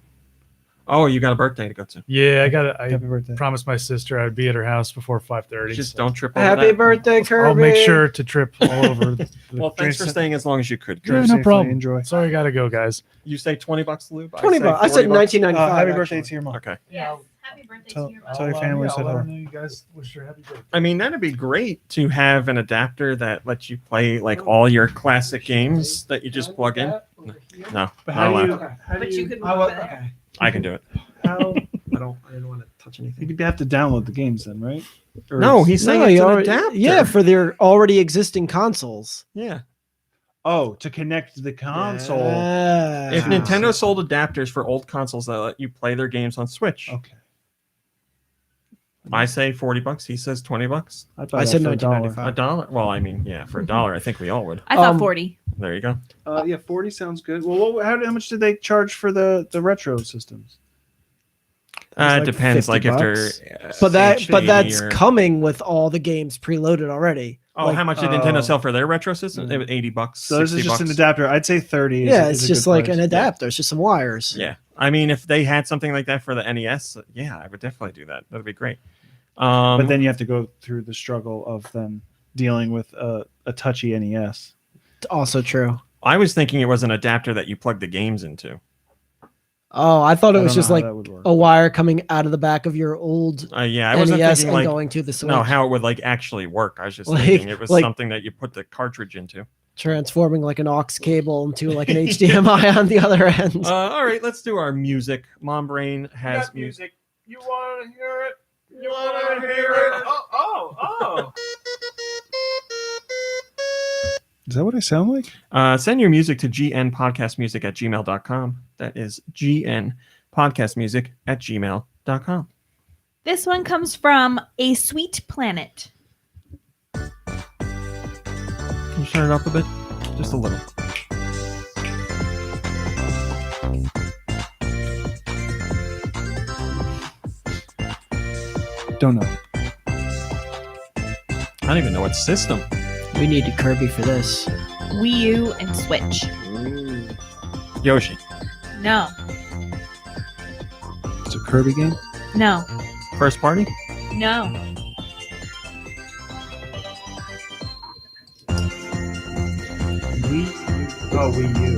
Oh, you got a birthday to go to.
Yeah, I
Happy birthday.
promised my sister I'd be at her house before 5:30.
Just
so
don't trip over
Happy
that.
birthday, Kirby.
I'll make sure to trip all over.
Well, thanks for staying as long as you could.
Yeah,
Chris.
no
safely,
problem.
enjoy.
Sorry, I gotta go, guys.
You say $20, Lube?
$20. I said
$40.
$19.95.
Happy birthday to your mom.
Okay.
Yes. Happy birthday
Tell-
to your
tell your family said
I'll let her
hello.
know you guys wish her happy birthday.
I mean, that'd be great to have an adapter that lets you play like all your classic games that you just plug in. No,
But
not
how do
allowed.
you? How do
But you could
I
move
wa-
it.
okay.
I can do it.
How?
I didn't want to touch anything.
You'd have to download the games then, right? Or
No,
it's-
he's saying
No,
it's
you
an
already-
adapter.
Yeah, for their already existing consoles.
yeah.
Oh, to connect the console.
Ah.
If Nintendo sold adapters for old consoles that let you play their games on Switch,
Okay.
I say $40. He says $20.
I said
A
$19.95.
dollar? Well, I mean, yeah, for a dollar, I think we all would.
I thought 40.
There you go.
Yeah, 40 sounds good. Well, how much did they charge for the retro systems?
It
like
depends, like if they're.
$50. But that's
or...
coming with all the games preloaded already.
Oh,
Like,
how much did Nintendo sell for their retro system? It was $80.
So this is just an
$60.
adapter. I'd say 30.
Yeah,
is
it's
a
just
good
like
price.
an adapter. It's just some wires.
Yeah, I mean, if they had something like that for the NES, yeah, I would definitely do that. That'd be great.
But then you have to go through the struggle of then dealing with a touchy NES.
Also true.
I was thinking it was an adapter that you plug the games into.
Oh, I thought it
I
was
don't
just
know how
like
that would work.
a wire coming out of the back of your old
Yeah, I wasn't
NES
thinking
and
like
going to the Switch.
no how it would like actually work. I was just
Like-
thinking it was
like-
something that you put the cartridge into.
Transforming like an aux cable into like an HDMI on the other end.
All right, let's do our music. Mom Brain has music.
You want to hear it? You want to hear it? Oh.
Is that what I sound like?
Send your music to gnpodcastmusic@gmail.com. That is gnpodcastmusic@gmail.com.
This one comes from A Sweet Planet.
Can you turn it up a bit? Just a little.
Don't know.
I don't even know what system.
We needed Kirby for this.
Wii U and Switch.
Yoshi.
No.
It's a Kirby game?
No.
First party?
No.
Wii U.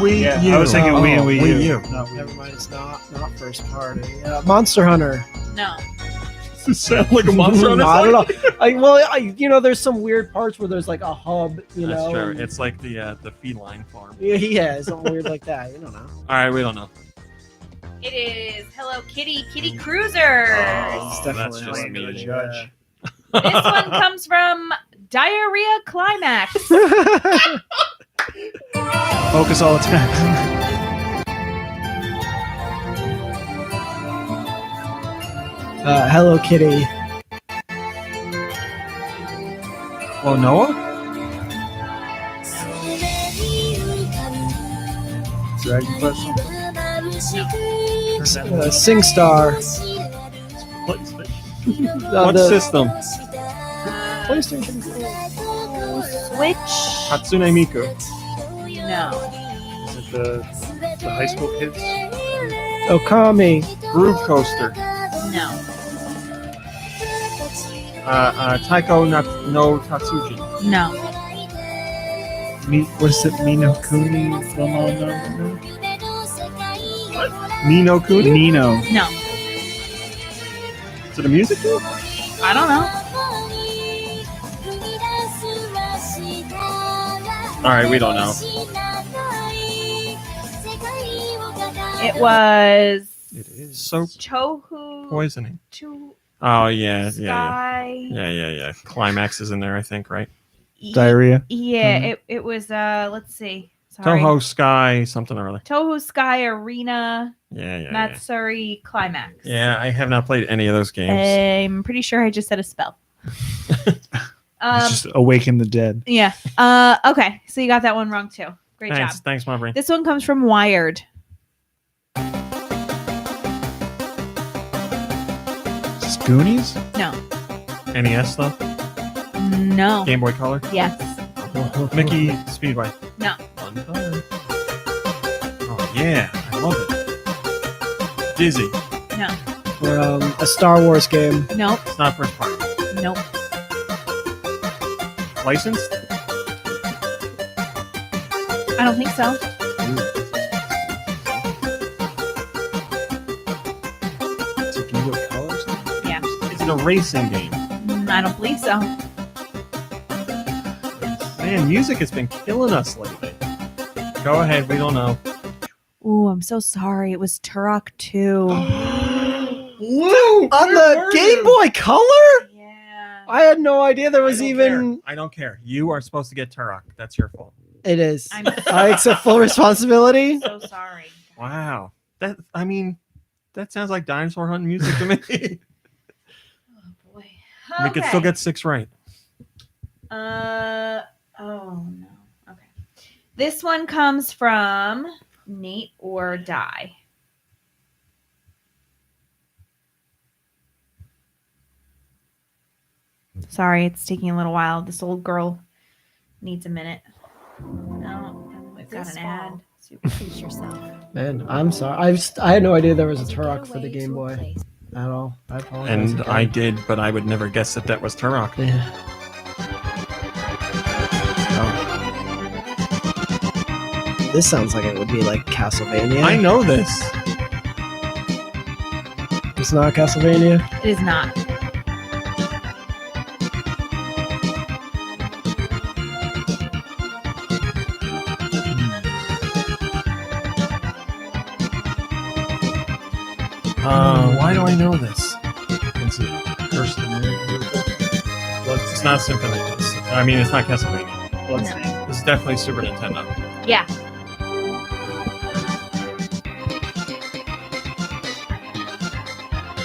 Wii
Yeah,
U.
I was thinking Wii and Wii U.
Wii U.
Not Wii U.
Never mind, it's not first party. Monster Hunter.
No.
Does it sound like a monster on
I don't know. There's some weird parts where there's like a hub.
That's
know.
true. It's like the feline farm.
Yeah, something weird like that. You don't know.
All right, we don't know.
It is Hello Kitty Kitty Cruisers.
Oh,
definitely
that's just
not
me.
gonna
judge.
This one comes from Diarrhea Climax.
Focus all attacks.
Hello Kitty.
Oh, Noah?
Dragon Quest.
SingStar.
What system?
PlayStation.
Switch.
Hatsune Miku.
No.
Is it the high school kids?
Okami.
Groove Coaster.
No.
Taiko no Tatsuji.
No.
What is it? Nino Kuni?
Nino Kuni?
Nino.
No.
Is it a musical?
I don't know.
All right, we don't know.
It was
It is so
Tohu.
poisoning.
To
Oh yeah.
Sky.
Yeah. Climax is in there, I think, right?
Diarrhea.
Yeah, it was let's see. Sorry.
Toho Sky something or other.
Tohu Sky Arena
Yeah.
Matsuri Climax.
Yeah, I have not played any of those games.
I'm pretty sure I just said a spell.
It's just Awaken the Dead.
Yeah. Okay. So you got that one wrong too. Great job.
Thanks, my brain.
This one comes from Wired.
Is this Goonies?
No.
NES stuff.
No.
Game Boy Color.
Yes.
Mickey Speedway.
No.
Oh yeah, I love it. Dizzy.
No.
Or a Star Wars game.
Nope.
It's not first party.
Nope.
Licensed?
I don't think so.
Is it Game Boy Color or something?
Yeah.
Is it a racing game?
I don't believe so.
Man, music has been killing us lately. Go ahead, we don't know.
Ooh, I'm so sorry. It was Turok 2.
On the Game Boy Color?
Yeah.
I had no idea there was even.
I don't care. You are supposed to get Turok. That's your fault.
It is.
I'm
I accept full responsibility.
so sorry.
Wow. That's That sounds like dinosaur hunting music to me.
Oh boy.
We could still get 6 right.
Oh no. Okay. This one comes from Nate or Die. Sorry, it's taking a little while. This old girl needs a minute. No, we've got an ad.
Please yourself.
Man, I'm sorry. I had no idea there was a Turok for the Game Boy at all. I apologize.
And
again.
I did, but I would never guess that was Turok.
Yeah. This sounds like it would be like Castlevania.
I know this.
It's not Castlevania.
It is not.
Why do I know this?
It's a Curse of the Moon.
It's not Symphony. It's not Castlevania.
No.
This is definitely Super Nintendo.
Yeah.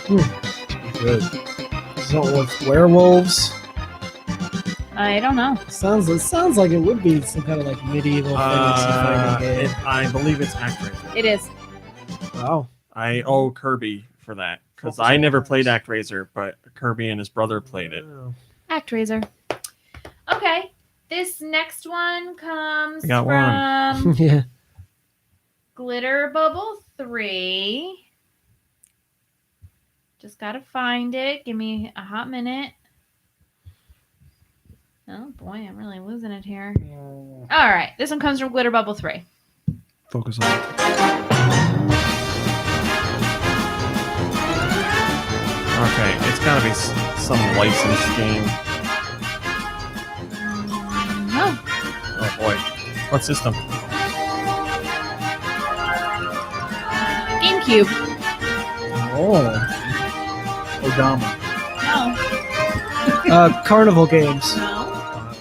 Good.
So with werewolves,
I don't know.
it sounds like it would be some kind of like medieval fantasy fighting game.
I believe it's ActRaiser.
It is.
Wow.
I owe Kirby for that because I never played ActRaiser, but Kirby and his brother played it.
ActRaiser. Okay. This next one comes
I got
from
Yeah.
Glitter Bubble 3. Just gotta find it. Give me a hot minute. Oh boy, I'm really losing it here. All right. This one comes from Glitter Bubble 3.
Focus on it.
Okay, it's gotta be some licensed game.
No.
Oh boy, what system?
GameCube.
Oh.
Odama.
No.
Carnival games.
No.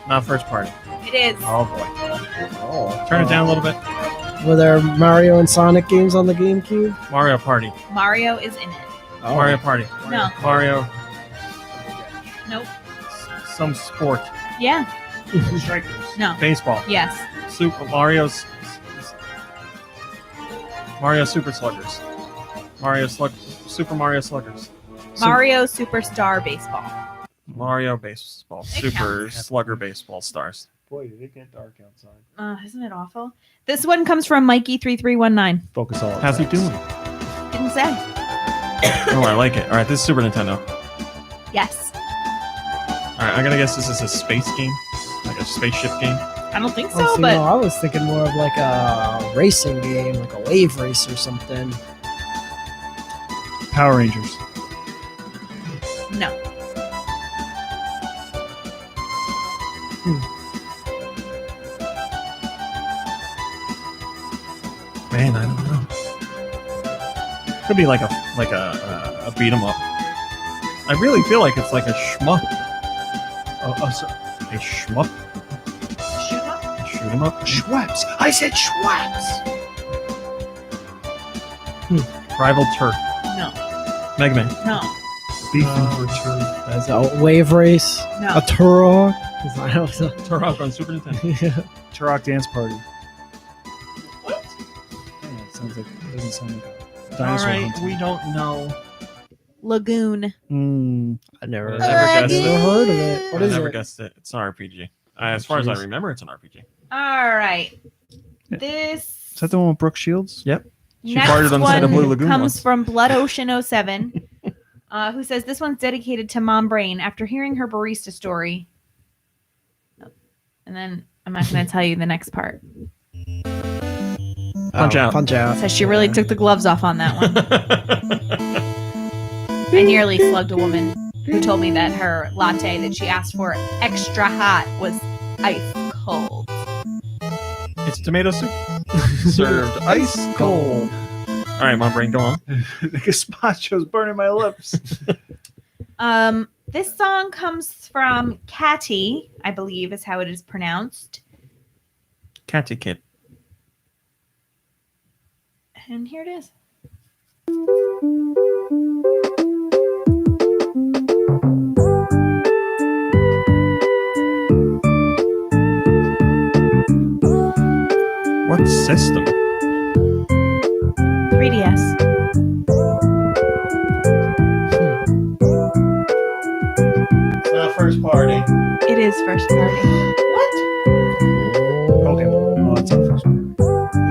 Not first party.
It is.
Oh boy. Turn it down a little bit.
Were there Mario and Sonic games on the GameCube?
Mario Party.
Mario is in it.
Oh.
Mario Party.
No.
Mario.
Nope.
Some sport.
Yeah.
Strikers.
No.
Baseball.
Yes.
Super Mario's. Mario Super Sluggers. Super Mario Sluggers.
Mario Superstar Baseball.
Mario Baseball.
It
Super
counts.
Slugger Baseball Stars.
Boy, did it get dark outside.
Isn't it awful? This one comes from Mikey3319.
Focus all.
How's he doing?
Didn't say.
Oh, I like it. All right, this is Super Nintendo.
Yes.
All right, I'm gonna guess this is a space game, like a spaceship game.
I don't think
Oh,
so,
see,
but
no, I was thinking more of like a racing game, like a wave race or something.
Power Rangers.
no.
Man, I don't know. Could be like a beat 'em up. I really feel like it's like a shmup. A shmup. Shoot 'em up.
Schweppes. I said Schweppes.
Rival Turf.
No.
Mega Man.
No.
Beefing for turf.
As a wave race,
No.
a Turok. Is that how it's a-
Turok on Super Nintendo.
Yeah.
Turok Dance Party.
What?
Yeah, it sounds like. It doesn't sound like a
All
dinosaur.
right,
hunting.
we don't know.
Lagoon.
I never,
Never guessed it.
never heard of it. What
I
is
never
it?
guessed it. It's an RPG. As far as I
Jeez.
remember, it's an RPG.
All right.
Yeah.
This
Is that the one with Brooke Shields?
Yep. She
next
farted on the side of
one
Blue Lagoon
comes
once.
from Blood Ocean 07, who says this one's dedicated to Mom Brain after hearing her barista story. And then I'm not going to tell you the next part.
Punch Out.
Punch Out.
Says she really took the gloves off on that one. I nearly slugged a woman who told me that her latte that she asked for extra hot was ice cold.
It's tomato soup. Served ice cold. All right, Mom Brain, go on.
The gazpacho's burning my lips.
This song comes from Catty, I believe is how it is pronounced.
Catty Kid.
And here it is.
What system?
3DS.
It's not first party.
It is first party.
Pokemon. Oh, it's not first one.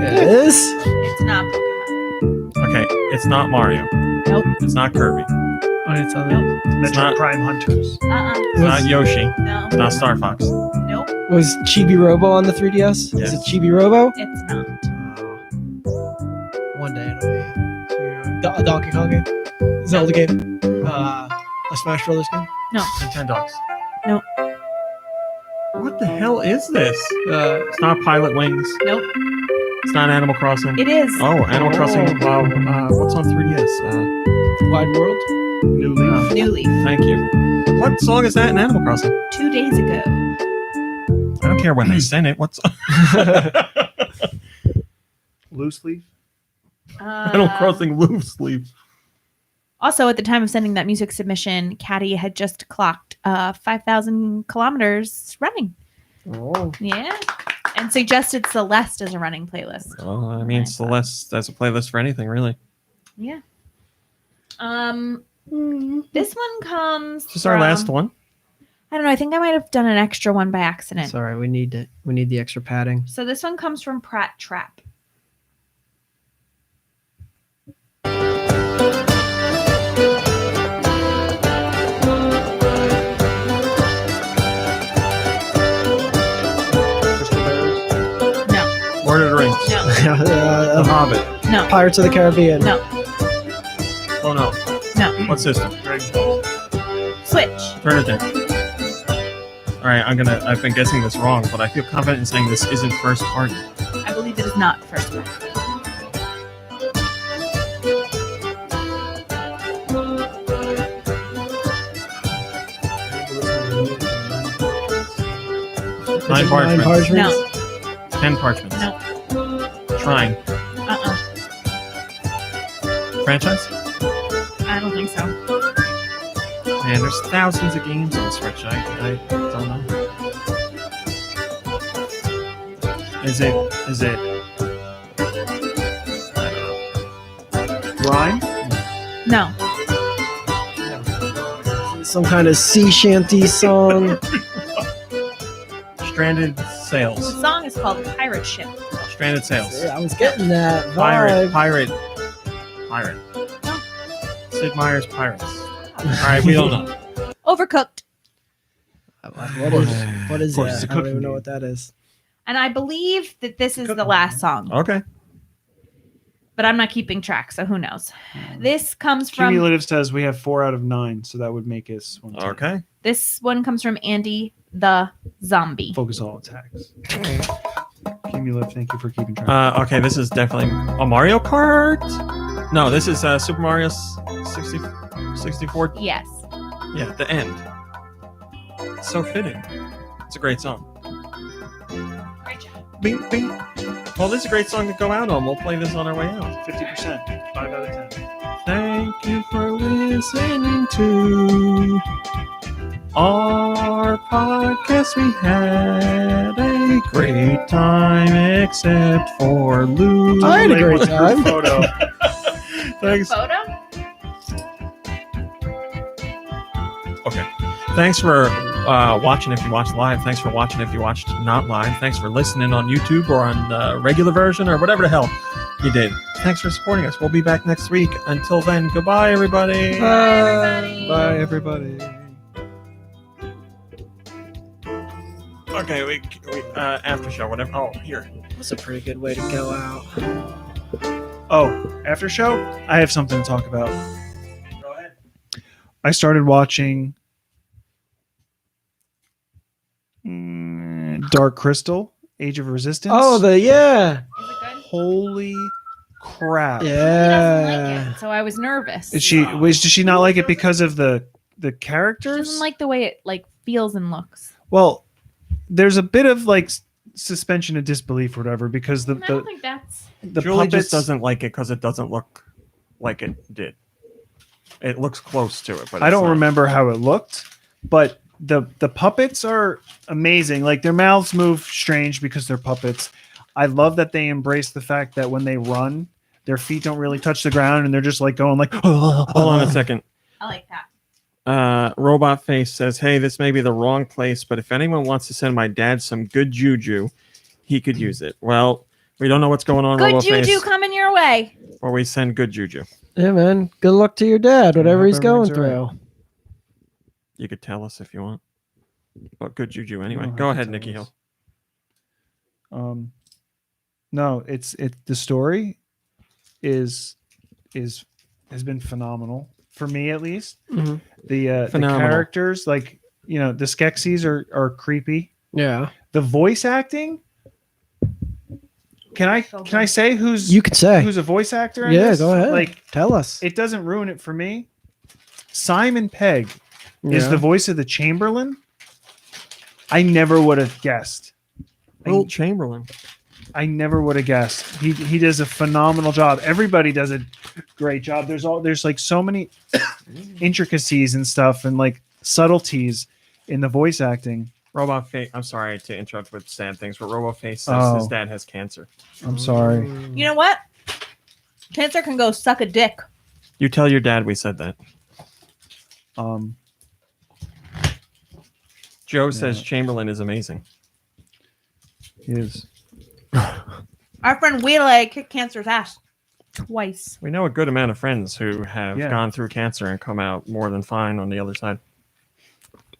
It is?
It's not Pokemon.
Okay, it's not Mario.
Nope.
It's not Kirby.
Oh, it's on
It's not,
Metroid Prime Hunters.
it's not Yoshi.
No.
It's not Star Fox.
Nope.
Was Chibi Robo on the 3DS? Is
Yes.
it Chibi Robo?
It's not.
One day it'll be a Donkey Kong game, Zelda game, a Smash Brothers game.
Nintendogs.
Nope.
What the hell is this?
Uh,
It's not Pilot Wings.
Nope.
It's not Animal Crossing.
It is.
Oh, Animal Crossing. Wow. What's on 3DS?
Wide World.
New Leaf.
New Leaf.
Thank you. What song is that in Animal Crossing?
2 days ago.
I don't care when they send it. What's
Loose Leaf.
Animal Crossing Loose Sleep?
Also, at the time of sending that music submission, Caddy had just clocked 5,000 kilometers running.
Oh.
Yeah. And suggested Celeste as a running playlist.
Oh, I mean, Celeste as a playlist for anything, really.
Yeah. This one comes.
This is our last one.
I don't know. I think I might have done an extra one by accident.
It's all right. We need it. We need the extra padding.
So this one comes from Pratt Trap. No.
Lord of the Rings.
No.
The Hobbit.
No.
Pirates of the Caribbean.
No.
Oh no.
No.
What system?
Switch.
Turn it down. All right, I've been guessing this wrong, but I feel confident in saying this isn't first party.
I believe it is not first party.
Nine parchments.
parchments.
No.
10 parchments.
No.
Shrine. Franchise?
I don't think so.
Man, there's thousands of games on Switch. I don't know. Is it? I don't know.
Rhyme.
No.
Some kind of sea shanty song.
Stranded
The
Sails.
song is called Pirate Ship.
Stranded Sails.
Yeah, I was getting that
Pirate.
vibe.
Sid Meier's Pirates. All right, we don't know.
Overcooked.
What is
Of course,
that?
it's a
I don't
cooking
even know
game.
what that is.
And I believe that this is the last song,
Okay.
but I'm not keeping track, so who knows? This comes from
Cumulative says we have 4 out of 9, so that would make us 1.
Okay.
this one comes from Andy the Zombie.
Focus all attacks. Cumulative, thank you for keeping track.
Okay, this is definitely a Mario Kart. No, this is Super Mario 64.
Yes.
Yeah, the end. It's so fitting. It's a great song.
Great job.
Bing, bing. Well, this is a great song to go out on. We'll play this on our way out.
50%. 5 out of 10.
Thank you for listening to our podcast. We had a great time, except for Lube.
I had a great time.
Photo.
Thanks.
Photo?
Okay. Thanks for watching if you watched live. Thanks for watching if you watched not live. Thanks for listening on YouTube or on the regular version or whatever the hell you did. Thanks for supporting us. We'll be back next week. Until then, goodbye, everybody.
Bye, everybody.
Okay, we after show, whatever. Oh, here.
That's a pretty good way to go out.
Oh, after show, I have something to talk about.
Go ahead.
I started watching Dark Crystal, Age of Resistance.
Oh, yeah.
Is it good?
Holy crap!
He doesn't like
Yeah.
it, so I was nervous.
Does she not like it because of the
She
characters?
doesn't like the way it feels and looks.
Well, there's a bit of suspension of disbelief or whatever because
I don't think that's.
the
Julie
puppets
just doesn't like it because it doesn't look like it did. It looks close to it, but
I
it's
don't
not.
remember how it looked, but the puppets are amazing. Like their mouths move strange because they're puppets. I love that they embrace the fact that when they run, their feet don't really touch the ground and they're just like going like.
Hold on a second.
I like that.
Robot Face says, "Hey, this may be the wrong place, but if anyone wants to send my dad some good juju, he could use it." Well, we don't know what's going on.
Good
Robot
juju
Face,
coming your way.
or we send good juju.
Yeah, man. Good luck to your dad, whatever
hope
he's going
everything's
through.
all
You could tell us if you want, but good juju anyway.
don't
Go
have to
ahead,
tell
Nikki
us.
Hill.
No, it's the story has been phenomenal for me at least.
Mhm.
The
Phenomenal.
characters, like the Skeksis are creepy.
Yeah.
The voice acting. Can I say who's
You could say.
who's a voice actor? in
Yeah,
this?
go ahead.
Like
Tell us.
it doesn't ruin it for me. Simon Pegg is the voice of the Chamberlain. I never would have guessed.
Will Chamberlain.
I never would have guessed. He does a phenomenal job. Everybody does a great job. There's like so many intricacies and stuff and like subtleties in the voice acting.
Robot Face. I'm sorry to interrupt with sad things, but Robot Face says his dad has cancer.
I'm sorry.
You know what? Cancer can go suck a dick.
You tell your dad we said that. Joe says Chamberlain is amazing.
He is.
Our friend Wheeler kicked cancer's ass twice.
We know a good amount of friends who have
Yeah.
gone through cancer and come out more than fine on the other side.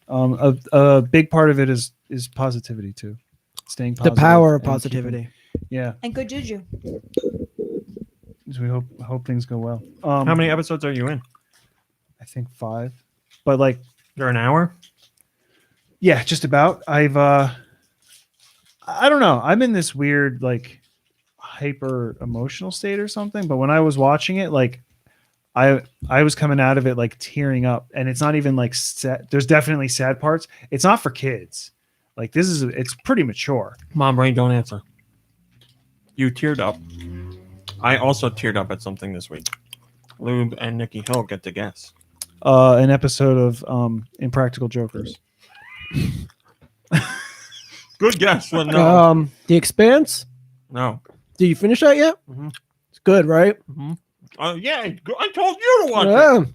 A big part of it is positivity too. Staying
The
positive.
power of
and
positivity.
Yeah.
And good juju.
So we hope things go well.
How many episodes are you in?
I think 5. But like
You're an hour?
yeah, just about. I don't know. I'm in this weird like hyper emotional state or something, but when I was watching it like I was coming out of it like tearing up, and it's not even like sad. There's definitely sad parts. It's not for kids. Like it's pretty mature.
Mom Brain, don't answer. You teared up. I also teared up at something this week. Lube and Nikki Hill get to guess.
An episode of Impractical Jokers.
Good guess, but no.
The Expanse.
No.
Did you finish that yet?
Mhm.
It's good, right?
Yeah, I told you to watch it.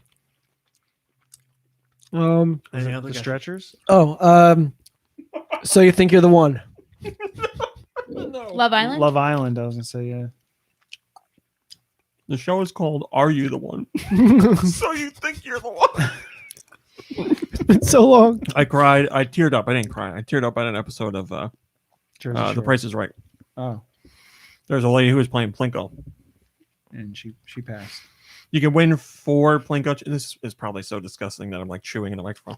Yeah.
Any other
The
guess?
Stretchers.
So you think you're the one?
Love Island?
Love Island. I was gonna say yeah.
The show is called Are You the One? So you think you're the one?
It's been so long.
I cried. I teared up. I didn't cry. I teared up at an episode of
Jersey
The
Shore.
Price is Right.
Oh,
There's a lady who was playing Plinko.
and she passed.
You can win 4 Plinko. This is probably so disgusting that I'm like chewing in the microphone.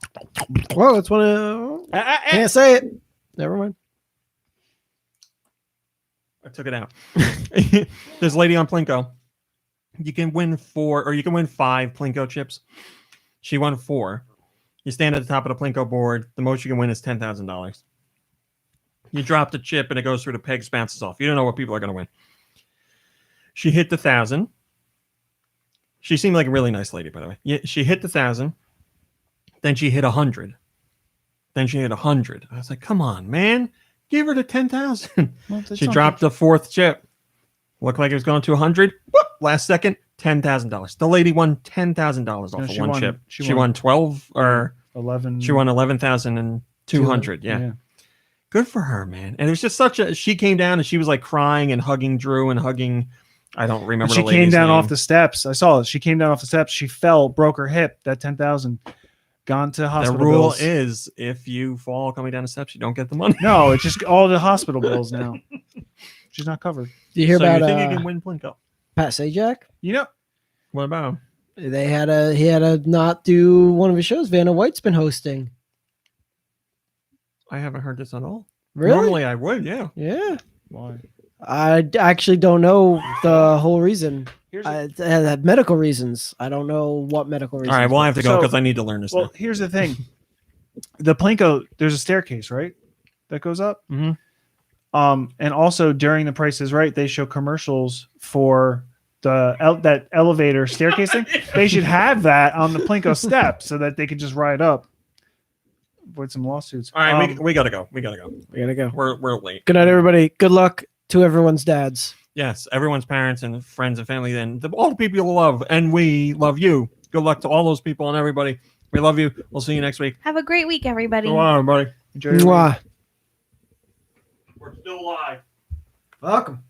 Well, it's one of. Can't say it. Never mind.
I took it out. There's a lady on Plinko. You can win 4 or you can win 5 Plinko chips. She won 4. You stand at the top of the Plinko board. The most you can win is $10,000. You drop the chip and it goes through the pegs, bounces off. You don't know what people are going to win. She hit the 1,000. She seemed like a really nice lady, by the way. Yeah, she hit the 1,000. Then she hit 100. Then she hit 100. I was like, come on, man. Give her the 10,000.
Well, that's
She
not
dropped the 4th chip. Looked like it was going to 100. Whoop, last second, $10,000. The lady won $10,000 off
No,
of
she
one
won-
chip.
she
She
won-
won 12 or
11.
she won 11,200. Yeah. Good for her, man. And it was just such a. She came down and she was like crying and hugging Drew and hugging. I don't remember.
She
the
came
lady's
down
name.
off the steps. I saw it. She came down off the steps. She fell, broke her hip. That 10,000 gone to
The
hospital
rule
bills.
is if you fall coming down the steps, you don't get the money.
No, it's just all the hospital bills now. She's not covered.
Do you hear
So
about
you think you can win Plinko?
Pat Sajak?
You know,
What about him?
He had to not do one of his shows. Vanna White's been hosting.
I haven't heard this at all.
Really?
Normally I would, yeah.
Yeah.
why?
I actually don't know the whole reason.
Here's
I had medical reasons. I don't know what medical reasons.
All right, well, I have to go
So-
because I need to learn this.
Well,
now.
here's the thing. The Plinko, there's a staircase, right? That goes up.
Mhm.
And also during The Price is Right, they show commercials for that elevator staircase thing. They should have that on the Plinko steps so that they could just ride up. Avoid some lawsuits.
All right, we gotta go.
We gotta go.
We're late.
Good night, everybody. Good luck to everyone's dads.
Yes, everyone's parents and friends and family, and all the people you love, and we love you. Good luck to all those people and everybody. We love you. We'll see you next week.
Have a great week, everybody.
Go on, everybody.
Enjoy your week.
Mwah.
We're still live.
Welcome.